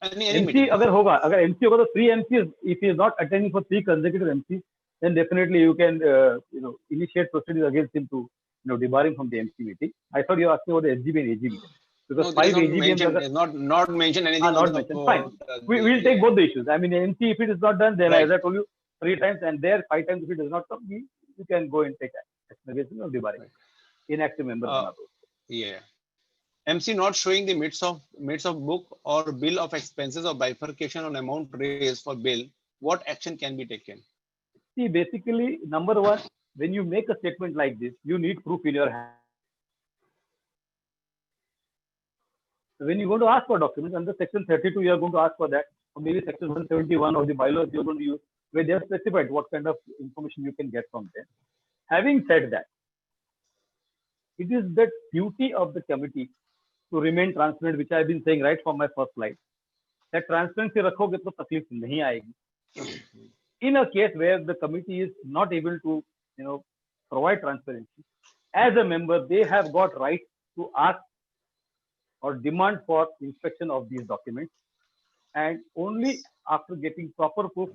Any MC meeting. अगर MC होगा तो 3 MCs, if he is not attending for 3 consecutive MCs, then definitely you can initiate proceedings against him to debarring from the MC meeting. I thought you were asking about the SGB and AGB, because 5 AGB not mention anything. Not mentioned. Fine. We'll take both the issues. I mean, MC, if it is not done, then right. As I told you 3 times, and there 5 times if it does not come, you can go and take action against debarring. Right. Inactive members. Yeah. MC not showing the minutes of book or bill of expenses or bifurcation on amount raised for bill, what action can be taken? See, basically, number one, when you make a statement like this, you need proof in your hand. When you're going to ask for documents under section 32, you are going to ask for that, or maybe section 171 of the bylaws you're going to use, where they have specified what kind of information you can get from them. Having said that, it is the duty of the committee to remain transparent, which I've been saying right from my first slide. That transparency rakhoge to takleef nahi aayegi. In a case where the committee is not able to, provide transparency, as a member, they have got right to ask or demand for inspection of these documents. And only after getting proper proof,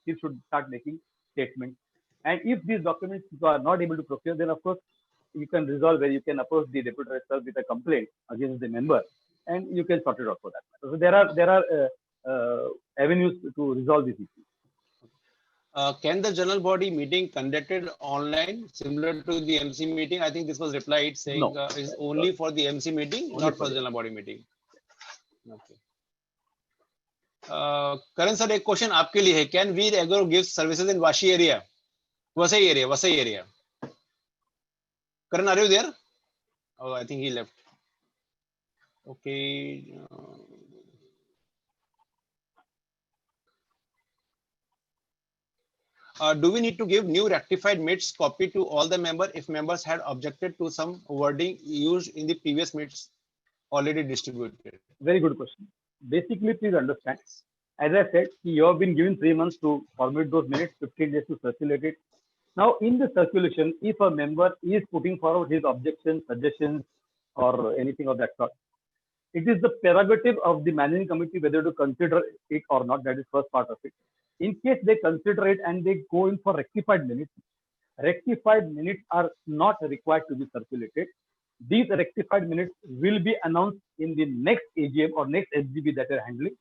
he should start making statements. And if these documents are not able to procure, then of course, you can resolve where you can approach the deputy registrar with a complaint against the member, and you can sort it out for that matter. So there are avenues to resolve these issues. Can the general body meeting conducted online similar to the MC meeting? I think this was replied saying No. is only for the MC meeting, Only not for for the the general body meeting. Okay. Karan sir, एक question आपके लिए है. Can VEER AGRO give services in Vashi area? Vasai area. Karan, are you there? Oh, I think he left. Okay. Do we need to give new rectified minutes copy to all the members if members had objected to some wording used in the previous minutes already distributed? Very good question. Basically, please understand, as I said, you have been given 3 months to formulate those minutes, 15 days to circulate it. Now, in the circulation, if a member is putting forward his objections, suggestions, or anything of that sort, it is the prerogative of the managing committee whether to consider it or not. That is first part of it. In case they consider it and they go in for rectified minutes are not required to be circulated. These rectified minutes will be announced in the next AGM or next SGB that are handling.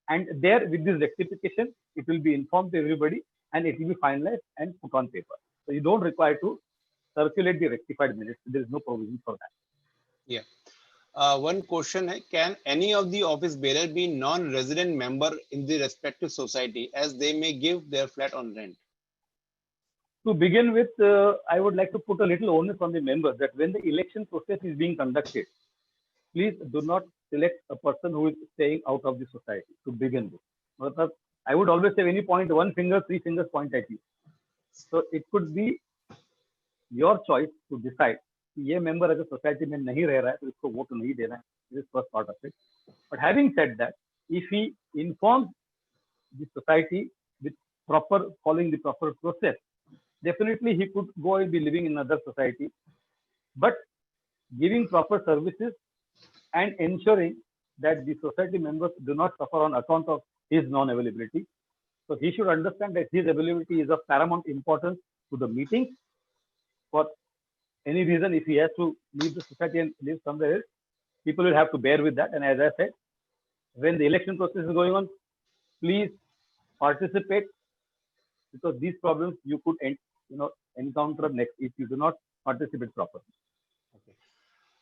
And there, with this rectification, it will be informed to everybody and it will be finalized and put on paper. So you don't require to circulate the rectified minutes. There is no provision for that. Yeah. One question है, can any of the office bearer be non-resident member in the respective society as they may give their flat on rent? To begin with, I would like to put a little onus on the members that when the election process is being conducted, please do not select a person who is staying out of the society to begin with. I would always say when you point one finger, 3 fingers point at you. So it could be your choice to decide ये member अगर society में नहीं रह रहा है तो इसको vote नहीं देना है. This is first part of it. But having said that, if he informs the society with following the proper process, definitely he could go and be living in another society. But giving proper services and ensuring that the society members do not suffer on account of his non-availability. So he should understand that his availability is of paramount importance to the meeting. For any reason, if he has to leave the society and live somewhere else, people will have to bear with that. And as I said, when the election process is going on, please participate because these problems you could encounter next if you do not participate properly. Okay.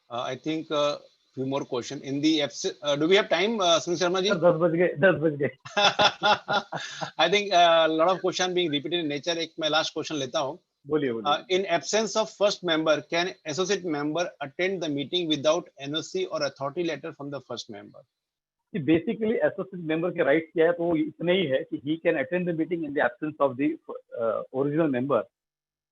I think few more questions. In the do we have time, Sunil Sharma ji? 10 बज गए. I think a lot of questions being repeated in nature. एक मैं last question लेता हूँ. In absence of first member, can associate member attend the meeting without NOC or authority letter from the first member? Basically, associate member के right क्या है तो इतने ही है कि he can attend the meeting in the absence of the original member.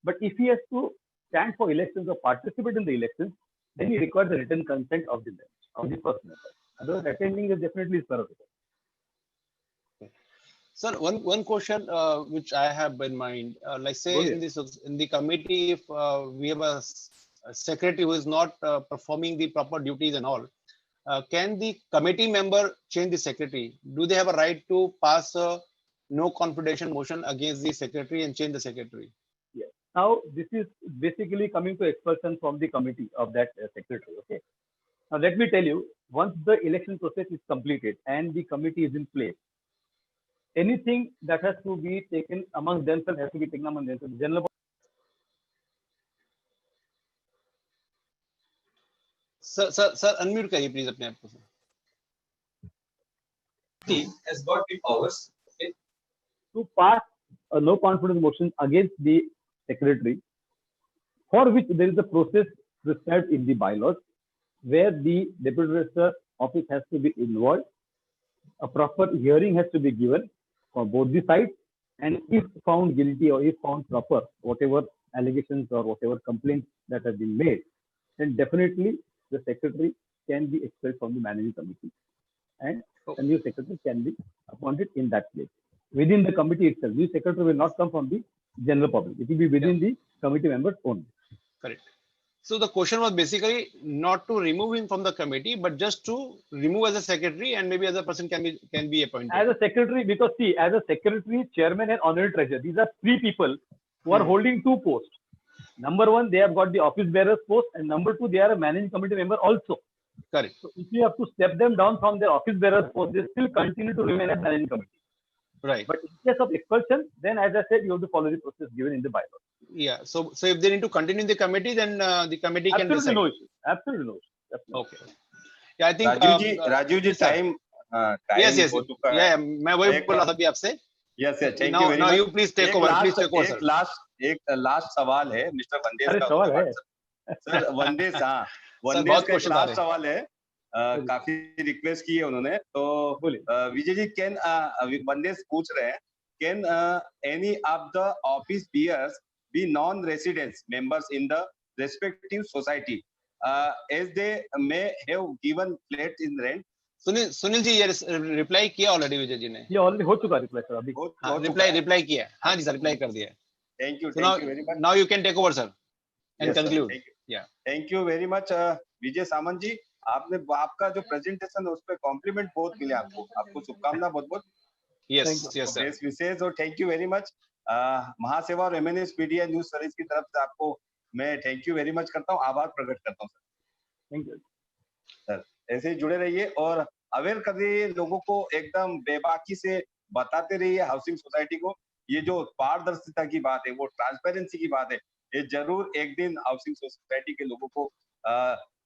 But if he has to stand for elections or participate in the elections, then he requires the written consent of the first member. Otherwise, attending is definitely his prerogative. Sir, one question which I have in mind, like say in the committee, if we have a secretary who is not performing the proper duties and all, can the committee member change the secretary? Do they have a right to pass a no confidential motion against the secretary and change the secretary? Yes. Now, this is basically coming to expulsion from the committee of that secretary. Okay. Now, let me tell you, once the election process is completed and the committee is in place, anything that has to be taken among themselves has to be taken among themselves. General Sir, unmute करिए please अपने आप को. Has got the powers to pass a no confidence motion against the secretary, for which there is a process prescribed in the bylaws, where the deputy registrar office has to be involved. A proper hearing has to be given for both the sides, and if found guilty or if found proper, whatever allegations or whatever complaints that have been made, then definitely the secretary can be expelled from the managing committee, and a new secretary can be appointed in that place. Within the committee itself, the secretary will not come from the general public. It will be within the committee members only. Correct. So the question was basically not to remove him from the committee, but just to remove as a secretary, and maybe other person can be appointed. As a secretary, because see, as a secretary, chairman, and honorary treasurer, these are 3 people who are holding 2 posts. Number 1, they have got the office bearers post, and number 2, they are a managing committee member also. Correct. So if you have to step them down from their office bearers post, they still continue to remain as managing committee. Right. But in case of expulsion, then as I said, you have to follow the process given in the bylaw. Yeah. So if they need to continue in the committee, then the committee can Absolutely decide. no issue. Absolutely no issue. Absolutely. Okay. Yeah, I think Rajeev ji yes, sir. Time Yes, yes. हो चुका है। Yeah, मैं वही बोल रहा था अभी आपसे। Yes yes thank Now you very now much. you please take over. Please take over, sir. एक लास्ट सवाल है मिस्टर वंदेश अरे का सवाल है। सर वंदेश हाँ सर वंदेश बहुत का एक क्वेश्चन आ लास्ट रहे हैं। सवाल है काफी रिक्वेस्ट की है उन्होंने तो बोलिए। विजय जी कैन वंदेश पूछ रहे हैं can any of the office bearers be non residents members in the respective society as they may have given flat in rent. Sunil ji ये रिप्लाई किया ऑलरेडी विजय जी ने। ये ऑलरेडी हो चुका रिप्लाई सर अभी। हाँ, रिप्लाई किया। हाँ जी सर रिप्लाई कर दिया। Thank you very much. Now you can take over sir and conclude. Thank you very much Vijay Samant ji. आपका जो प्रेजेंटेशन है उस पर कॉम्प्लीमेंट बहुत मिले आपको शुभकामना बहुत बहुत। यस यस सर विशेष और थैंक यू वेरी मच महासेवा और एमएनएस मीडिया न्यूज सर्विस की तरफ से आपको मैं थैंक यू वेरी मच करता हूँ आभार प्रकट करता हूँ सर। थैंक यू सर ऐसे ही जुड़े रहिए और अवेयर कर रहिए लोगों को एकदम बेबाकी से बताते रहिए हाउसिंग सोसाइटी को। ये जो पारदर्शिता की बात है वो ट्रांसपेरेंसी की बात है ये जरूर एक दिन हाउसिंग सोसाइटी के लोगों को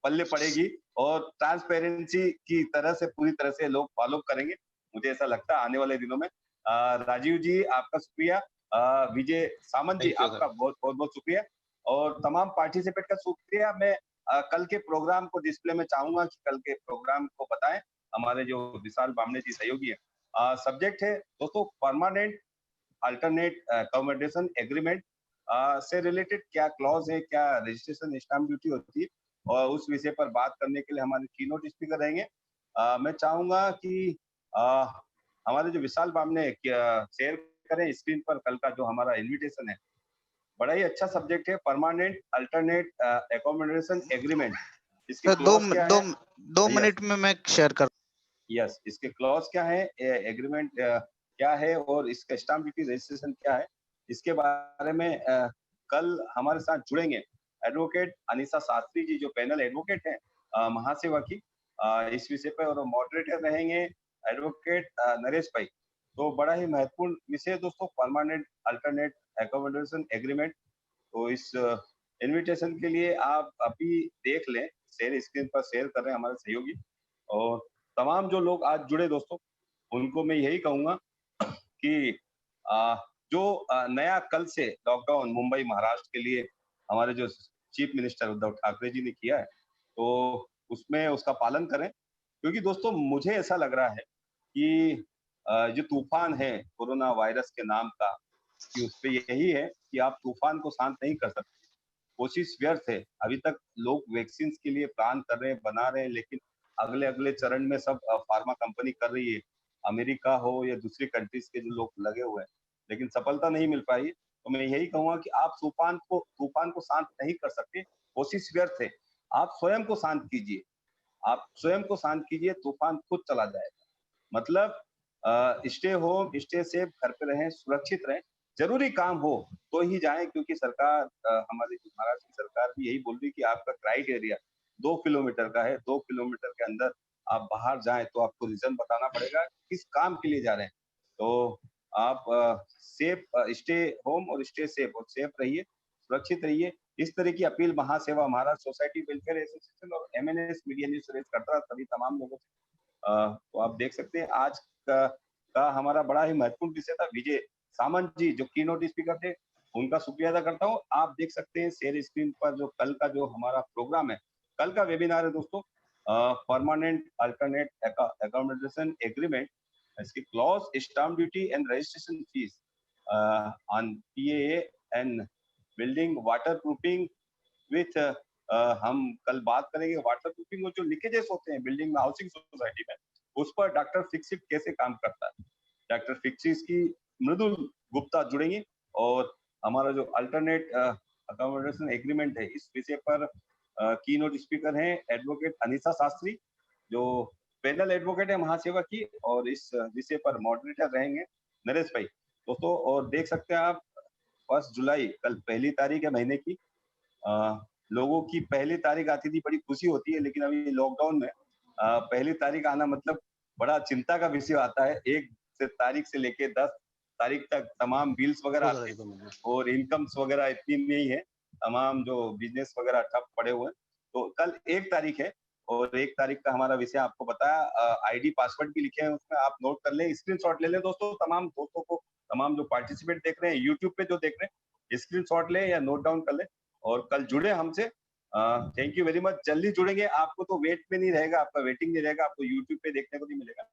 पल्ले पड़ेगी और ट्रांसपेरेंसी की तरह से पूरी तरह से लोग फॉलो करेंगे मुझे ऐसा लगता है आने वाले दिनों में। राजीव जी आपका शुक्रिया। विजय सामंत जी आपका बहुत शुक्रिया और तमाम पार्टिसिपेट का शुक्रिया। मैं कल के प्रोग्राम को डिस्प्ले में चाहूंगा कि कल के प्रोग्राम को बताएं हमारे जो विशाल बामणे जी सहयोगी है। सब्जेक्ट है दोस्तों परमानेंट अल्टरनेट अकोमोडेशन एग्रीमेंट से रिलेटेड क्या क्लॉज है क्या रजिस्ट्रेशन स्टैम्प ड्यूटी होती है और उस विषय पर बात करने के लिए हमारे कीनोट स्पीकर रहेंगे। मैं चाहूंगा कि हमारे जो विशाल बामणे शेयर करें स्क्रीन पर कल का जो हमारा इन्विटेशन है। बड़ा ही अच्छा सब्जेक्ट है परमानेंट अल्टरनेट अकोमोडेशन एग्रीमेंट। इसके क्लॉज क्या है? दो मिनट में मैं शेयर कर। यस इसके क्लॉज क्या है एग्रीमेंट क्या है और इसका स्टैम्प ड्यूटी रजिस्ट्रेशन क्या है इसके बारे में कल हमारे साथ जुड़ेंगे एडवोकेट अनीसा शास्त्री जी जो पैनल एडवोकेट है महासेवा की इस विषय पर और मॉडरेटर रहेंगे एडवोकेट नरेश भाई। तो बड़ा ही महत्वपूर्ण विषय दोस्तों परमानेंट अल्टरनेट अकोमोडेशन एग्रीमेंट। तो इस इनविटेशन के लिए आप अभी देख लें शेयर स्क्रीन पर शेयर कर रहे हैं हमारे सहयोगी और तमाम जो लोग आज जुड़े दोस्तों उनको मैं यही कहूंगा कि जो नया कल से लॉकडाउन मुंबई महाराष्ट्र के लिए हमारे जो चीफ मिनिस्टर उद्धव ठाकरे जी ने किया है तो उसमें उसका पालन करें क्योंकि दोस्तों मुझे ऐसा लग रहा है कि जो तूफान है कोरोना वायरस के नाम का कि उस पे यही है कि आप तूफान को शांत नहीं कर सकते। कोशिश व्यर्थ है। अभी तक लोग वैक्सीन के लिए प्लान कर रहे हैं बना रहे हैं लेकिन अगले चरण में सब फार्मा कंपनी कर रही है अमेरिका हो या दूसरी कंट्रीज के जो लोग लगे हुए हैं लेकिन सफलता नहीं मिल पाई। तो मैं यही कहूंगा कि आप तूफान को शांत नहीं कर सकते कोशिश व्यर्थ है। आप स्वयं को शांत कीजिए आप स्वयं को शांत कीजिए तूफान खुद चला जाएगा। मतलब स्टे होम स्टे सेफ घर पे रहें सुरक्षित रहें जरूरी काम हो तो ही जाएं क्योंकि सरकार हमारी महाराष्ट्र की सरकार भी यही बोल रही कि आपका क्राइटेरिया 2 किलोमीटर का है 2 किलोमीटर के अंदर आप बाहर जाएं तो आपको रीजन बताना पड़ेगा किस काम के लिए जा रहे हैं। तो आप सेफ स्टे होम और स्टे सेफ और सेफ रहिए सुरक्षित रहिए। इस तरह की appeal Mahaseva Maharashtra society welfare association और एमएनएस मीडिया न्यूज सर्विस करता है सभी तमाम लोगों से। तो आप देख सकते हैं आज का हमारा बड़ा ही महत्वपूर्ण विषय था। विजय सामंत जी जो कीनोट स्पीकर थे उनका शुक्रिया अदा करता हूँ। आप देख सकते हैं शेयर स्क्रीन पर जो कल का जो हमारा प्रोग्राम है कल का वेबिनार है दोस्तों परमानेंट अल्टरनेट अकोमोडेशन एग्रीमेंट इसकी clause stamp duty and registration fees on PAA and building water proofing with हम कल बात करेंगे वाटर प्रूफिंग और जो लीकेजेस होते हैं बिल्डिंग में हाउसिंग सोसाइटी में उस पर डॉक्टर फिक्सिट कैसे काम करता है। डॉक्टर फिक्सिट की मृदुल गुप्ता जुड़ेंगी और हमारा जो अल्टरनेट अकोमोडेशन एग्रीमेंट है इस विषय पर कीनोट स्पीकर हैं एडवोकेट अनीसा शास्त्री जो पैनल एडवोकेट है महासेवा की और इस विषय पर मॉडरेटर रहेंगे नरेश भाई दोस्तों। और देख सकते हैं आप 1 जुलाई कल पहली तारीख है महीने की लोगों की पहली तारीख आती थी बड़ी खुशी होती है लेकिन अभी लॉकडाउन में पहली तारीख आना मतलब बड़ा चिंता का विषय आता है। एक से तारीख से लेके 10 तारीख तक तमाम बिल्स वगैरह आते हैं और इनकम्स वगैरह इतनी नहीं है, तमाम जो बिजनेस वगैरह ठप पड़े हुए हैं। तो कल 1 तारीख है और 1 तारीख का हमारा विषय आपको बताया, आईडी पासवर्ड भी लिखे हैं उसमें, आप नोट कर लें, स्क्रीनशॉट ले लें दोस्तों। तमाम दोस्तों को, तमाम जो पार्टिसिपेंट देख रहे हैं यूट्यूब पे जो देख रहे हैं, स्क्रीनशॉट लें या नोट डाउन कर लें और कल जुड़े हमसे। Thank you very much. जल्दी जुड़ेंगे, आपको तो वेट में नहीं रहेगा, आपका वेटिंग नहीं रहेगा, आपको यूट्यूब पे देखने को नहीं मिलेगा।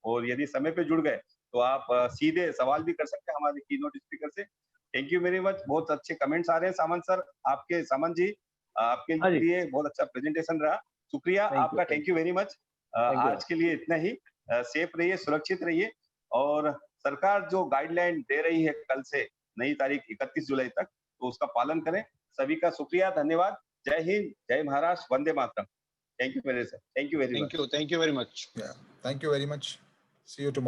और यदि समय पे जुड़ गए तो आप सीधे सवाल भी कर सकते हैं हमारे कीनोट स्पीकर से। Thank you very much. बहुत अच्छे कमेंट्स आ रहे हैं सामंत सर आपके, सामंत जी आपके लिए बहुत अच्छा प्रेजेंटेशन रहा, शुक्रिया आपका, थैंक यू वेरी मच। आज के लिए इतना ही। सेफ रहिए, सुरक्षित रहिए और सरकार जो गाइडलाइन दे रही है कल से नई तारीख 31 जुलाई तक, तो उसका पालन करें। सभी का शुक्रिया, धन्यवाद। जय हिंद, जय महाराष्ट्र, वंदे मातरम। Thank you very sir, thank you very much. Thank you very much. Thank you very much. See you tomorrow.